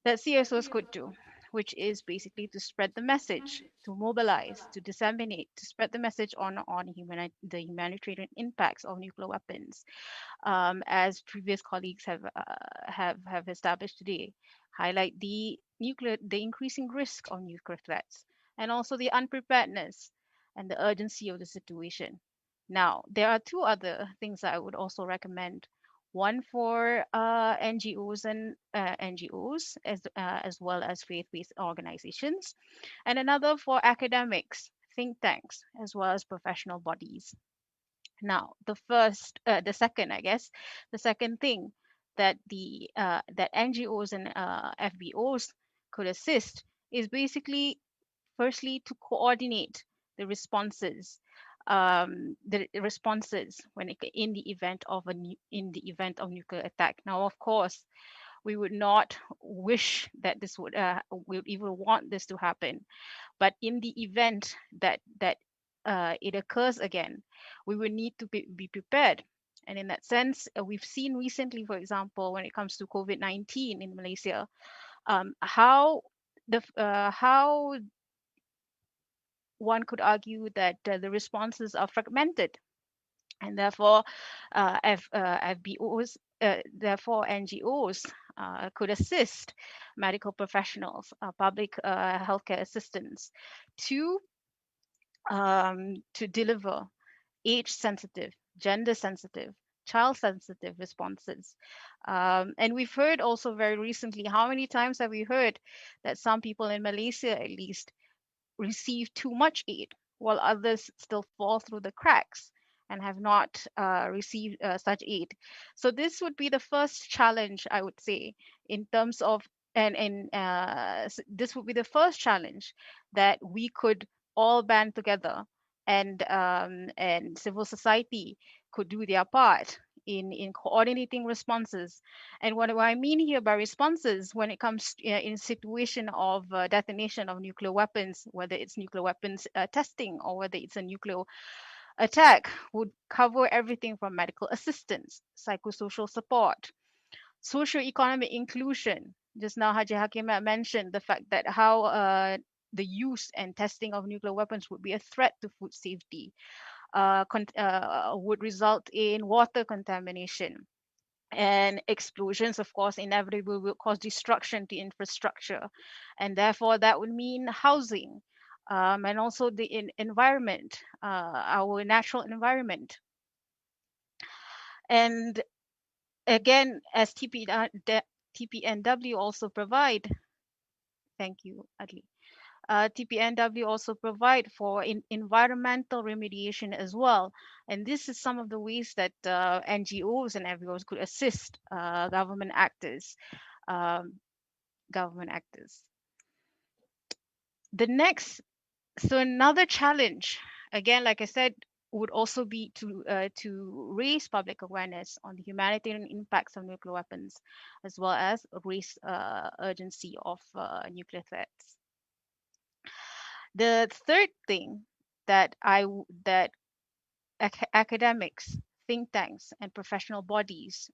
CSOs could do, which is basically to spread the message, to mobilize, to disseminate, to spread the message on the humanitarian impacts of nuclear weapons, as previous colleagues have established today, highlight the increasing risk of nuclear threats, and also the unpreparedness and the urgency of the situation. Now, there are two other things that I would also recommend. One for NGOs and NGOs as well as faith-based organizations, and another for academics, think tanks, as well as professional bodies. Now, the second thing that that NGOs and FBOs could assist is basically, firstly, to coordinate the responses, when in the event of nuclear attack. Now, of course, we would not wish that this would we would even want this to happen, but in the event that it occurs again, we will need to be prepared. And in that sense, we've seen recently, for example, when it comes to COVID-19 in Malaysia, how one could argue that the responses are fragmented, and therefore FBOs, therefore NGOs could assist medical professionals, public healthcare assistants to deliver age-sensitive, gender-sensitive, child-sensitive responses. And we've heard also very recently, how many times have we heard that some people in Malaysia at least receive too much aid, while others still fall through the cracks and have not received such aid. So this would be the first challenge, I would say, in terms of, this would be the first challenge that we could all band together, and civil society could do their part in coordinating responses. And what I mean here by responses, when it comes in situation of detonation of nuclear weapons, whether it's nuclear weapons testing or whether it's a nuclear attack, would cover everything from medical assistance, psychosocial support, socio-economic inclusion. Just now Haji Hakim mentioned the fact that how the use and testing of nuclear weapons would be a threat to food safety, would result in water contamination, and explosions, of course, inevitably will cause destruction to infrastructure, and therefore that would mean housing, and also the environment, our natural environment. And again, as TPNW also provide, thank you, Adli. TPNW also provide for environmental remediation as well. And this is some of the ways that NGOs and everyone could assist government actors. The next, so another challenge, again, like I said, would also be to raise public awareness on the humanitarian impacts of nuclear weapons, as well as raise urgency of nuclear threats. The third thing that academics, think tanks, and professional bodies,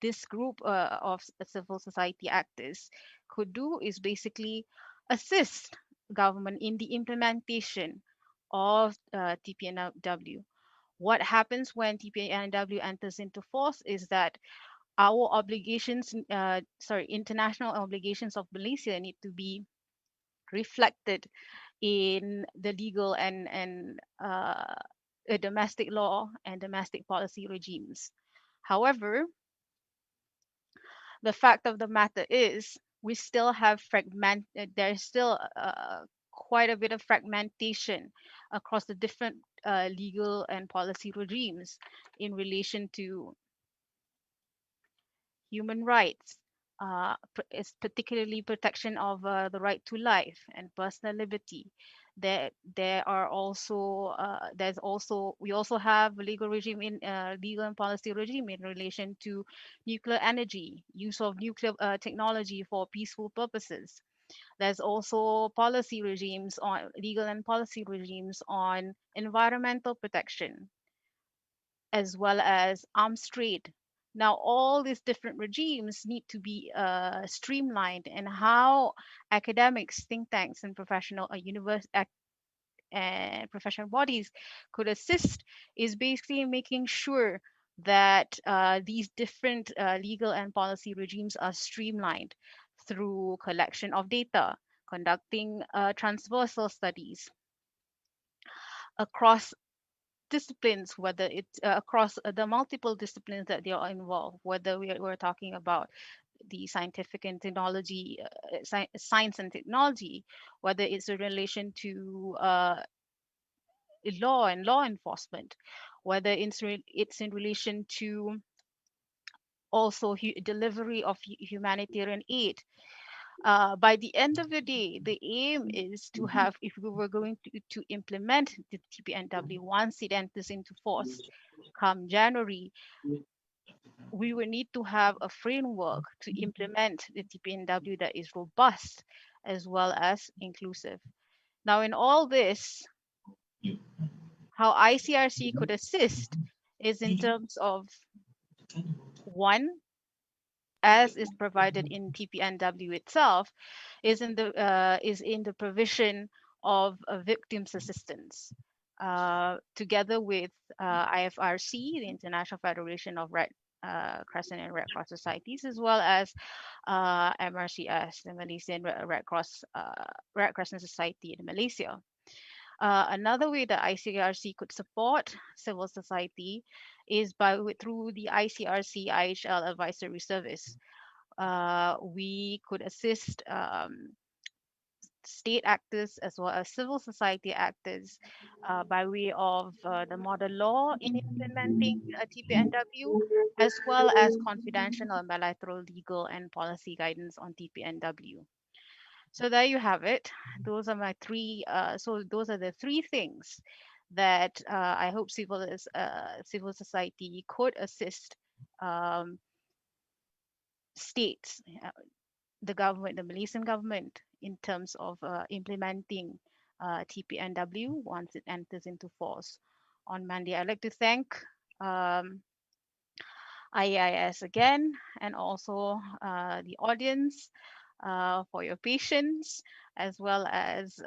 this group of civil society actors could do is basically assist government in the implementation of TPNW. What happens when TPNW enters into force is that our obligations, international obligations of Malaysia need to be reflected in the legal and domestic law and domestic policy regimes. However, the fact of the matter is we still have there's still quite a bit of fragmentation across the different legal and policy regimes in relation to human rights, is particularly protection of the right to life and personal liberty. There are also we also have a legal regime in legal and policy regime in relation to nuclear energy, use of nuclear technology for peaceful purposes. There's also policy regimes on legal and policy regimes on environmental protection, as well as arms trade. Now, all these different regimes need to be streamlined, and how academics, think tanks, and professional professional bodies could assist is basically making sure that these different legal and policy regimes are streamlined through collection of data, conducting transversal studies across disciplines, whether it's across the multiple disciplines that they are involved, whether we're talking about the scientific and technology, science and technology, whether it's in relation to law and law enforcement, whether it's in relation to also delivery of humanitarian aid. By the end of the day, the aim is to have, if we were going to implement the TPNW once it enters into force come January, we will need to have a framework to implement the TPNW that is robust as well as inclusive. Now, in all this, how ICRC could assist is in terms of, one, as is provided in TPNW itself, is in the provision of victims assistance, together with IFRC, the International Federation of Crescent and Red Cross Societies, as well as MRCS, the Malaysian Red Crescent Society in Malaysia. Another way that ICRC could support civil society is through the ICRC IHL Advisory Service. We could assist state actors as well as civil society actors by way of the model law in implementing TPNW, as well as confidential and bilateral legal and policy guidance on TPNW. So there you have it. Those are my three. So those are the three things that I hope civil society could assist states, the government, the Malaysian government, in terms of implementing TPNW once it enters into force on Monday. I'd like to thank IAIS again, and also the audience for your patience, as well as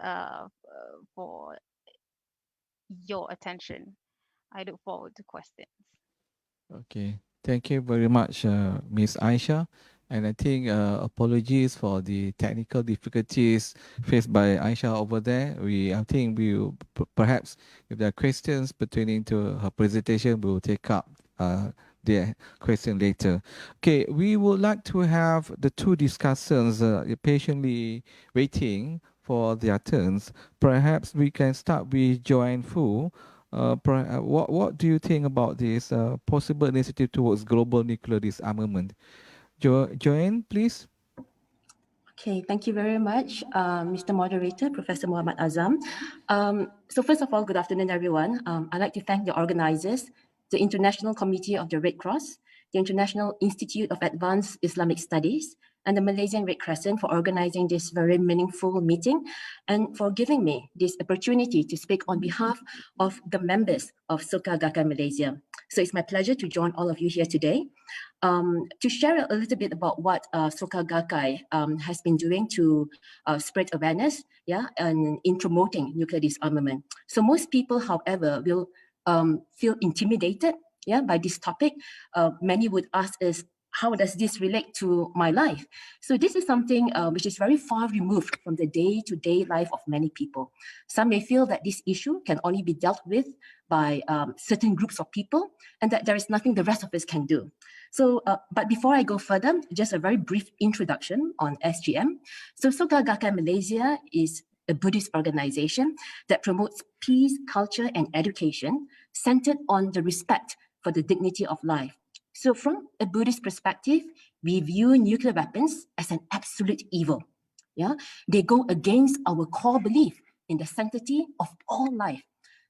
for your attention. I look forward to questions. Okay, thank you very much, Ms. Aisya. And I think apologies for the technical difficulties faced by Aisya over there. I think we will perhaps, if there are questions pertaining to her presentation, we will take up the question later. Okay, we would like to have the two discussants patiently waiting for their turns. Perhaps we can start with Joanne Foo. What do you think about this possible initiative towards global nuclear disarmament? Joanne, please. Okay, thank you very much, Mr. Moderator, Professor Muhammad Azam. So first of all, good afternoon, everyone. I'd like to thank the organizers, the International Committee of the Red Cross, the International Institute of Advanced Islamic Studies, and the Malaysian Red Crescent for organizing this very meaningful meeting and for giving me this opportunity to speak on behalf of the members of Soka Gakkai Malaysia. So it's my pleasure to join all of you here today to share a little bit about what Soka Gakkai has been doing to spread awareness, and in promoting nuclear disarmament. So most people, however, will feel intimidated, by this topic. Many would ask us, how does this relate to my life? So this is something which is very far removed from the day-to-day life of many people. Some may feel that this issue can only be dealt with by certain groups of people, and that there is nothing the rest of us can do. So, but before I go further, just a very brief introduction on SGM. So Soka Gakkai Malaysia is a Buddhist organization that promotes peace, culture, and education centered on the respect for the dignity of life. So from a Buddhist perspective, we view nuclear weapons as an absolute evil. They go against our core belief in the sanctity of all life.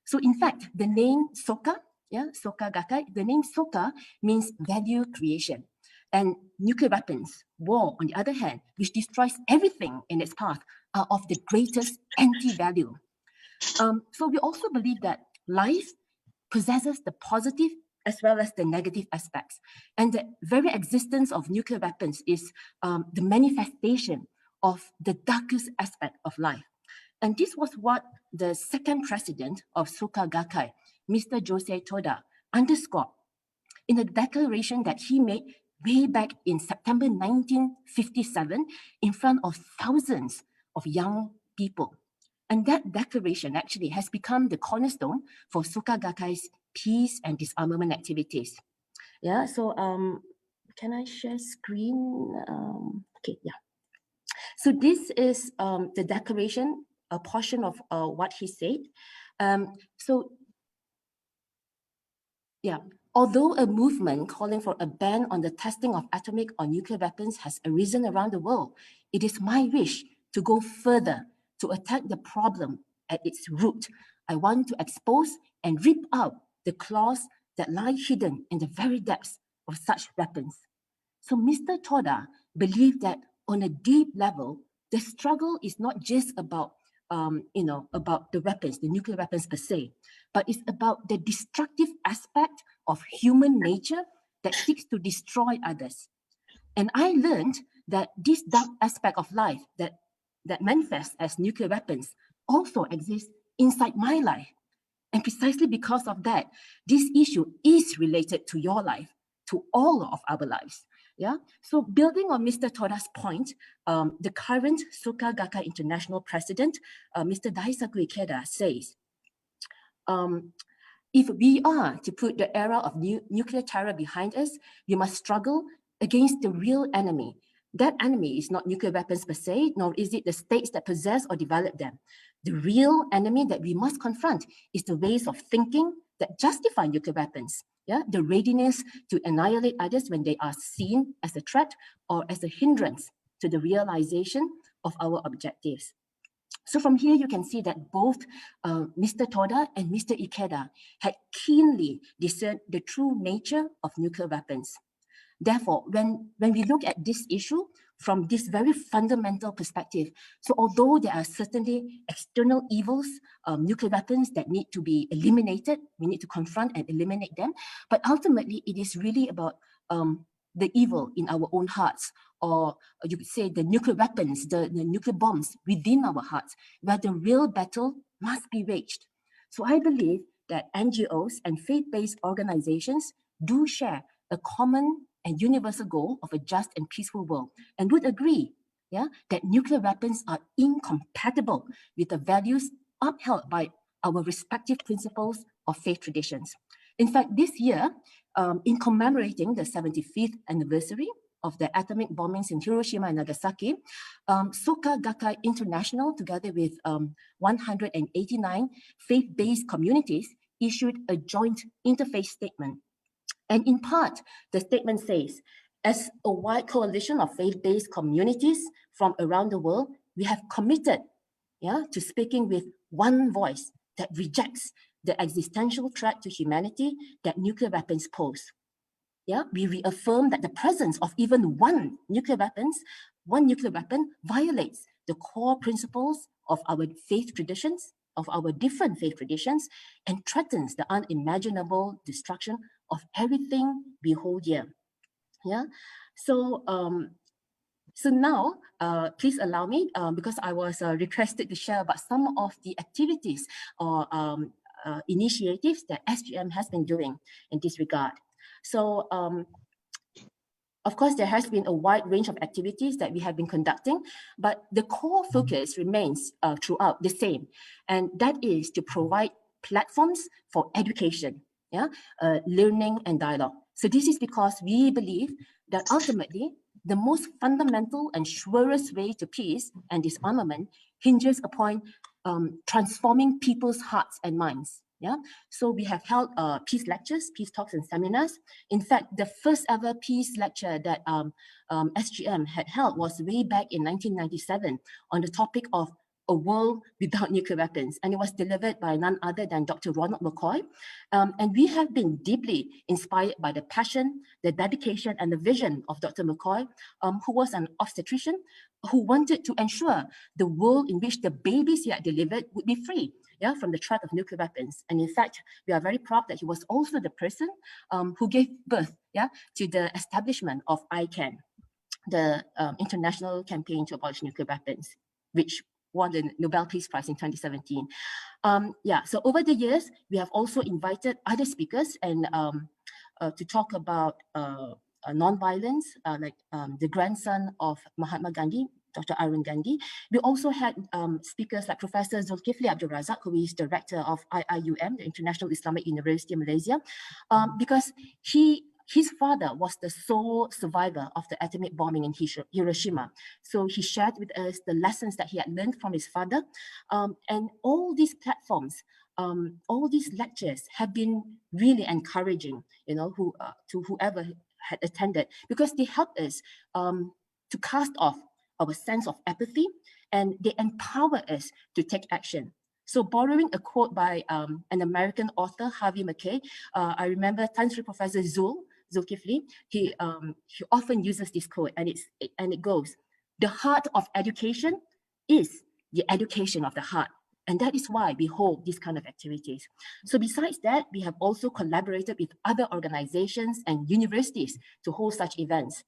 So in fact, the name Soka, Soka Gakkai, the name Soka means value creation. And nuclear weapons, war, on the other hand, which destroys everything in its path, are of the greatest anti-value. So we also believe that life possesses the positive as well as the negative aspects. And the very existence of nuclear weapons is the manifestation of the darkest aspect of life. And this was what the second president of Soka Gakkai, Mr. Jose Toda, underscored in a declaration that he made way back in September 1957 in front of thousands of young people. And that declaration actually has become the cornerstone for Soka Gakkai's peace and disarmament activities. So can I share screen? So this is the declaration, a portion of what he said. Although a movement calling for a ban on the testing of atomic or nuclear weapons has arisen around the world, it is my wish to go further to attack the problem at its root. I want to expose and rip out the claws that lie hidden in the very depths of such weapons. So Mr. Toda believed that on a deep level, the struggle is not just about about the weapons, the nuclear weapons per se, but it's about the destructive aspect of human nature that seeks to destroy others. And I learned that this dark aspect of life that manifests as nuclear weapons also exists inside my life. And precisely because of that, this issue is related to your life, to all of our lives. Yeah. So building on Mr. Toda's point, the current Soka Gakkai International President, Mr. Daisaku Ikeda, says, if we are to put the era of nuclear terror behind us, we must struggle against the real enemy. That enemy is not nuclear weapons per se, nor is it the states that possess or develop them. The real enemy that we must confront is the ways of thinking that justify nuclear weapons. Yeah, the readiness to annihilate others when they are seen as a threat or as a hindrance to the realization of our objectives. So from here, you can see that both Mr. Toda and Mr. Ikeda had keenly discerned the true nature of nuclear weapons. Therefore, when we look at this issue from this very fundamental perspective, so although there are certainly external evils, nuclear weapons that need to be eliminated, we need to confront and eliminate them, but ultimately it is really about the evil in our own hearts, or you could say the nuclear weapons, the nuclear bombs within our hearts, where the real battle must be waged. So I believe that NGOs and faith-based organizations do share a common and universal goal of a just and peaceful world, and would agree, that nuclear weapons are incompatible with the values upheld by our respective principles of faith traditions. In fact, this year, in commemorating the 75th anniversary of the atomic bombings in Hiroshima and Nagasaki, Soka Gakkai International, together with 189 faith-based communities, issued a joint interfaith statement. And in part, the statement says, as a wide coalition of faith-based communities from around the world, we have committed to speaking with one voice that rejects the existential threat to humanity that nuclear weapons pose. We reaffirm that the presence of even one nuclear weapon violates the core principles of our faith traditions, of our different faith traditions, and threatens the unimaginable destruction of everything we hold dear. So now, please allow me, because I was requested to share about some of the activities or initiatives that SGM has been doing in this regard. So, of course, there has been a wide range of activities that we have been conducting, but the core focus remains throughout the same, and that is to provide platforms for education, learning and dialogue. So this is because we believe that ultimately, the most fundamental and surest way to peace and disarmament hinges upon transforming people's hearts and minds. So we have held peace lectures, peace talks and seminars. In fact, the first ever peace lecture that SGM had held was way back in 1997 on the topic of a world without nuclear weapons. And it was delivered by none other than Dr. Ronald McCoy. And we have been deeply inspired by the passion, the dedication and the vision of Dr. McCoy, who was an obstetrician who wanted to ensure the world in which the babies he had delivered would be free from the threat of nuclear weapons. And in fact, we are very proud that he was also the person who gave birth to the establishment of ICAN, the International Campaign to Abolish Nuclear Weapons, which won the Nobel Peace Prize in 2017. So over the years, we have also invited other speakers and to talk about non-violence, like the grandson of Mahatma Gandhi, Dr. Arun Gandhi. We also had speakers like Professor Zulkifli Abdul Razak, who is director of IIUM, the International Islamic University of Malaysia, because his father was the sole survivor of the atomic bombing in Hiroshima. So he shared with us the lessons that he had learned from his father. And all these platforms, all these lectures have been really encouraging, to whoever had attended, because they help us to cast off our sense of apathy, and they empower us to take action. So borrowing a quote by an American author, Harvey Mackay, I remember Tanzri Professor Zulkifli, he often uses this quote, and it goes, "The heart of education is the education of the heart. And that is why we hold these kind of activities. So besides that, we have also collaborated with other organizations and universities to hold such events.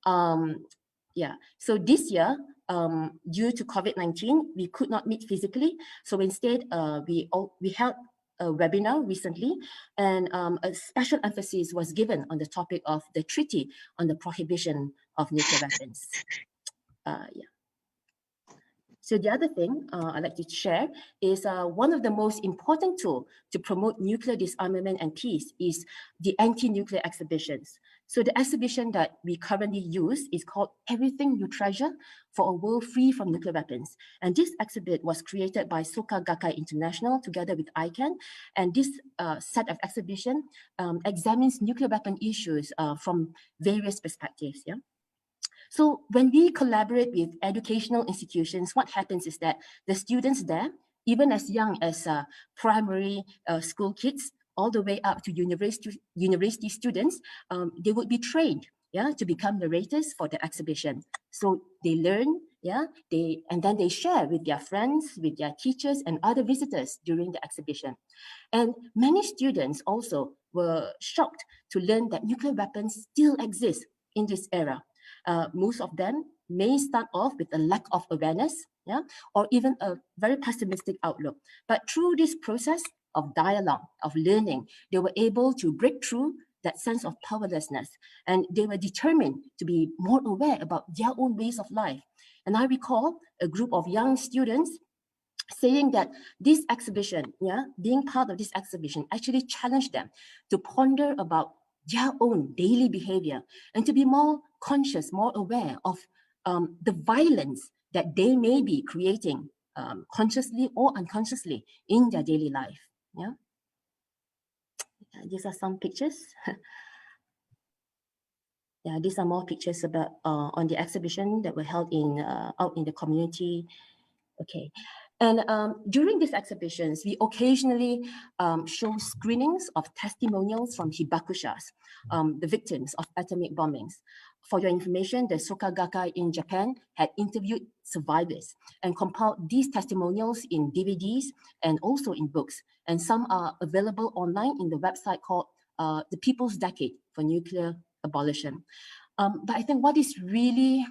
So this year, due to COVID-19, we could not meet physically. So instead, we held a webinar recently, and a special emphasis was given on the topic of the Treaty on the Prohibition of Nuclear Weapons. So the other thing I'd like to share is one of the most important tools to promote nuclear disarmament and peace is the anti-nuclear exhibitions. So the exhibition that we currently use is called Everything You Treasure for a World Free from Nuclear Weapons. And this exhibit was created by Soka Gakkai International together with ICANN. And this set of exhibition examines nuclear weapon issues from various perspectives. Yeah. So when we collaborate with educational institutions, what happens is that the students there, even as young as primary school kids, all the way up to university students, they would be trained, to become narrators for the exhibition. So they learn, and then they share with their friends, with their teachers and other visitors during the exhibition. And many students also were shocked to learn that nuclear weapons still exist in this era. Most of them may start off with a lack of awareness, or even a very pessimistic outlook. But through this process of dialogue, of learning, they were able to break through that sense of powerlessness, and they were determined to be more aware about their own ways of life. And I recall a group of young students saying that this exhibition, being part of this exhibition actually challenged them to ponder about their own daily behavior and to be more conscious, more aware of the violence that they may be creating consciously or unconsciously in their daily life. These are some pictures. These are more pictures about on the exhibition that were held in out in the community. Okay. And during these exhibitions, we occasionally show screenings of testimonials from hibakushas, the victims of atomic bombings. For your information, the Soka Gakkai in Japan had interviewed survivors and compiled these testimonials in DVDs and also in books. And some are available online in the website called The People's Decade for Nuclear Abolition. But I think what is really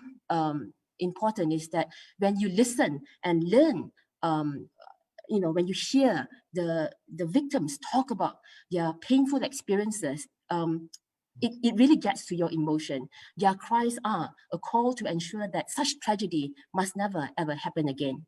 important is that when you listen and learn, when you hear the victims talk about their painful experiences, it really gets to your emotion. Their cries are a call to ensure that such tragedy must never ever happen again.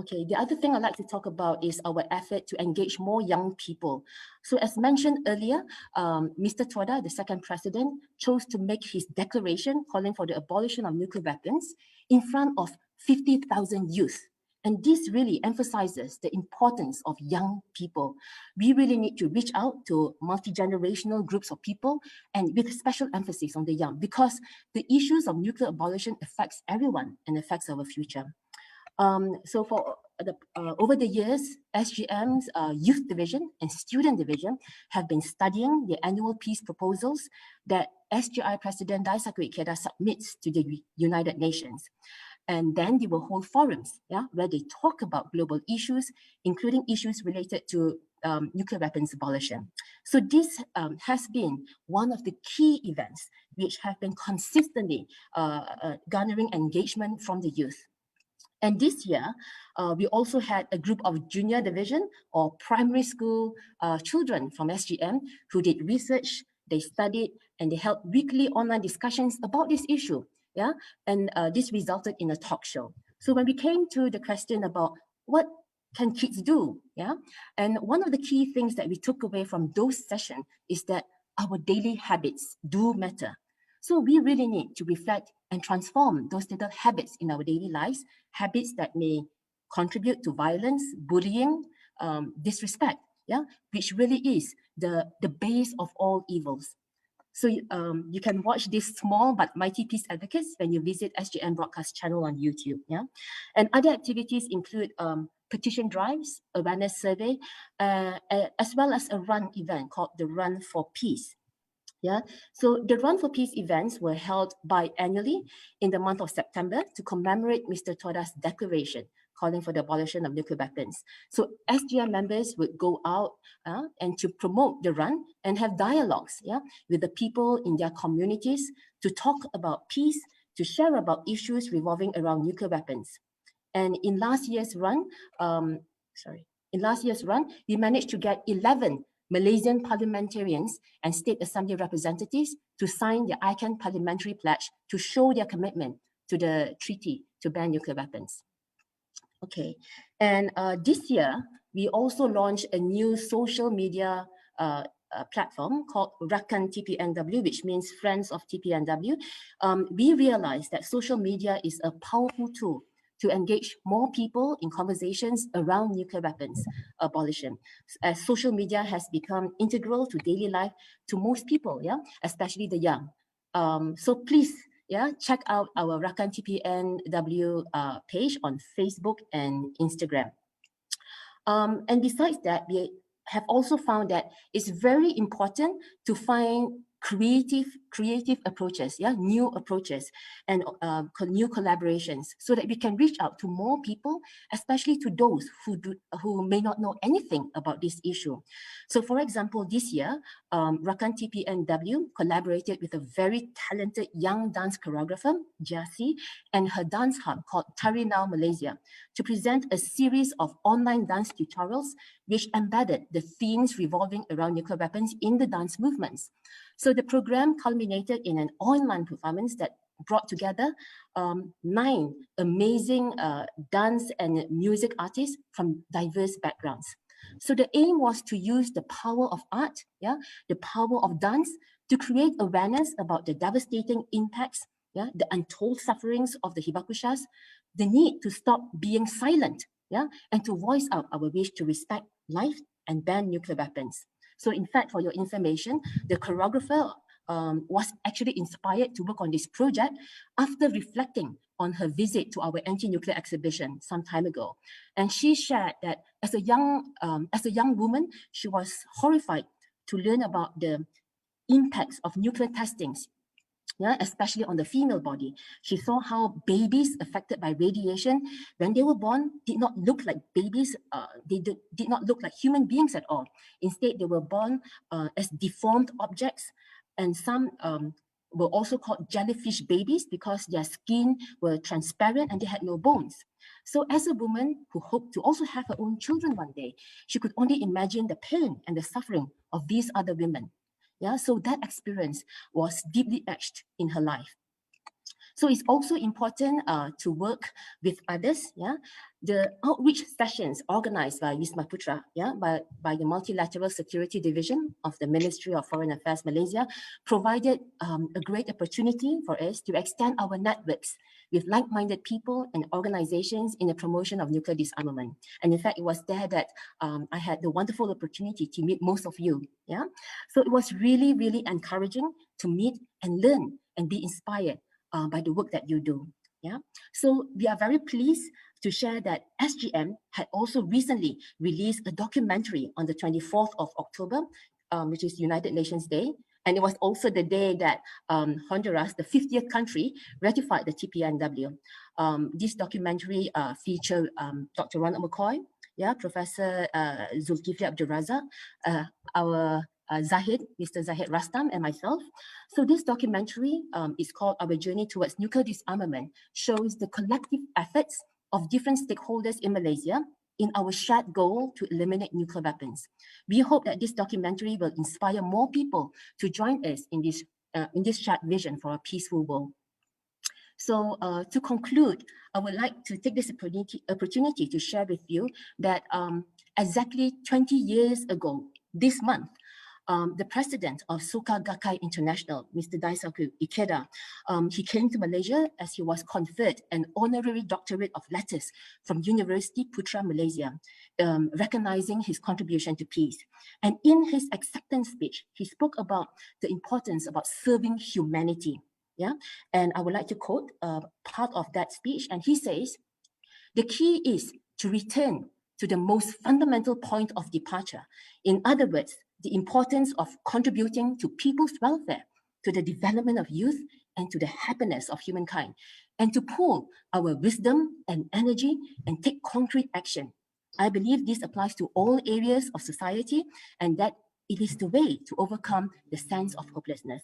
Okay, the other thing I'd like to talk about is our effort to engage more young people. So as mentioned earlier, Mr. Toda, the second president, chose to make his declaration calling for the abolition of nuclear weapons in front of 50,000 youth. And this really emphasizes the importance of young people. We really need to reach out to multi-generational groups of people and with special emphasis on the young, because the issues of nuclear abolition affects everyone and affects our future. So for over the years, SGM's youth division and student division have been studying the annual peace proposals that SGI President Daisaku Ikeda submits to the United Nations. And then they will hold forums, where they talk about global issues, including issues related to nuclear weapons abolition. So this has been one of the key events which have been consistently garnering engagement from the youth. And this year, we also had a group of junior division or primary school children from SGM who did research, they studied, and they held weekly online discussions about this issue. And this resulted in a talk show. So when we came to the question about what can kids do, and one of the key things that we took away from those sessions is that our daily habits do matter. So we really need to reflect and transform those little habits in our daily lives, habits that may contribute to violence, bullying, disrespect, which really is the base of all evils. So you can watch these small but mighty peace advocates when you visit SGM broadcast channel on YouTube. And other activities include petition drives, awareness survey, as well as a run event called the Run for Peace. Yeah, so the Run for Peace events were held biannually in the month of September to commemorate Mr. Toda's declaration calling for the abolition of nuclear weapons. So SGM members would go out and to promote the run and have dialogues with the people in their communities to talk about peace, to share about issues revolving around nuclear weapons. And in last year's run, we managed to get 11 Malaysian parliamentarians and state assembly representatives to sign the ICAN parliamentary pledge to show their commitment to the treaty to ban nuclear weapons. Okay, and this year, we also launched a new social media platform called Rakan TPNW, which means Friends of TPNW. We realized that social media is a powerful tool to engage more people in conversations around nuclear weapons abolition, as social media has become integral to daily life to most people, especially the young. So please, check out our Rakan TPNW page on Facebook and Instagram. And besides that, we have also found that it's very important to find creative approaches, new approaches and new collaborations so that we can reach out to more people, especially to those who may not know anything about this issue. So for example, this year, Rakan TPNW collaborated with a very talented young dance choreographer, Jasi, and her dance hub called Tari Now Malaysia to present a series of online dance tutorials which embedded the themes revolving around nuclear weapons in the dance movements. So the program culminated in an online performance that brought together 9 amazing dance and music artists from diverse backgrounds. So the aim was to use the power of art, the power of dance to create awareness about the devastating impacts, the untold sufferings of the hibakushas, the need to stop being silent, and to voice out our wish to respect life and ban nuclear weapons. So in fact, for your information, the choreographer was actually inspired to work on this project after reflecting on her visit to our anti-nuclear exhibition some time ago. And she shared that as a young woman, she was horrified to learn about the impacts of nuclear testings, especially on the female body. She saw how babies affected by radiation when they were born did not look like babies. They did not look like human beings at all. Instead, they were born as deformed objects, and some were also called jellyfish babies because their skin were transparent and they had no bones. So as a woman who hoped to also have her own children one day, she could only imagine the pain and the suffering of these other women. So that experience was deeply etched in her life. So it's also important to work with others. The outreach sessions organized by Wisma Putra, by the Multilateral Security Division of the Ministry of Foreign Affairs Malaysia, provided a great opportunity for us to extend our networks with like-minded people and organizations in the promotion of nuclear disarmament. And in fact, it was there that I had the wonderful opportunity to meet most of you. So it was really, really encouraging to meet and learn and be inspired by the work that you do. So we are very pleased to share that SGM had also recently released a documentary on the 24th of October, which is United Nations Day. And it was also the day that Honduras, the 50th country, ratified the TPNW. This documentary featured Dr. Ronald McCoy, Professor Zulkifli Abdul Razak, our Mr. Zahid Rastam, and myself. So this documentary is called Our Journey Towards Nuclear Disarmament, shows the collective efforts of different stakeholders in Malaysia in our shared goal to eliminate nuclear weapons. We hope that this documentary will inspire more people to join us in this shared vision for a peaceful world. So to conclude, I would like to take this opportunity to share with you that exactly 20 years ago, this month, the president of Soka Gakkai International, Mr. Daisaku Ikeda, he came to Malaysia as he was conferred an honorary doctorate of letters from University Putra Malaysia, recognizing his contribution to peace. And in his acceptance speech, he spoke about the importance about serving humanity. And I would like to quote part of that speech. And he says, "The key is to return to the most fundamental point of departure. In other words, the importance of contributing to people's welfare, to the development of youth, and to the happiness of humankind, and to pool our wisdom and energy and take concrete action. I believe this applies to all areas of society, and that it is the way to overcome the sense of hopelessness.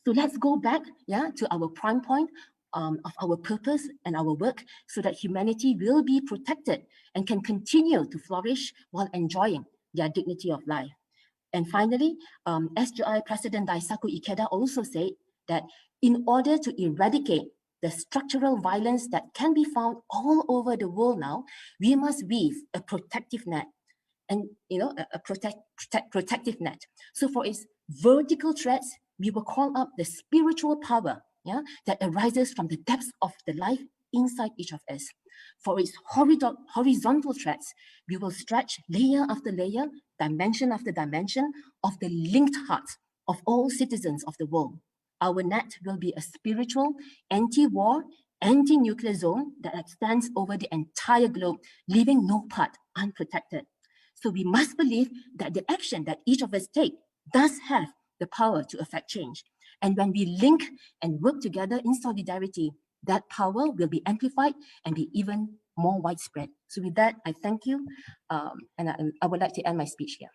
So let's go back, to our prime point of our purpose and our work, so that humanity will be protected and can continue to flourish while enjoying their dignity of life. And finally, SGI President Daisaku Ikeda also said that in order to eradicate the structural violence that can be found all over the world now, we must weave a protective net, and a protective net. So for its vertical threats, we will call up the spiritual power, that arises from the depths of the life inside each of us. For its horizontal threats, we will stretch layer after layer, dimension after dimension of the linked hearts of all citizens of the world. Our net will be a spiritual, anti-war, anti-nuclear zone that extends over the entire globe, leaving no part unprotected. So we must believe that the action that each of us take does have the power to affect change. And when we link and work together in solidarity, that power will be amplified and be even more widespread. So with that, I thank you. And I would like to end my speech here.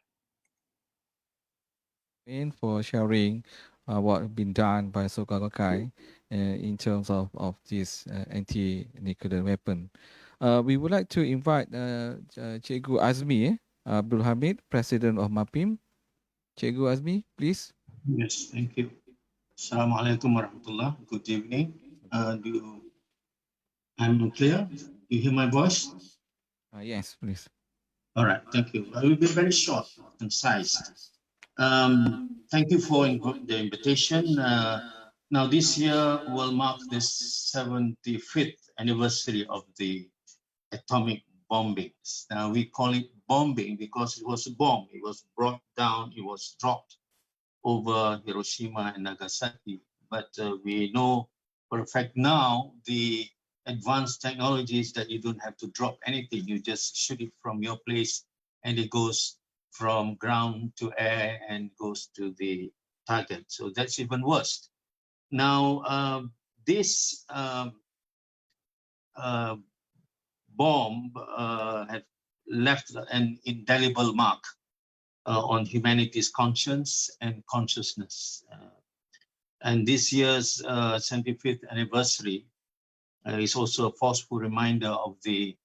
For sharing what been done by Soka Gakkai in terms of this anti-nuclear weapon. We would like to invite Cikgu Azmi, Abdul Hamid, President of MAPIM. Cikgu Azmi, please. Yes, thank you. Assalamualaikum warahmatullah. Good evening. I'm clear? You hear my voice? Yes, please. All right, thank you. I will be very short, concise. Thank you for the invitation. Now this year will mark the 75th anniversary of the atomic bombings. Now we call it bombing because it was a bomb. It was brought down, it was dropped over Hiroshima and Nagasaki. But we know for a fact now the advanced technologies that you don't have to drop anything. You just shoot it from your place and it goes from ground to air and goes to the target. So that's even worse. Now, this bomb had left an indelible mark on humanity's conscience and consciousness. And this year's 75th anniversary is also a forceful reminder of the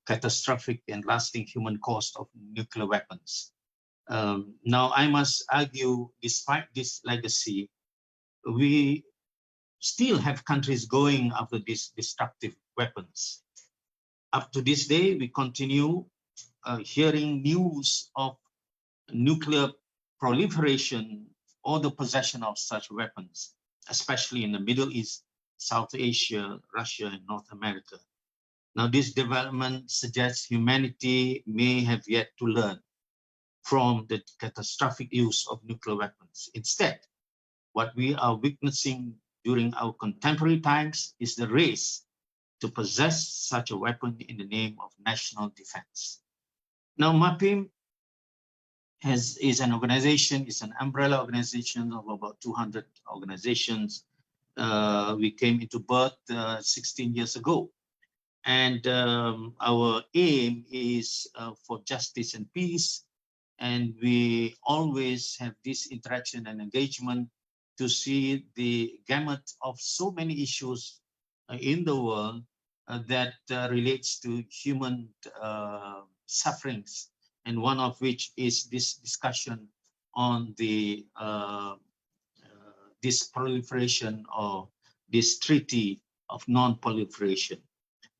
catastrophic and lasting human cost of nuclear weapons. Now, I must argue, despite this legacy, we still have countries going after these destructive weapons. Up to this day, we continue hearing news of nuclear proliferation or the possession of such weapons, especially in the Middle East, South Asia, Russia, and North America. Now, this development suggests humanity may have yet to learn from the catastrophic use of nuclear weapons. Instead, what we are witnessing during our contemporary times is the race to possess such a weapon in the name of national defense. Now, MAPIM is an organization, it's an umbrella organization of about 200 organizations. We came into birth 16 years ago. And our aim is for justice and peace. And we always have this interaction and engagement to see the gamut of so many issues in the world that relates to human sufferings. And one of which is this discussion on the this proliferation or this treaty of non-proliferation.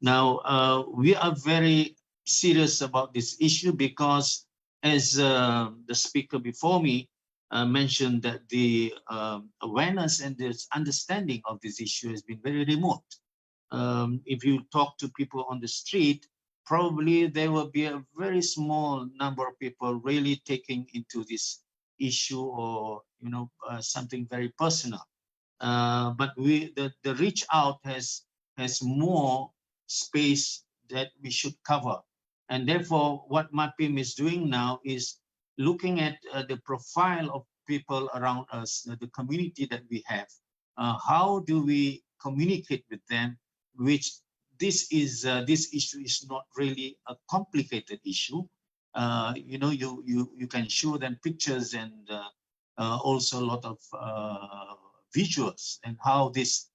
Now, we are very serious about this issue because as the speaker before me mentioned that the awareness and the understanding of this issue has been very remote. If you talk to people on the street, probably there will be a very small number of people really taking into this issue or something very personal. But the reach out has more space that we should cover And therefore, what MAPIM is doing now is looking at the profile of people around us, the community that we have. How do we communicate with them? Which this issue is not really a complicated issue. You know, you can show them pictures and also a lot of visuals and how this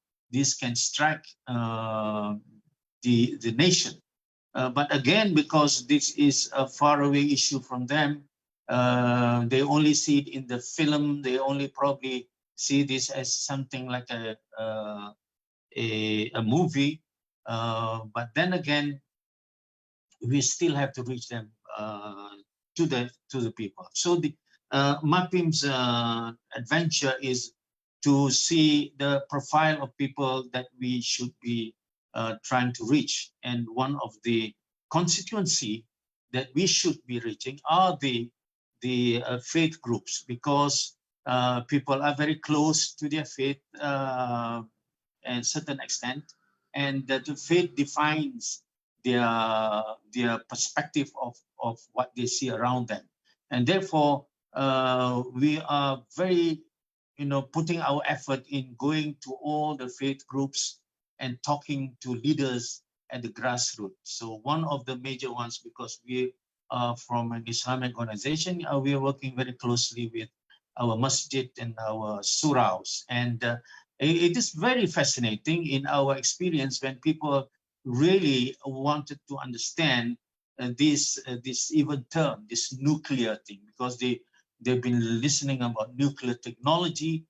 can strike the nation. But again, because this is a faraway issue from them, they only see it in the film. They only probably see this as something like a movie. But then again, we still have to reach them to the people. So the MAPIM's adventure is to see the profile of people that we should be trying to reach. And one of the constituency that we should be reaching are the faith groups, because people are very close to their faith at a certain extent, and that the faith defines their perspective of what they see around them. And therefore, we are very, putting our effort in going to all the faith groups and talking to leaders at the grassroots. So one of the major ones, because we are from an Islamic organization, we are working very closely with our masjid and our suraus. And it is very fascinating in our experience when people really wanted to understand this even term, this nuclear thing, because they've been listening about nuclear technology,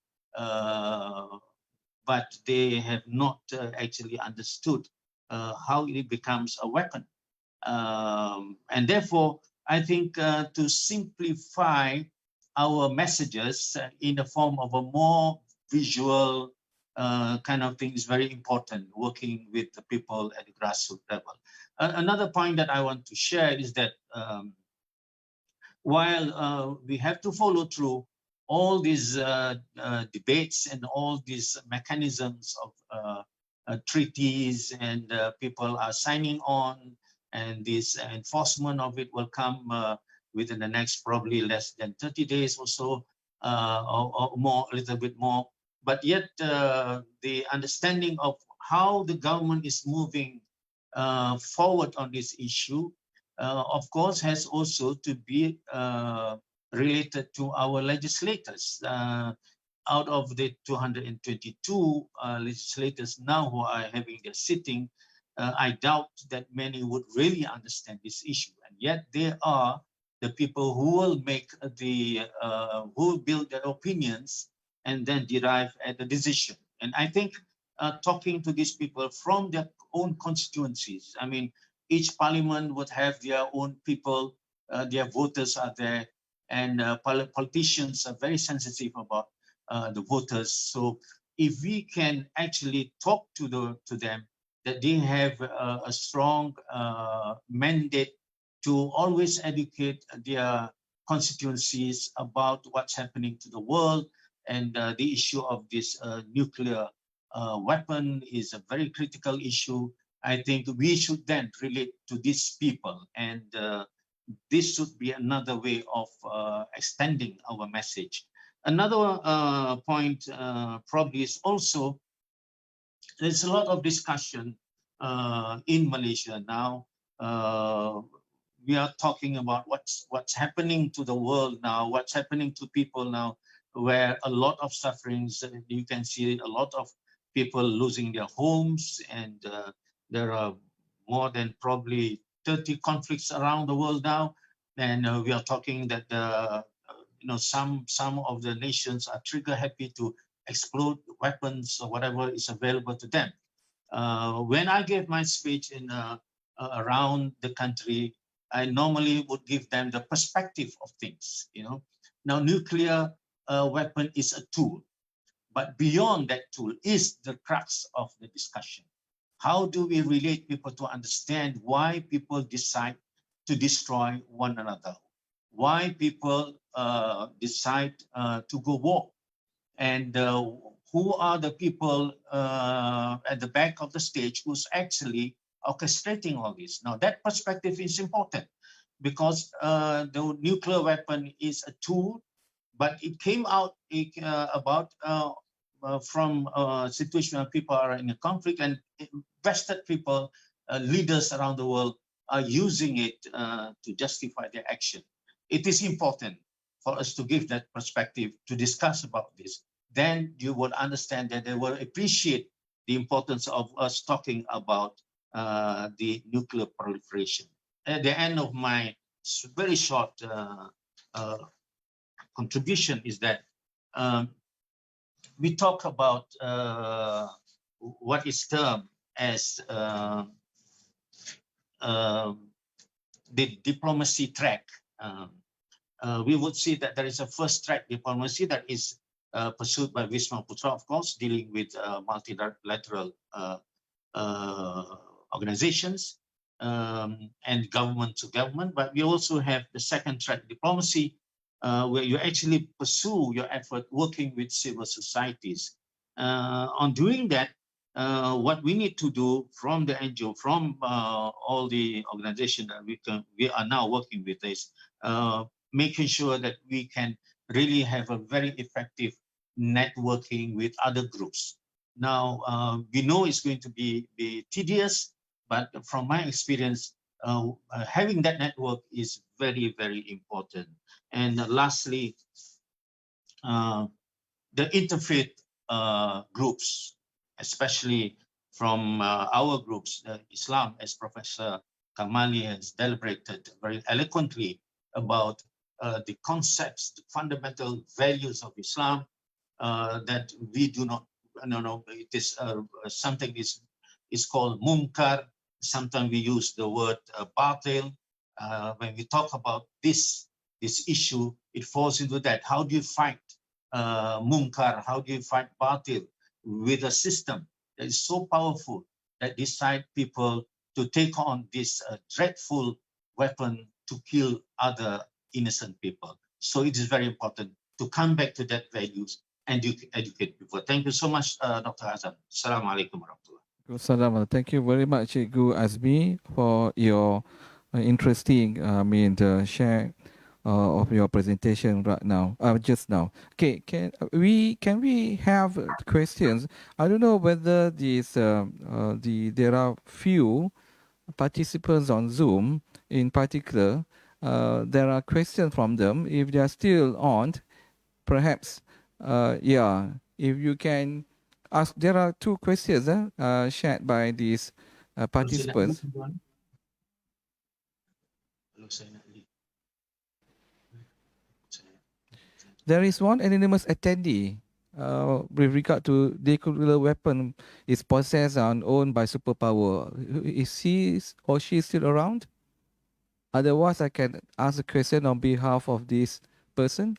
but they have not actually understood how it becomes a weapon. And therefore, I think to simplify our messages in the form of a more visual kind of thing is very important, working with the people at the grassroots level. Another point that I want to share is that while we have to follow through all these debates and all these mechanisms of treaties, and people are signing on, and this enforcement of it will come within the next probably less than 30 days or so, or more, a little bit more. But yet the understanding of how the government is moving forward on this issue, of course, has also to be related to our legislators. Out of the 222 legislators now who are having their sitting, I doubt that many would really understand this issue. And yet they are the people who will make who will build their opinions and then derive at the decision. And I think talking to these people from their own constituencies, I mean, each parliament would have their own people, their voters are there, and politicians are very sensitive about the voters. So if we can actually talk to them, that they have a strong mandate to always educate their constituencies about what's happening to the world, and the issue of this nuclear weapon is a very critical issue. I think we should then relate to these people, and this should be another way of extending our message. Another point probably is also, there's a lot of discussion in Malaysia now. We are talking about what's happening to the world now, what's happening to people now, where a lot of sufferings, you can see a lot of people losing their homes, and there are more than probably 30 conflicts around the world now. And we are talking that some of the nations are trigger happy to explode weapons or whatever is available to them. When I gave my speech in around the country, I normally would give them the perspective of things. Now nuclear weapon is a tool, but beyond that tool is the crux of the discussion. How do we relate people to understand why people decide to destroy one another? Why people decide to go war? And who are the people at the back of the stage who's actually orchestrating all this. Now that perspective is important because the nuclear weapon is a tool, but it came out from a situation where people are in a conflict, and vested people, leaders around the world are using it to justify their action. It is important for us to give that perspective, to discuss about this. Then you will understand that they will appreciate the importance of us talking about the nuclear proliferation. At the end of my very short contribution is that we talk about what is termed as the diplomacy track. We would see that there is a first track diplomacy that is pursued by Wisma Putra, of course, dealing with multilateral organizations and government to government. But we also have the second track diplomacy, where you actually pursue your effort working with civil societies. On doing that, what we need to do from the NGO, from all the organizations that we are now working with is making sure that we can really have a very effective networking with other groups. Now, we know it's going to be tedious, but from my experience, having that network is very, very important. And lastly, the interfaith groups, especially from our groups, Islam, as Professor Kamali has deliberated very eloquently about the concepts, the fundamental values of Islam, that we do not, it is something is called munkar. Sometimes we use the word batil. When we talk about this issue, it falls into that. How do you fight munkar? How do you fight batil with a system that is so powerful that decide people to take on this dreadful weapon to kill other innocent people? So it is very important to come back to that values and educate people. Thank you so much, Dr. Azam. Assalamu alaikum warahmatullahi. Salam. Thank you very much, Cikgu Azmi, for your interesting, share of your presentation right now, just now. Okay, can we have questions? I don't know whether there are few participants on Zoom in particular. There are questions from them. If they are still on, perhaps, if you can ask. There are two questions shared by these participants. There is one anonymous attendee with regard to nuclear weapon is possessed and owned by superpower. Is he or she still around? Otherwise, I can ask a question on behalf of this person.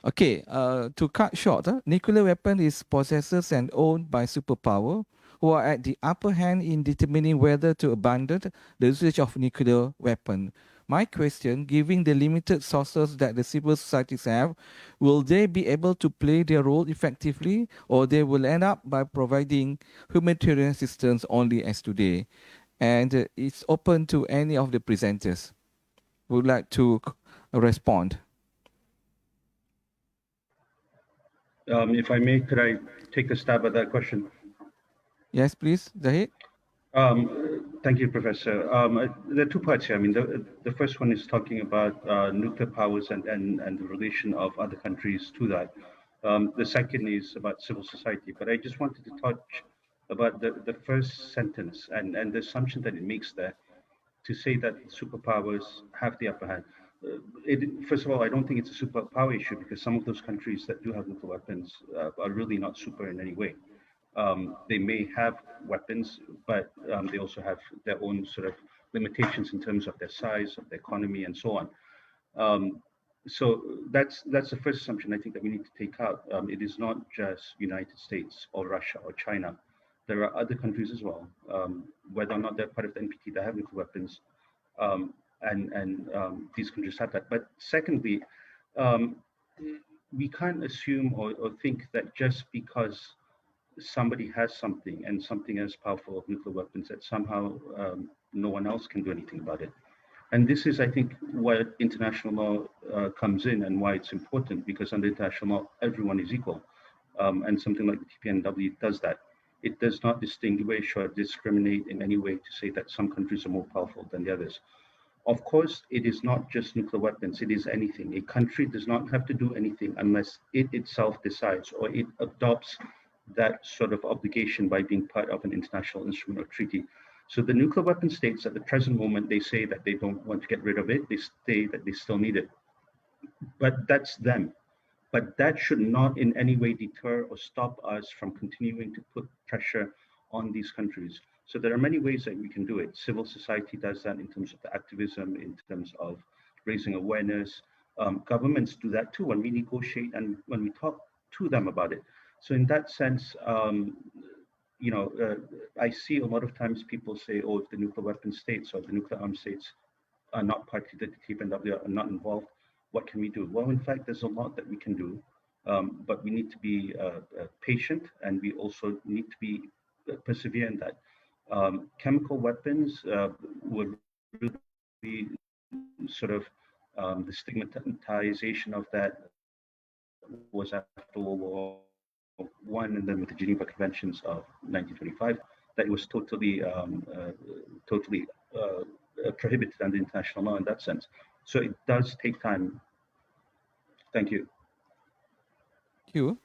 Okay, to cut short, nuclear weapon is possessed and owned by superpower who are at the upper hand in determining whether to abandon the usage of nuclear weapon. My question, given the limited sources that the civil societies have, will they be able to play their role effectively, or they will end up by providing humanitarian assistance only as today? And it's open to any of the presenters who would like to respond. If I may, could I take a stab at that question? Yes, please, Zahid. Thank you, Professor. There are two parts here. I mean, the first one is talking about nuclear powers and the relation of other countries to that. The second is about civil society. But I just wanted to touch about the first sentence and the assumption that it makes there to say that superpowers have the upper hand. First of all, I don't think it's a superpower issue because some of those countries that do have nuclear weapons are really not super in any way. They may have weapons, but they also have their own sort of limitations in terms of their size, of the economy, and so on. So that's the first assumption I think that we need to take out. It is not just United States or Russia or China. There are other countries as well, whether or not they're part of the NPT that have nuclear weapons, and these countries have that. But secondly, we can't assume or think that just because somebody has something and something as powerful as nuclear weapons that somehow no one else can do anything about it. And this is, I think, where international law comes in and why it's important, because under international law, everyone is equal. And something like the TPNW does that. It does not distinguish or discriminate in any way to say that some countries are more powerful than the others. Of course, it is not just nuclear weapons, it is anything. A country does not have to do anything unless it itself decides or it adopts that sort of obligation by being part of an international instrument or treaty. So the nuclear weapon states at the present moment, they say that they don't want to get rid of it. They say that they still need it. But that's them. But that should not in any way deter or stop us from continuing to put pressure on these countries. So there are many ways that we can do it. Civil society does that in terms of the activism, in terms of raising awareness. Governments do that too when we negotiate and when we talk to them about it. So in that sense, I see a lot of times people say, oh, if the nuclear weapon states or the nuclear armed states are not party to the TPNW, are not involved, what can we do? Well, in fact, there's a lot that we can do, but we need to be patient, and we also need to be persevere in that. Chemical weapons would really sort of the stigmatization of that was after World War I, and then with the Geneva Conventions of 1925, that it was totally prohibited under international law in that sense. So it does take time. Thank you. Thank you.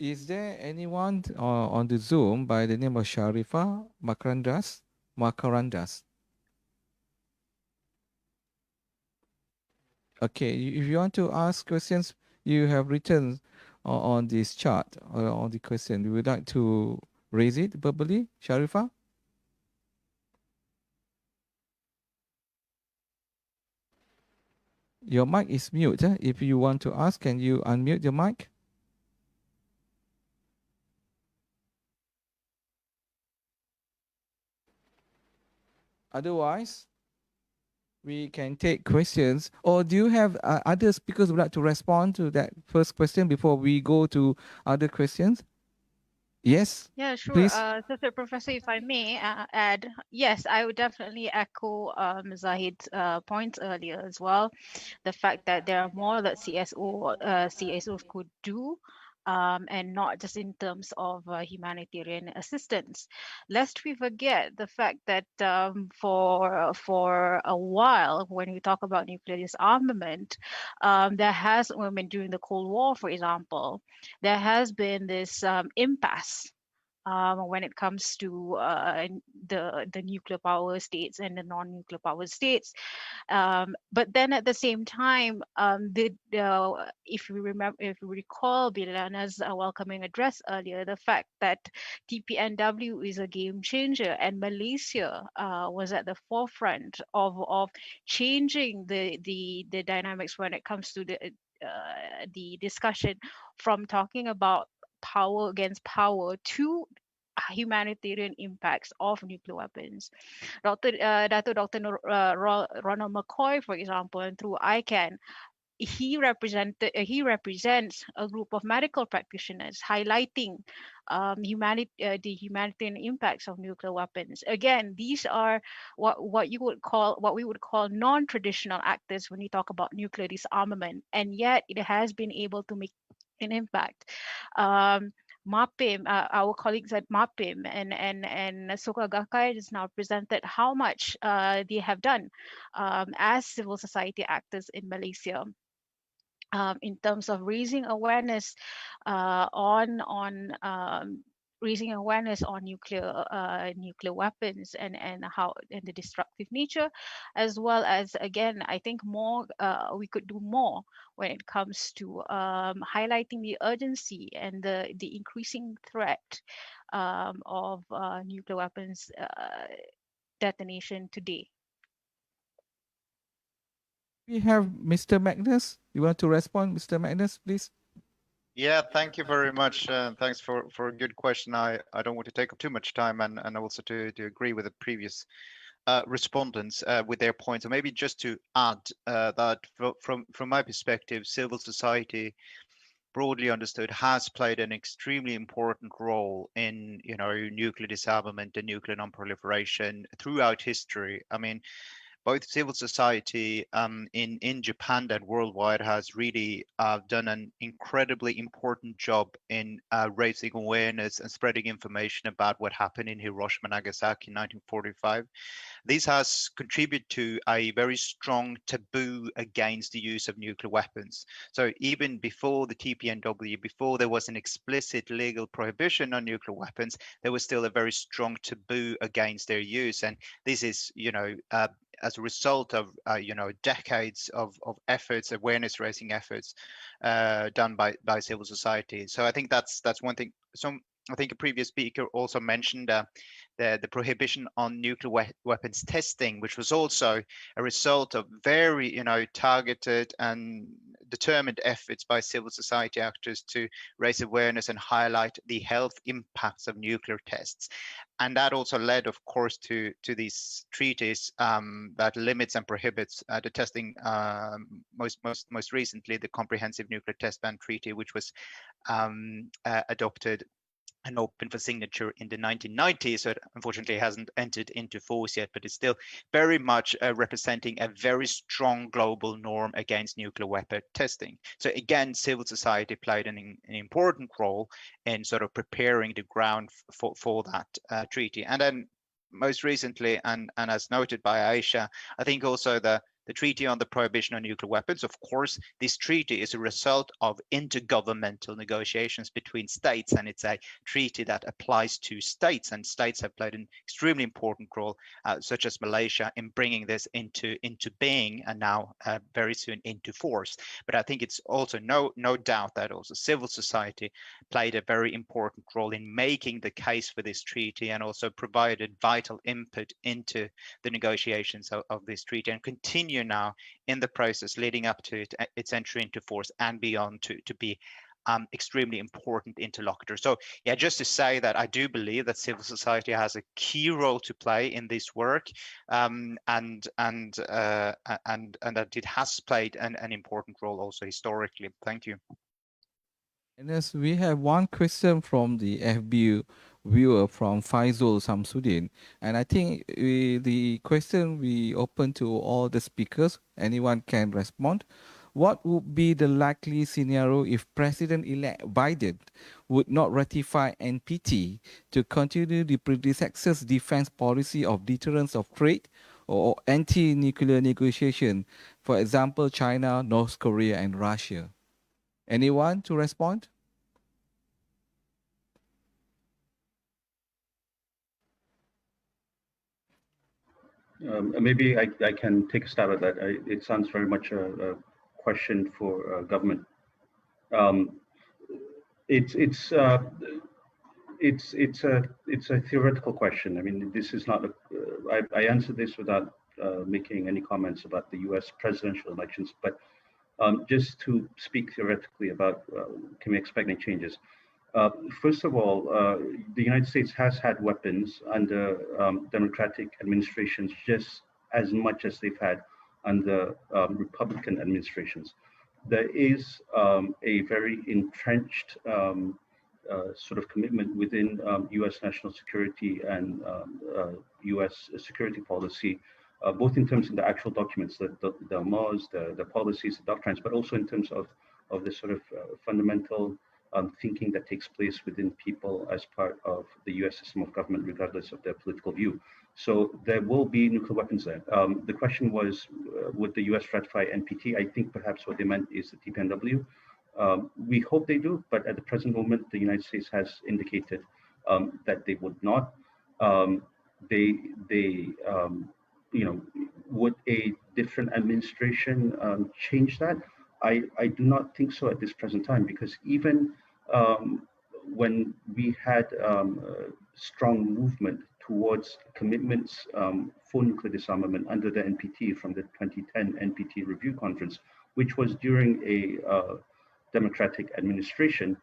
Is there anyone on the Zoom by the name of Sharifa Makarandas? Okay, if you want to ask questions, you have written on this chart or on the question. You would like to raise it verbally, Sharifa? Your mic is mute. If you want to ask, can you unmute your mic? Otherwise, we can take questions. Or do you have other speakers who would like to respond to that first question before we go to other questions? Yes, Yeah, sure. please. So, Professor, if I may add, yes, I would definitely echo Zahid's points earlier as well. The fact that there are more that CSOs could do, and not just in terms of humanitarian assistance. Lest we forget the fact that for a while, when we talk about nuclear disarmament, there has, during the Cold War, for example, there has been this impasse when it comes to the nuclear power states and the non-nuclear power states. But then at the same time, if we recall Biljana's welcoming address earlier, the fact that TPNW is a game changer, and Malaysia was at the forefront of changing the dynamics when it comes to the discussion from talking about power against power to humanitarian impacts of nuclear weapons. Dato Dr. Ronald McCoy, for example, and through ICANN, he represents a group of medical practitioners highlighting the humanitarian impacts of nuclear weapons. Again, these are what we would call non-traditional actors when we talk about nuclear disarmament, and yet it has been able to make an impact. MAPIM, our colleagues at MAPIM and Soka Gakkai has now presented how much they have done as civil society actors in Malaysia. In terms of raising awareness on nuclear weapons and the destructive nature, as well as, again, I think we could do more when it comes to highlighting the urgency and the increasing threat of nuclear weapons detonation today. We have Mr. Magnus. You want to respond, Mr. Magnus, please? Yeah, thank you very much. Thanks for a good question. I don't want to take up too much time, and also to agree with the previous respondents with their points. So maybe just to add that from my perspective, civil society broadly understood, has played an extremely important role in, nuclear disarmament and nuclear non-proliferation throughout history. I mean, both civil society in Japan and worldwide has really done an incredibly important job in raising awareness and spreading information about what happened in Hiroshima and Nagasaki in 1945. This has contributed to a very strong taboo against the use of nuclear weapons. So even before the TPNW, before there was an explicit legal prohibition on nuclear weapons, there was still a very strong taboo against their use. And this is, as a result of decades of efforts, awareness raising efforts done by civil society. So I think that's one thing. So I think a previous speaker also mentioned the prohibition on nuclear weapons testing, which was also a result of very targeted and determined efforts by civil society actors to raise awareness and highlight the health impacts of nuclear tests. And that also led, of course, to these treaties that limits and prohibits the testing. Most recently, the Comprehensive Nuclear Test Ban Treaty, which was adopted and open for signature in the 1990s. So it unfortunately hasn't entered into force yet, but it's still very much representing a very strong global norm against nuclear weapon testing. So again, civil society played an important role in sort of preparing the ground for that treaty. And then most recently, and as noted by Aisya, I think also the Treaty on the Prohibition of Nuclear Weapons. Of course, this treaty is a result of intergovernmental negotiations between states, and it's a treaty that applies to states, and states have played an extremely important role, such as Malaysia, in bringing this into being, and now very soon into force. But I think it's also no doubt that also civil society played a very important role in making the case for this treaty, and also provided vital input into the negotiations of this treaty, and continue now in the process leading up to its entry into force and beyond to be extremely important interlocutor. So yeah, just to say that I do believe that civil society has a key role to play in this work, and that it has played an important role also historically. Thank you. And as we have one question from the FB viewer from Faisal Samsudin, and I think the question we open to all the speakers, anyone can respond. What would be the likely scenario if President-elect Biden would not ratify NPT to continue the predecessor's defense policy of deterrence of trade or anti-nuclear negotiation, for example, China, North Korea, and Russia? Anyone to respond? Maybe I can take a stab at that. It sounds very much a question for government. It's a theoretical question. I mean, this is not. I answered this without making any comments about the U.S. presidential elections, but just to speak theoretically about can we expect any changes? First of all, the United States has had weapons under democratic administrations just as much as they've had under Republican administrations. There is a very entrenched sort of commitment within U.S. national security and U.S. security policy, both in terms of the actual documents, the laws, the policies, the doctrines, but also in terms of the sort of fundamental thinking that takes place within people as part of the U.S. system of government, regardless of their political view. So there will be nuclear weapons there. The question was, would the U.S. ratify NPT? I think perhaps what they meant is the TPNW. We hope they do, but at the present moment, the United States has indicated that they would not. Would a different administration change that? I do not think so at this present time, because even when we had strong movement towards commitments for nuclear disarmament under the NPT from the 2010 NPT Review Conference, which was during a democratic administration,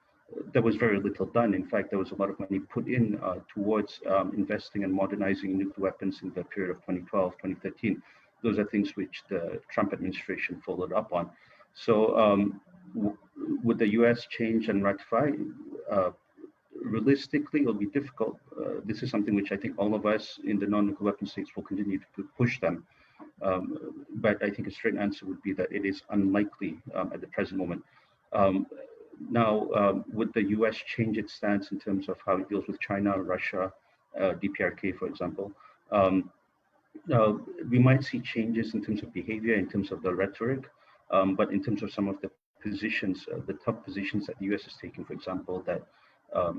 there was very little done. In fact, there was a lot of money put in towards investing and modernizing nuclear weapons in the period of 2012, 2013. Those are things which the Trump administration followed up on. So would the US change and ratify? Realistically, it'll be difficult. This is something which I think all of us in the non-nuclear weapon states will continue to push them. But I think a straight answer would be that it is unlikely at the present moment. Now, would the US change its stance in terms of how it deals with China, Russia, DPRK, for example? We might see changes in terms of behavior, in terms of the rhetoric, but in terms of some of the positions, the tough positions that the US is taking, for example, that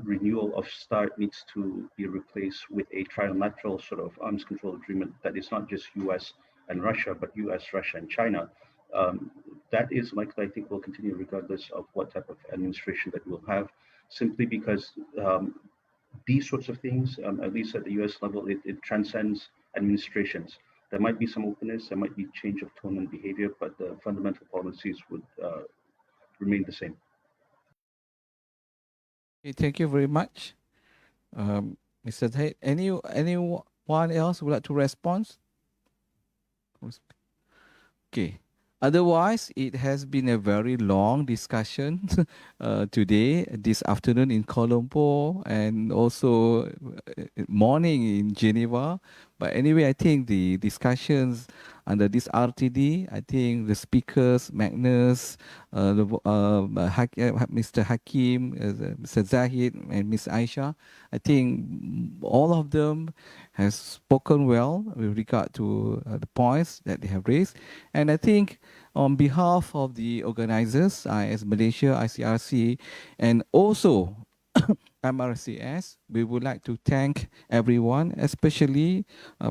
renewal of START needs to be replaced with a trilateral sort of arms control agreement that is not just US and Russia, but US, Russia, and China. That is likely, I think, will continue regardless of what type of administration that we'll have, simply because these sorts of things, at least at the US level, it transcends administrations. There might be some openness, there might be change of tone and behavior, but the fundamental policies would remain the same. Okay, thank you very much, Mr. Zahid. Anyone else would like to respond? Okay. Otherwise, it has been a very long discussion today, this afternoon in Kuala Lumpur, and also morning in Geneva. But anyway, I think the discussions under this RTD, I think the speakers, Magnus, Mr. Hakim, Mr. Zahid, and Ms. Aisya, I think all of them have spoken well with regard to the points that they have raised. And I think on behalf of the organizers, IAIS Malaysia, ICRC, and also MRCS, we would like to thank everyone, especially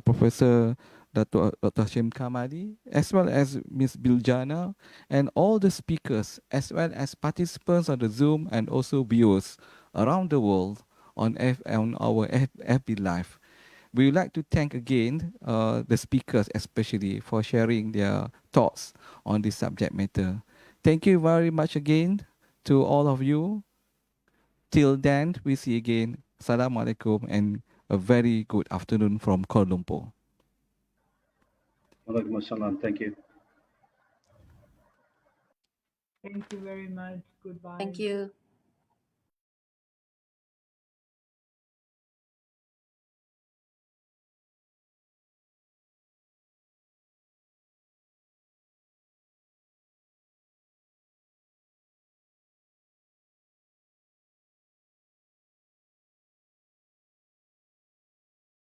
Professor Dr. Hashim Kamali, as well as Ms. Biljana, and all the speakers, as well as participants on the Zoom and also viewers around the world on our FB Live. We would like to thank again the speakers, especially for sharing their thoughts on this subject matter. Thank you very much again to all of you. Till then, we see you again. Assalamualaikum and a very good afternoon from Kuala Lumpur. Waalaikumsalam. Thank you. Thank you very much. Goodbye. Thank you.